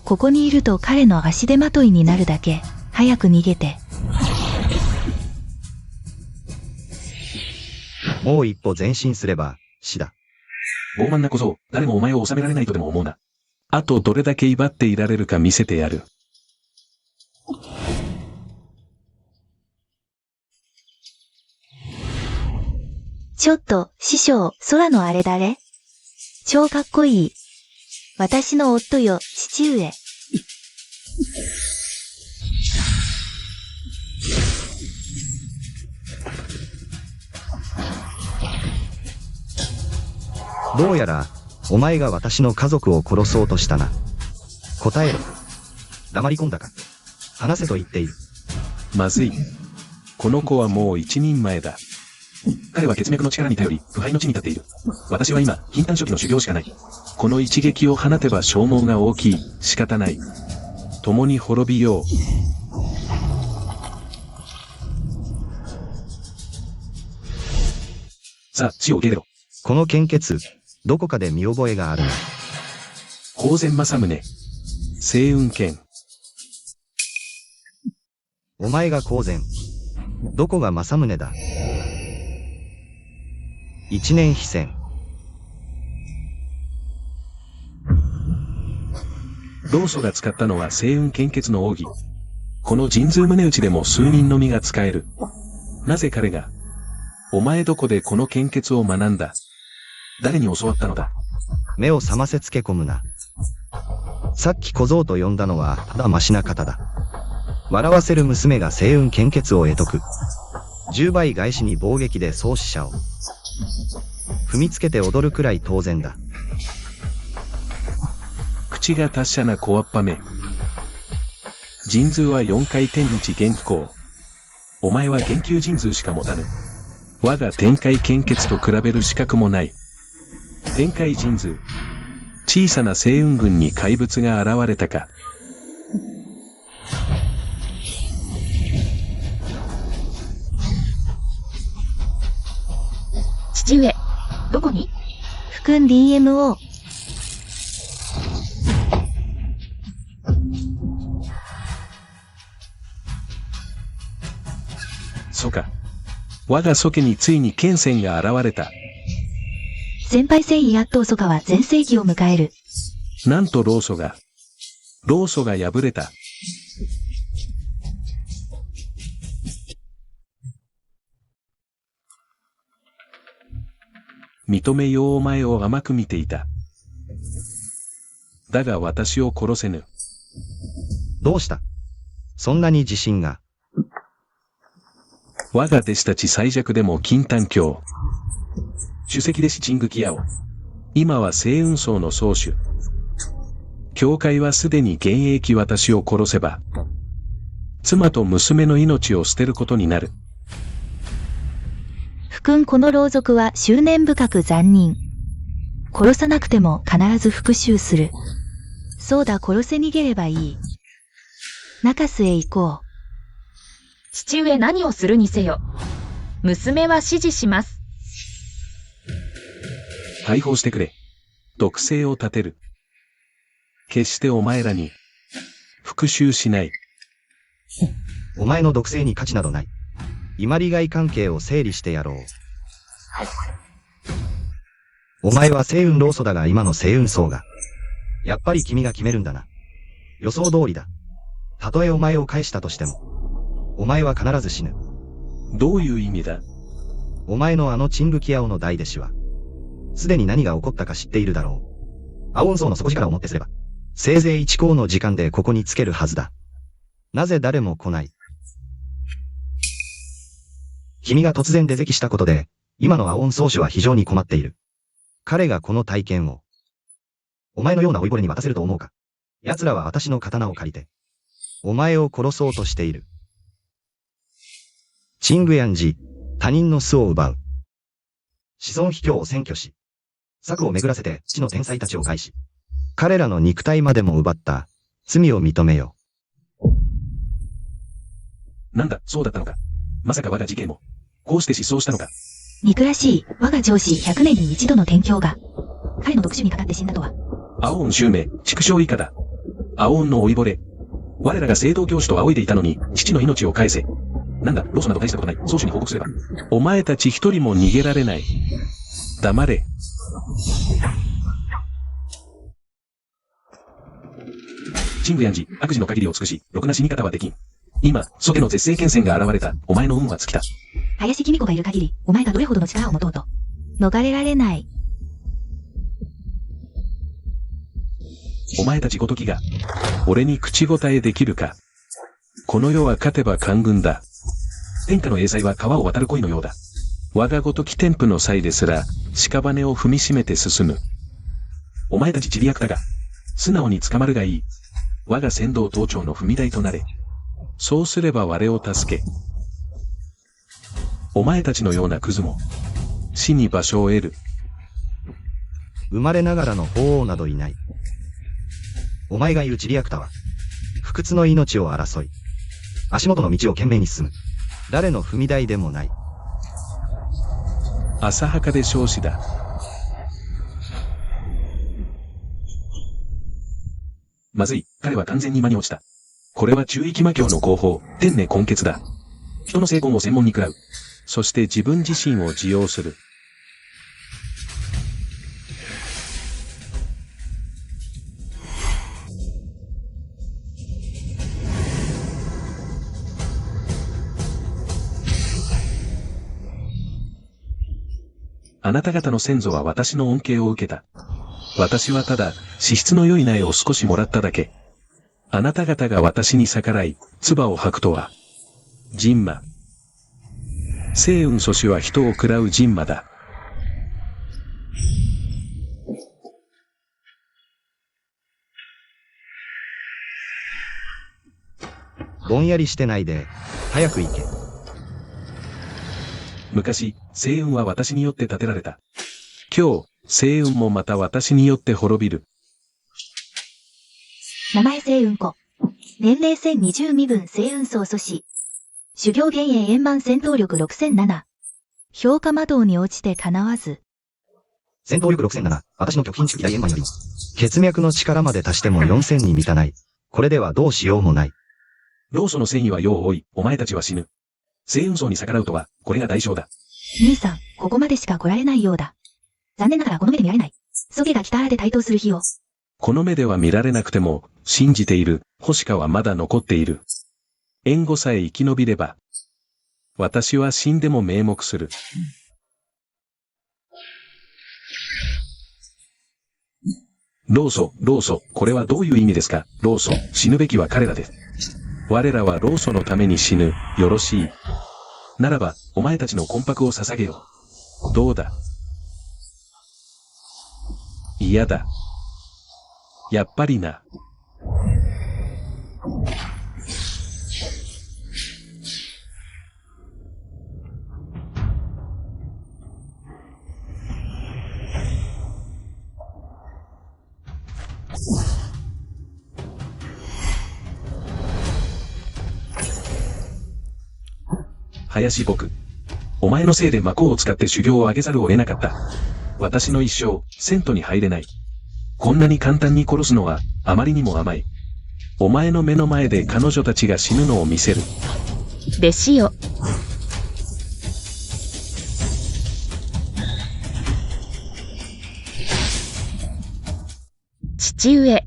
ここにいると彼の足手まといになるだけ。早く逃げて。もう一歩前進すれば死だ。傲慢な小僧、誰もお前を収められないとでも思うな。あとどれだけ威張っていられるか見せてやる。ちょっと、師匠、空のあれ誰？超かっこいい。私の夫よ、父上。どうやら、お前が私の家族を殺そうとしたな。答えろ。黙り込んだか。話せと言っている。まずい。この子はもう一人前だ。彼は血脈の力に頼り、腐敗の地に立っている。私は今、金丹初期の修行しかない。この一撃を放てば消耗が大きい。仕方ない。共に滅びよう。さあ、死を受け入れろ。この献血、どこかで見覚えがあるな。宝前正宗。星雲剣。お前が光前。どこが正宗だ。一年非戦。老祖が使ったのは星雲献血の奥義。この神通宗打ちでも数人のみが使える。なぜ彼が、お前どこでこの献血を学んだ？誰に教わったのだ？目を覚ませつけ込むな。さっき小僧と呼んだのはただマシな方だ。笑わせる娘が星雲献血を得得。10倍返しに暴撃で創始者を。踏みつけて踊るくらい当然だ。口が達者な小わっぱめ。神通は4回天日元気功。お前は元久神通しか持たぬ。我が天界献血と比べる資格もない。天界神通。小さな星雲群に怪物が現れたか。父上、どこに？副君 DMO。そうか。我が祖家についに剣仙が現れた。先輩戦意やっと遅かは全盛期を迎える。なんと老祖が敗れた。認めようお前を甘く見ていた。だが私を殺せぬ。どうした？そんなに自信が。我が弟子たち最弱でも金丹教。首席弟子陳具ヤオ。今は星雲荘の宗主。教会はすでに現役私を殺せば、妻と娘の命を捨てることになる。夫君この狼族は執念深く残忍。殺さなくても必ず復讐する。そうだ殺せ逃げればいい。中洲へ行こう。父上何をするにせよ。娘は指示します。解放してくれ。毒性を立てる。決してお前らに復讐しない。お前の毒性に価値などない。今利害関係を整理してやろう。お前は星雲老祖だが今の星雲僧が。やっぱり君が決めるんだな。予想通りだ。たとえお前を返したとしても、お前は必ず死ぬ。どういう意味だ？お前のあの陳具ヤオの大弟子は、すでに何が起こったか知っているだろう。青雲荘の底力をもってすれば、せいぜい1考の時間でここにつけるはずだ。なぜ誰も来ない？君が突然出撃したことで、今の青雲宗主は非常に困っている。彼がこの体験を、お前のような老いぼれに渡せると思うか？奴らは私の刀を借りて、お前を殺そうとしている。陳具ヤン寺、他人の巣を奪う。子孫卑怯を占拠し、策を巡らせて地の天才たちを返し、彼らの肉体までも奪った罪を認めよ。なんだ、そうだったのか。まさか我が事件も、こうして失踪したのか。憎らしい、我が上司100年に一度の天狂が、彼の毒手にかかって死んだとは。青雲襲名、畜生以下だ。青雲の老いぼれ。我らが聖堂教師と仰いでいたのに、父の命を返せ。なんだ、ロスなど大したことない。宗主に報告すれば。お前たち一人も逃げられない。黙れ。陳具やんじ、悪事の限りを尽くし、ろくな死に方はできん。今、祖家の絶世剣仙が現れた。お前の運は尽きた。林公子がいる限り、お前がどれほどの力を持とうと。逃れられない。お前たちごときが、俺に口答えできるか。この世は勝てば官軍だ。天下の英才は川を渡る恋のようだ。我がごとき天賦の際ですら、屍を踏みしめて進む。お前たちちりやくだが、素直に捕まるがいい。我が先導統長の踏み台となれ。そうすれば我を助け。お前たちのようなクズも、死に場所を得る。生まれながらの法王などいない。お前がいるチリヤクタは、不屈の命を争い、足元の道を懸命に進む。誰の踏み台でもない。浅はかで少子だ。まずい、彼は完全に間に落ちた。これは中域魔教の合法、天命根血だ。人の成婚を専門に食らう。そして自分自身を自用する。あなた方の先祖は私の恩恵を受けた。私はただ、資質の良い苗を少しもらっただけ。あなた方が私に逆らい、唾を吐くとは。神魔。星雲祖師は人を食らう神魔だ。ぼんやりしてないで、早く行け。昔、星雲は私によって建てられた。今日、星雲もまた私によって滅びる。名前星雲子。年齢1020身分星雲層祖師。修行幻影円満戦闘力6007。評価魔道に落ちて叶わず。戦闘力6007、私の極貧地区大円満よりも。血脈の力まで足しても4000に満たない。これではどうしようもない。老祖の正義は世を追い、お前たちは死ぬ。星雲層に逆らうとは、これが代償だ。兄さん、ここまでしか来られないようだ。残念ながらこの目で見られない。祖家が北原で台頭する日を。この目では見られなくても、信じている、星香はまだ残っている。援護さえ生き延びれば、私は死んでも名目する。老祖、これはどういう意味ですか？老祖、死ぬべきは彼らです。我らは老祖のために死ぬ、よろしい。ならば、お前たちの魂魄を捧げよう。どうだ？嫌だ。やっぱりな。林僕。お前のせいで魔鋼を使って修行を上げざるを得なかった。私の一生、セントに入れない。こんなに簡単に殺すのは、あまりにも甘い。お前の目の前で彼女たちが死ぬのを見せる。弟子よ。父上。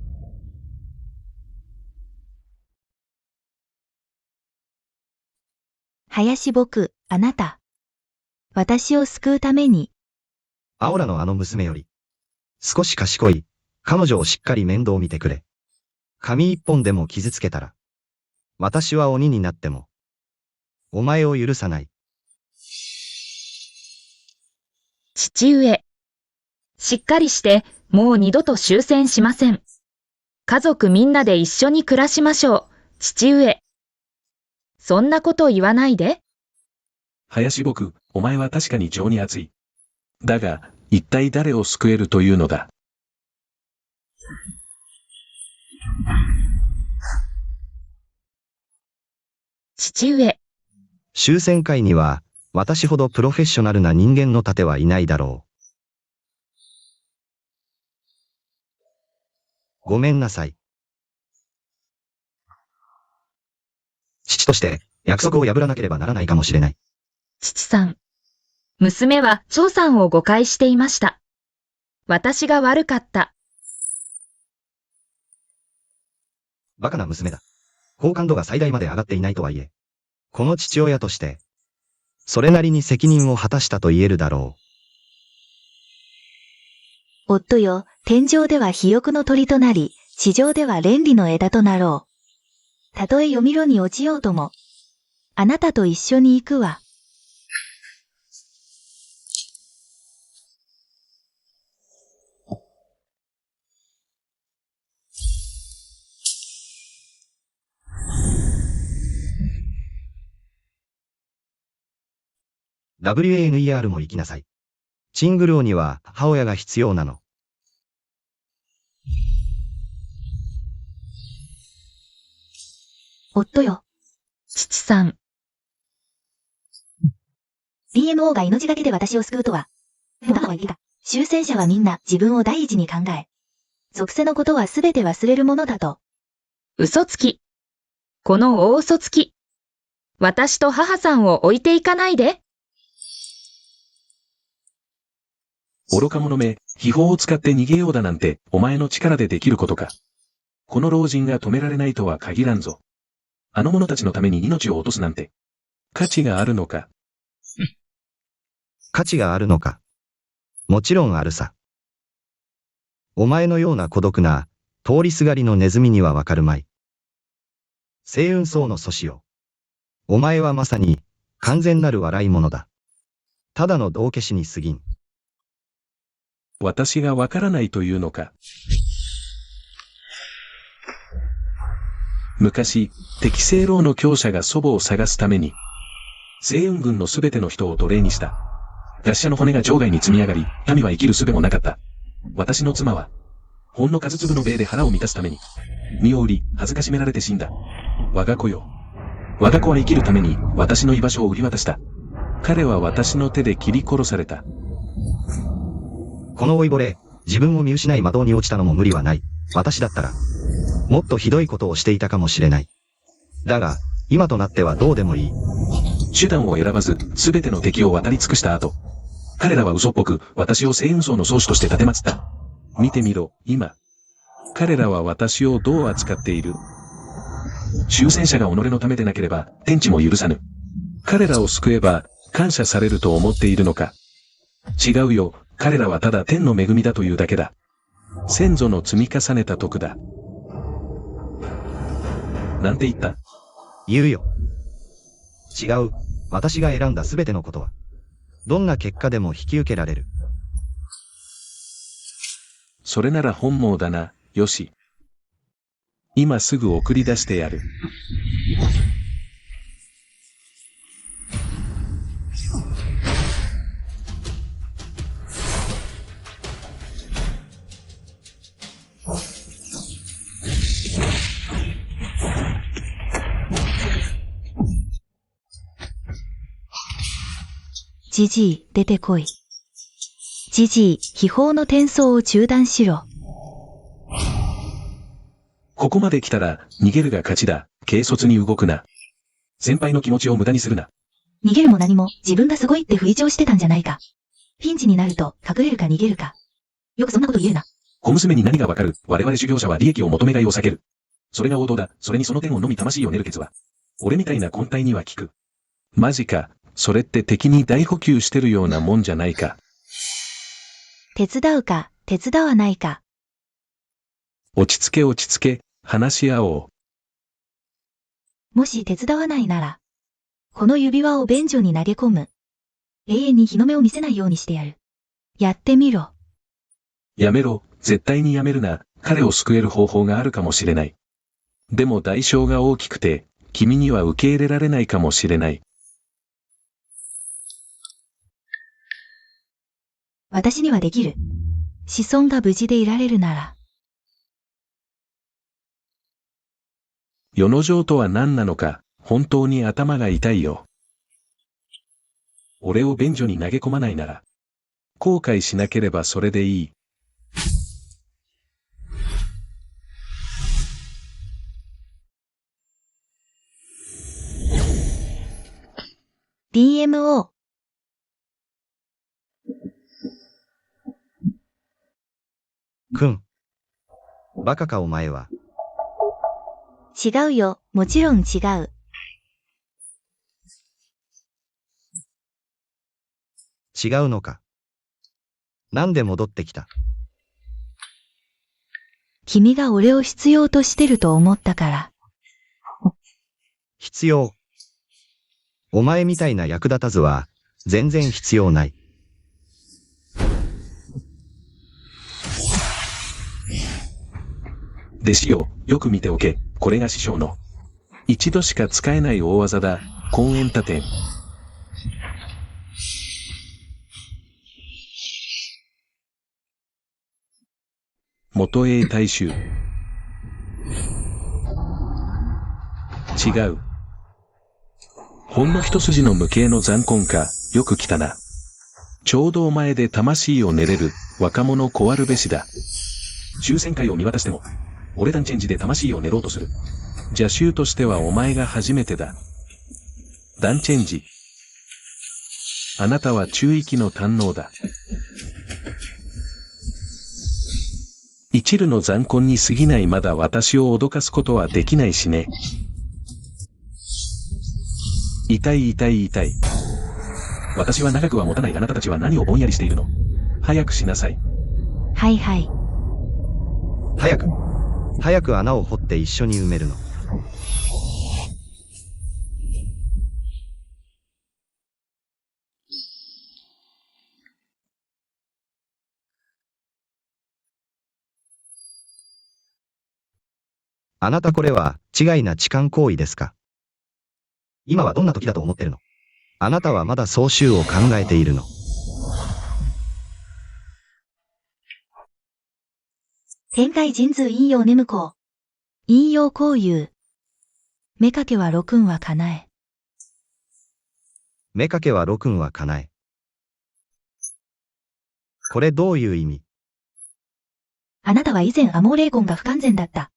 林僕、あなた。私を救うために。アオラのあの娘より。少し賢い。彼女をしっかり面倒見てくれ。紙一本でも傷つけたら。私は鬼になっても。お前を許さない。父上。しっかりして、もう二度と終戦しません。家族みんなで一緒に暮らしましょう、父上。そんなこと言わないで。林僕、お前は確かに情に熱い。だが、一体誰を救えるというのだ。父上。終戦会には、私ほどプロフェッショナルな人間の盾はいないだろう。ごめんなさい。父として、約束を破らなければならないかもしれない。父さん。娘は長さんを誤解していました。私が悪かった。バカな娘だ。好感度が最大まで上がっていないとはいえ、この父親として、それなりに責任を果たしたと言えるだろ夫よ、天上では肥沃の鳥となり、地上では連理の枝となろう。たとえ読み炉に落ちようとも、あなたと一緒に行くわ。WANER も行きなさい。チングルオには母親が必要なの。夫よ、父さん、DMO が命がけで私を救うとは。母は言ってた。終戦者はみんな自分を第一に考え、属性のことはすべて忘れるものだと。嘘つき。この大嘘つき。私と母さんを置いていかないで。愚か者め、秘宝を使って逃げようだなんて、お前の力でできることか。この老人が止められないとは限らんぞ。あの者たちのために命を落とすなんて、価値があるのか。価値があるのか。もちろんあるさ。お前のような孤独な、通りすがりのネズミにはわかるまい。星雲層の祖師よ。お前はまさに、完全なる笑い者だ。ただの道化師に過ぎん。私がわからないというのか。昔、敵聖老の強者が祖母を探すために、星雲軍のすべての人を奴隷にした。餓死者の骨が場外に積み上がり、民は生きる術もなかった。私の妻は、ほんの数粒の米で腹を満たすために、身を売り、恥ずかしめられて死んだ。我が子よ。我が子は生きるために、私の居場所を売り渡した。彼は私の手で切り殺された。この老いぼれ、自分を見失い魔道に落ちたのも無理はない。私だったら、もっとひどいことをしていたかもしれない。だが、今となってはどうでもいい。手段を選ばず、すべての敵を渡り尽くした後、彼らは嘘っぽく、私を星雲層の宗師として立てまつった。見てみろ、今。彼らは私をどう扱っている。終戦者が己のためでなければ、天地も許さぬ。彼らを救えば、感謝されると思っているのか。違うよ、彼らはただ天の恵みだというだけだ。先祖の積み重ねた徳だ。なんて言った？言うよ。違う。私が選んだすべてのことは、どんな結果でも引き受けられる。それなら本望だな、よし。今すぐ送り出してやる。じじい、出てこい。じじい、秘宝の転送を中断しろ。ここまで来たら、逃げるが勝ちだ。軽率に動くな。先輩の気持ちを無駄にするな。逃げるも何も自分がすごいって吹聴してたんじゃないか。ピンチになると隠れるか逃げるか。よくそんなこと言えな。小娘に何がわかる。我々修行者は利益を求めがいを避ける。それが王道だ。それにその点をのみ魂を練るケツは。俺みたいな根体には効く。マジか。それって敵に大補給してるようなもんじゃないか。手伝うか、手伝わないか。落ち着け落ち着け。話し合おう。もし手伝わないなら、この指輪を便所に投げ込む。永遠に日の目を見せないようにしてやる。やってみろ。やめろ。絶対にやめるな。彼を救える方法があるかもしれない。でも代償が大きくて、君には受け入れられないかもしれない。私にはできる。子孫が無事でいられるなら。世の情とは何なのか、本当に頭が痛いよ。俺を便所に投げ込まないなら、後悔しなければそれでいい。DMO。くん。バカかお前は。違うよ、もちろん違う。違うのか。なんで戻ってきた？君が俺を必要としてると思ったから。必要。お前みたいな役立たずは、全然必要ない。弟子よ、よく見ておけ。これが師匠の。一度しか使えない大技だ。根円多点。元栄大衆。違う。ほんの一筋の無形の残魂か。よく来たな。ちょうどお前で魂を練れる若者こわるべしだ。抽選会を見渡しても、俺団チェンジで魂を練ろうとする。邪衆としてはお前が初めてだ。団チェンジ。あなたは中域の堪能だ。一縷の残魂に過ぎないまだ私を脅かすことはできないしね。痛い痛い痛い。私は長くは持たない。あなたたちは何をぼんやりしているの？早くしなさい。はいはい。早く穴を掘って一緒に埋めるの。あなたこれは、違いな痴漢行為ですか？今はどんな時だと思ってるの？あなたはまだ総集を考えているの。天界神通引用眠子。引用こう言う。目かけは六君は叶え。目かけは六君は叶え。これどういう意味？あなたは以前アモー霊魂が不完全だった。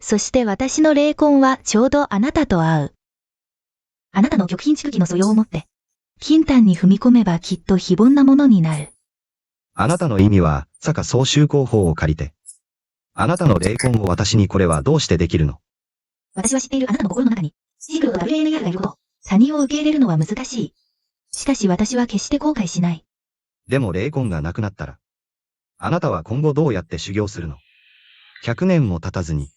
そして私の霊魂はちょうどあなたと合う。あなたの極貧蓄気の素養を持って、金丹に踏み込めばきっと非凡なものになる。あなたの意味は、坂総集工法を借りて。あなたの霊魂を私にこれはどうしてできるの？私は知っているあなたの心の中に、シークロと WNR がいること。他人を受け入れるのは難しい。しかし私は決して後悔しない。でも霊魂がなくなったら、あなたは今後どうやって修行するの？100年も経たずに。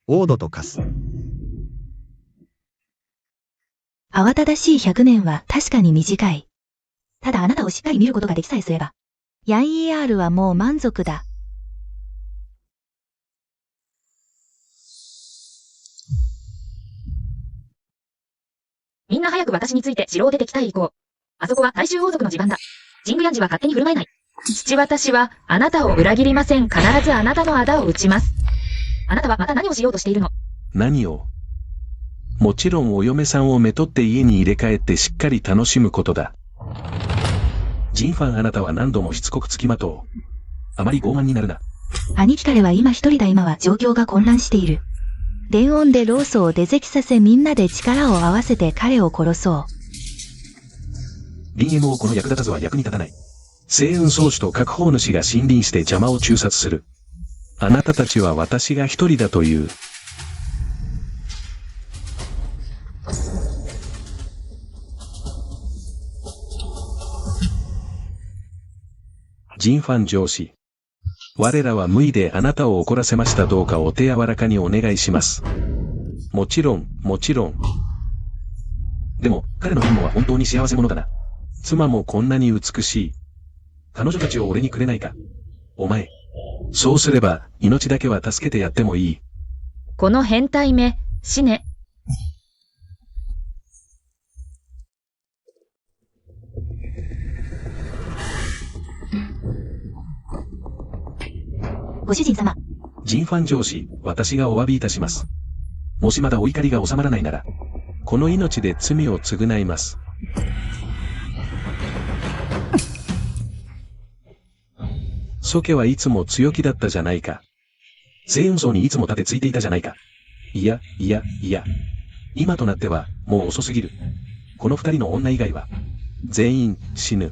王土と化す。慌ただしい100年は確かに短い。ただあなたをしっかり見ることができさえすれば、ヤン ER はもう満足だ。みんな早く私について城を出て北へ行こう。あそこは大衆王族の地盤だ。ジングヤンジは勝手に振る舞えない。父私はあなたを裏切りません。必ずあなたの仇を討ちます。あなたはまた何をしようとしているの？何を？もちろんお嫁さんをめとって家に入れ替えてしっかり楽しむことだ。ジンファンあなたは何度もしつこくつきまとう。あまり傲慢になるな。兄貴彼は今一人だ。今は状況が混乱している。電音でローソを出席させみんなで力を合わせて彼を殺そう。林 MO この役立たずは役に立たない。星雲宗主と各方主が森林して邪魔を中殺する。あなたたちは私が一人だという。ジンファン上司。我らは無意であなたを怒らせました。どうかお手柔らかにお願いします。もちろん、もちろん。でも、彼の任務は本当に幸せ者だな。妻もこんなに美しい。彼女たちを俺にくれないか。お前。そうすれば、命だけは助けてやってもいい。この変態め、死ね。ご主人様。ジンファン上司、私がお詫びいたします。もしまだお怒りが収まらないなら、この命で罪を償います。ソケはいつも強気だったじゃないか。星雲荘にいつも盾ついていたじゃないか。いや、いや、いや。今となっては、もう遅すぎる。この二人の女以外は、全員死ぬ。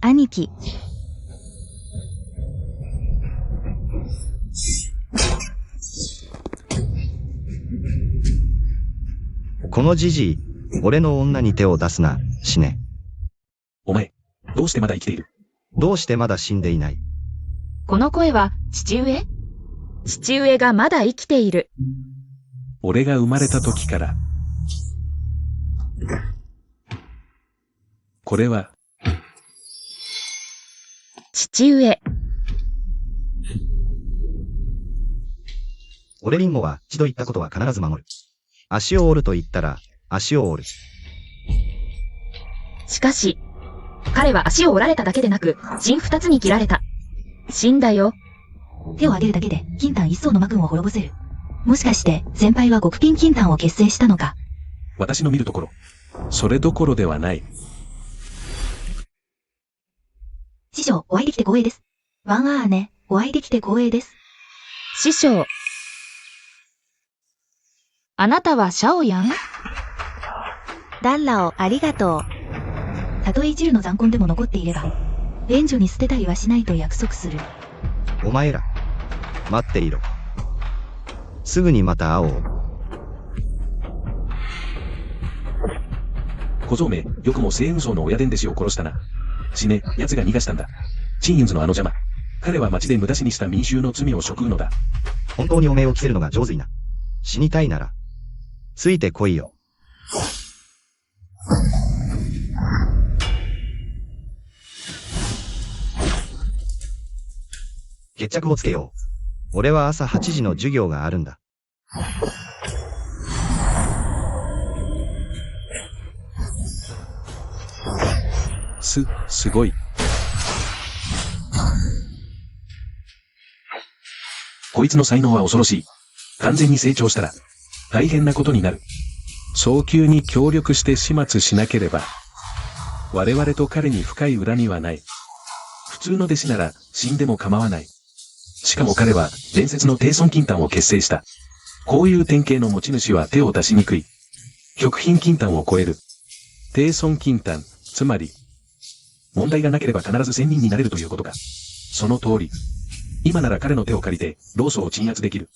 兄貴。このじじい、俺の女に手を出すな、死ね。お前、どうしてまだ生きている？どうしてまだ死んでいない？この声は父上？父上がまだ生きている。俺が生まれた時から。これは、父上。俺リンゴは一度言ったことは必ず守る。足を折ると言ったら、足を折る。しかし、彼は足を折られただけでなく、芯二つに切られた。死んだよ。手を挙げるだけで、金丹一層の魔君を滅ぼせる。もしかして、先輩は極貧金丹を結成したのか？私の見るところ、それどころではない。師匠、お会いできて光栄です。ワンアーネ、お会いできて光栄です。師匠。あなたはシャオヤン？ダンラオ、ありがとう。たとえ一縷の残魂でも残っていれば、援助に捨てたりはしないと約束する。お前ら、待っていろ。すぐにまた会おう。小僧め、よくも聖雲荘の親伝弟子を殺したな。死ね、奴が逃がしたんだ。陳雲図のあの邪魔。彼は町で無駄死にした民衆の罪を背負うのだ。本当におめえを着せるのが上手いな。死にたいなら、ついてこいよ。決着をつけよう。俺は朝8時の授業があるんだ。すごい。こいつの才能は恐ろしい。完全に成長したら、大変なことになる。早急に協力して始末しなければ。我々と彼に深い恨みはない。普通の弟子なら死んでも構わない。しかも彼は伝説の低尊金丹を結成した。こういう典型の持ち主は手を出しにくい。極貧金丹を超える。低尊金丹、つまり、問題がなければ必ず仙人になれるということか。その通り。今なら彼の手を借りて、老祖を鎮圧できる。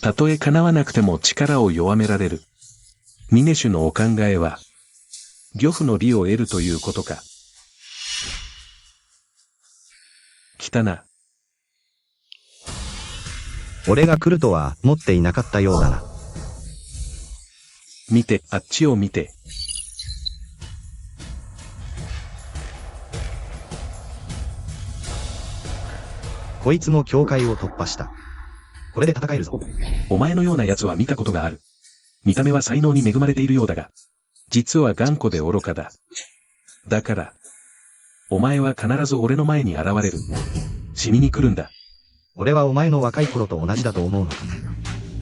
たとえ叶わなくても力を弱められる。ミネシュのお考えは、漁夫の利を得るということか。来たな。俺が来るとは思っていなかったようだな。見て、あっちを見て。こいつも境界を突破した。これで戦えるぞ。お前のような奴は見たことがある。見た目は才能に恵まれているようだが、実は頑固で愚かだ。だから、お前は必ず俺の前に現れる。死にに来るんだ。俺はお前の若い頃と同じだと思うのか。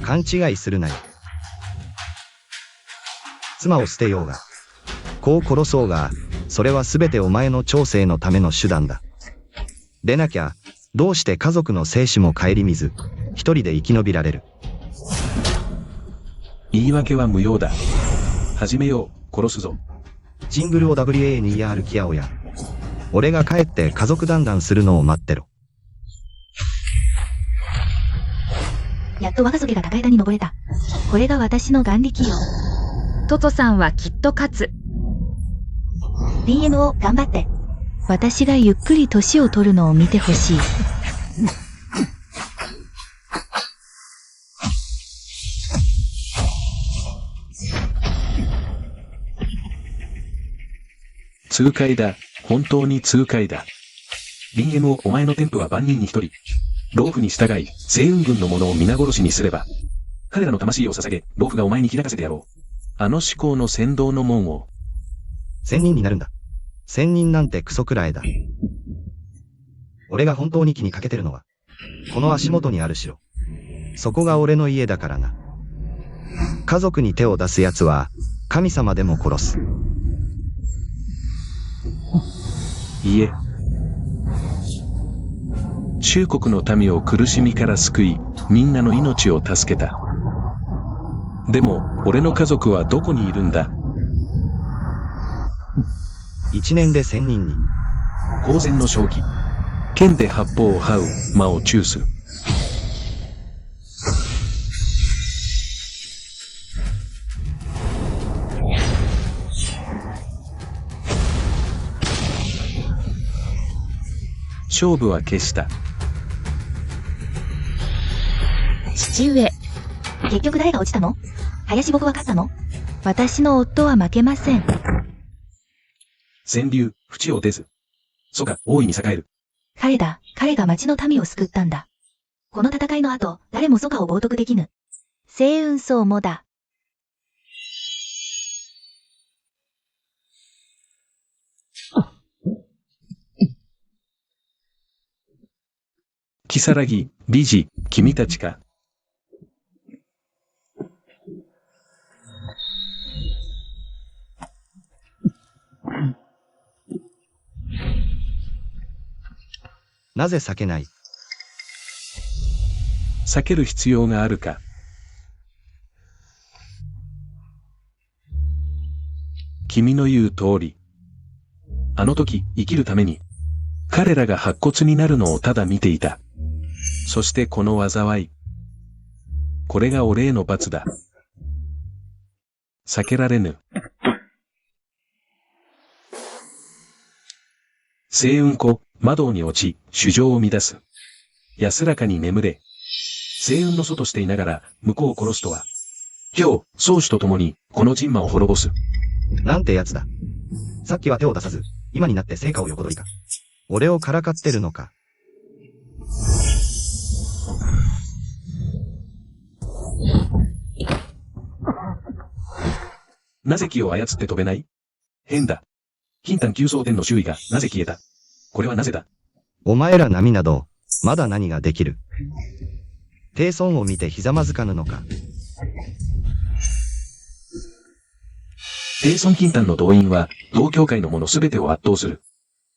勘違いするなよ。妻を捨てようが、子を殺そうが、それはすべてお前の長生のための手段だ。でなきゃ、どうして家族の生死も顧みず、一人で生き延びられる。言い訳は無用だ。始めよう、殺すぞ。ジングルを WANER キアオや。俺が帰って家族団らんするのを待ってろ。やっと若祖家が高枝に登れた。これが私の眼力よ。トトさんはきっと勝つ。DMO 頑張って。私がゆっくり年を取るのを見てほしい。痛快だ。本当に痛快だ。DMO お前の天賦は万人に一人。老夫に従い、星雲軍の者を皆殺しにすれば、彼らの魂を捧げ、老夫がお前に開かせてやろう。あの思考の先導の門を。仙人になるんだ。仙人なんてクソくらいだ。俺が本当に気にかけてるのは、この足元にある城。そこが俺の家だからな。家族に手を出す奴は、神様でも殺す。いえ。中国の民を苦しみから救い、みんなの命を助けた。でも、俺の家族はどこにいるんだ1年で1000人に。公然の将棋。剣で八方を這う魔を中枢。勝負は決した。父上、結局誰が落ちたの？林僕は勝ったの？私の夫は負けません。川柳、淵を出ず。蘇我、大いに栄える。彼が町の民を救ったんだ。この戦いの後、誰も蘇我を冒涜できぬ。星雲荘もだ。木更木、理事、君たちか。なぜ避けない？避ける必要があるか。君の言う通り。あの時、生きるために、彼らが白骨になるのをただ見ていた。そしてこの災い。これが俺への罰だ。避けられぬ。星雲湖、窓に落ち、主情を乱す。安らかに眠れ。星雲の祖としていながら、向こうを殺すとは。今日、宗主と共に、この神馬を滅ぼす。なんてやつだ。さっきは手を出さず、今になって成果を横取りか。俺をからかってるのか。なぜ気を操って飛べない？変だ。金丹急走天の周囲がなぜ消えた？これはなぜだ？お前ら並など、まだ何ができる？低損を見てひざまずかぬのか。低損金丹の動員は、同教会の者すべてを圧倒する。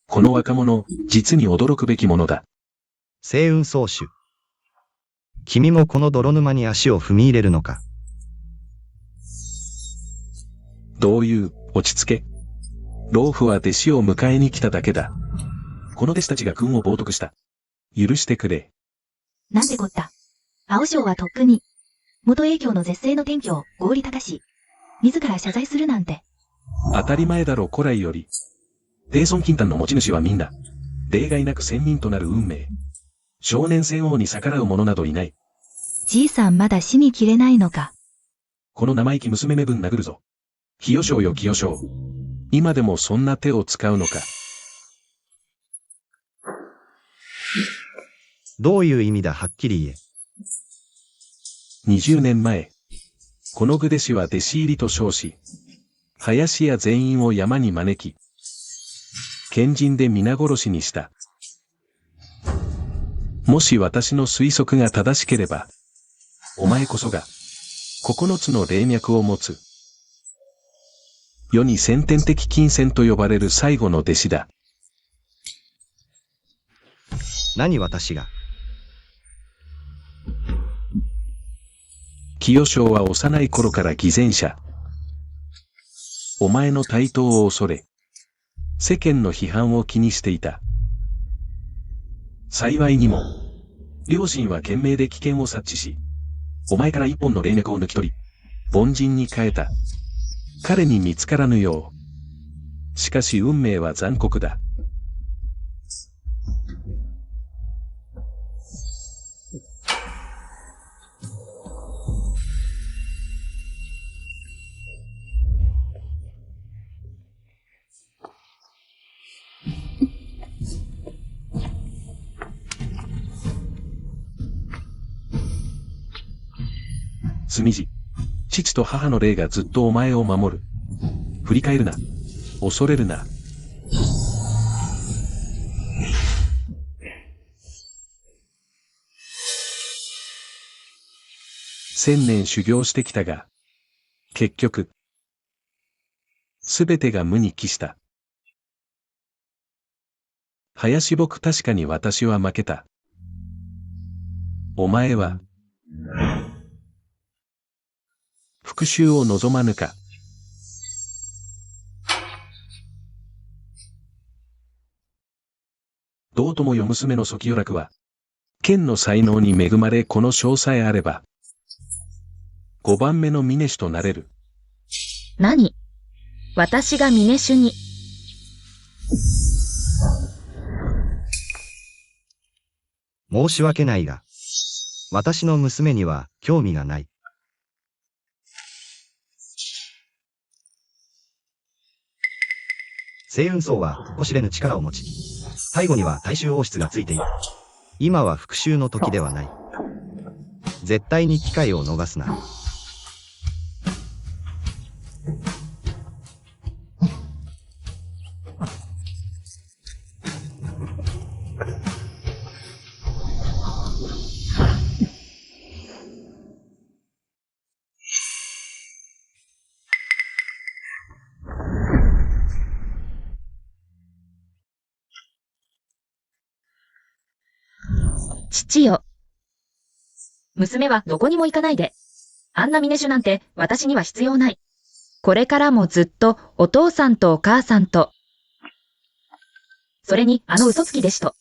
この若者、実に驚くべきものだ。星雲宗主。君もこの泥沼に足を踏み入れるのか。どういう、落ち着け。老夫は弟子を迎えに来ただけだ。この弟子たちが軍を冒涜した。許してくれ。なんてこった。青将はとっくに、元影響の絶世の天教、合理隆し、自ら謝罪するなんて。当たり前だろ古来より。低損金丹の持ち主はみんな、例外なく仙人となる運命。少年仙王に逆らう者などいない。じいさんまだ死にきれないのか。この生意気娘め分殴るぞ。清少よ清少。今でもそんな手を使うのか。どういう意味だはっきり言え。20年前、この具弟子は弟子入りと称し、林家全員を山に招き、剣人で皆殺しにした。もし私の推測が正しければ、お前こそが、9つの霊脈を持つ、世に先天的金銭と呼ばれる最後の弟子だ。何私が。清少は幼い頃から偽善者。お前の台頭を恐れ、世間の批判を気にしていた。幸いにも、両親は懸命で危険を察知し、お前から一本の霊脈を抜き取り、凡人に変えた。彼に見つからぬよう。しかし運命は残酷だ。墨地。父と母の霊がずっとお前を守る。振り返るな。恐れるな。1000年修行してきたが、結局、すべてが無に帰した。林僕確かに私は負けた。お前は、復讐を望まぬか。どうともよ娘の時与楽は、剣の才能に恵まれこの章さえあれば、5番目の峰主となれる。何？私が峰主に。申し訳ないが、私の娘には興味がない。星雲荘は底知れぬ力を持ち、背後には大衆王室がついている。今は復讐の時ではない。絶対に機会を逃すな。父よ。娘はどこにも行かないで。あんな峰酒なんて私には必要ない。これからもずっとお父さんとお母さんと、それにあの嘘つき弟子と。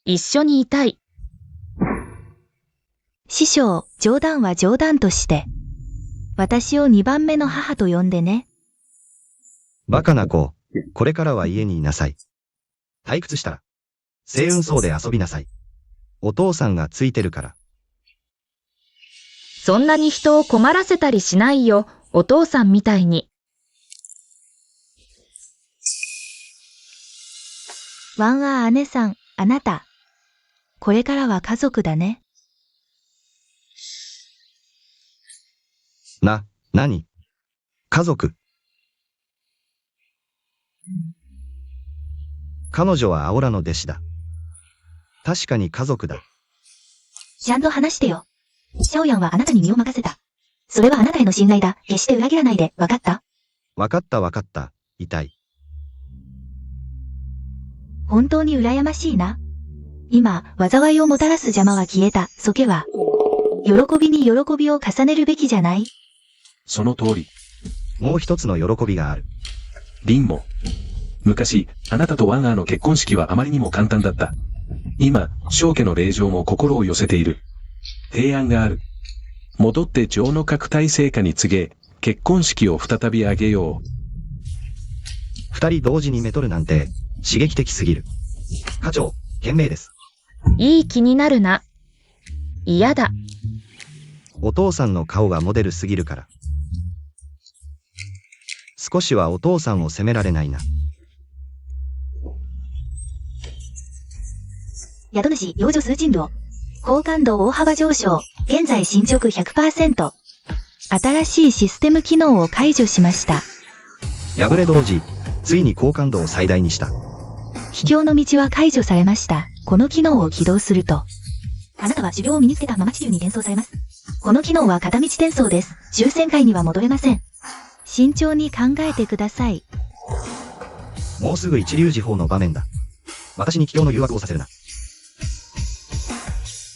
一緒にいたい。師匠、冗談は冗談として。私を2番目の母と呼んでね。バカな子、これからは家にいなさい。退屈したら、星雲荘で遊びなさい。お父さんがついてるから。そんなに人を困らせたりしないよ、お父さんみたいに。ワンアー姉さん、あなた。これからは家族だね。何？家族。彼女はアオラの弟子だ。確かに家族だ。ちゃんと話してよ。シャオヤンはあなたに身を任せた。それはあなたへの信頼だ。決して裏切らないで、わかった？わかった。痛い。本当に羨ましいな。今、災いをもたらす邪魔は消えた。そけは、喜びに喜びを重ねるべきじゃない？その通り。もう一つの喜びがある。リンも。昔、あなたとワンアーの結婚式はあまりにも簡単だった。今、正家の令嬢も心を寄せている。提案がある。戻って情の核体制下に告げ、結婚式を再び挙げよう。二人同時にめとるなんて、刺激的すぎる。課長、賢明です。いい気になるな。嫌だ。お父さんの顔がモデルすぎるから。少しはお父さんを責められないな。宿主、養女数鎮路。好感度大幅上昇。現在進捗 100%。新しいシステム機能を解除しました。破れ同時、ついに好感度を最大にした。秘境の道は解除されました。この機能を起動すると、あなたは修行を身につけたまま地球に転送されます。この機能は片道転送です。抽選会には戻れません。慎重に考えてください。もうすぐ一流時報の場面だ。私に帰郷の誘惑をさせるな。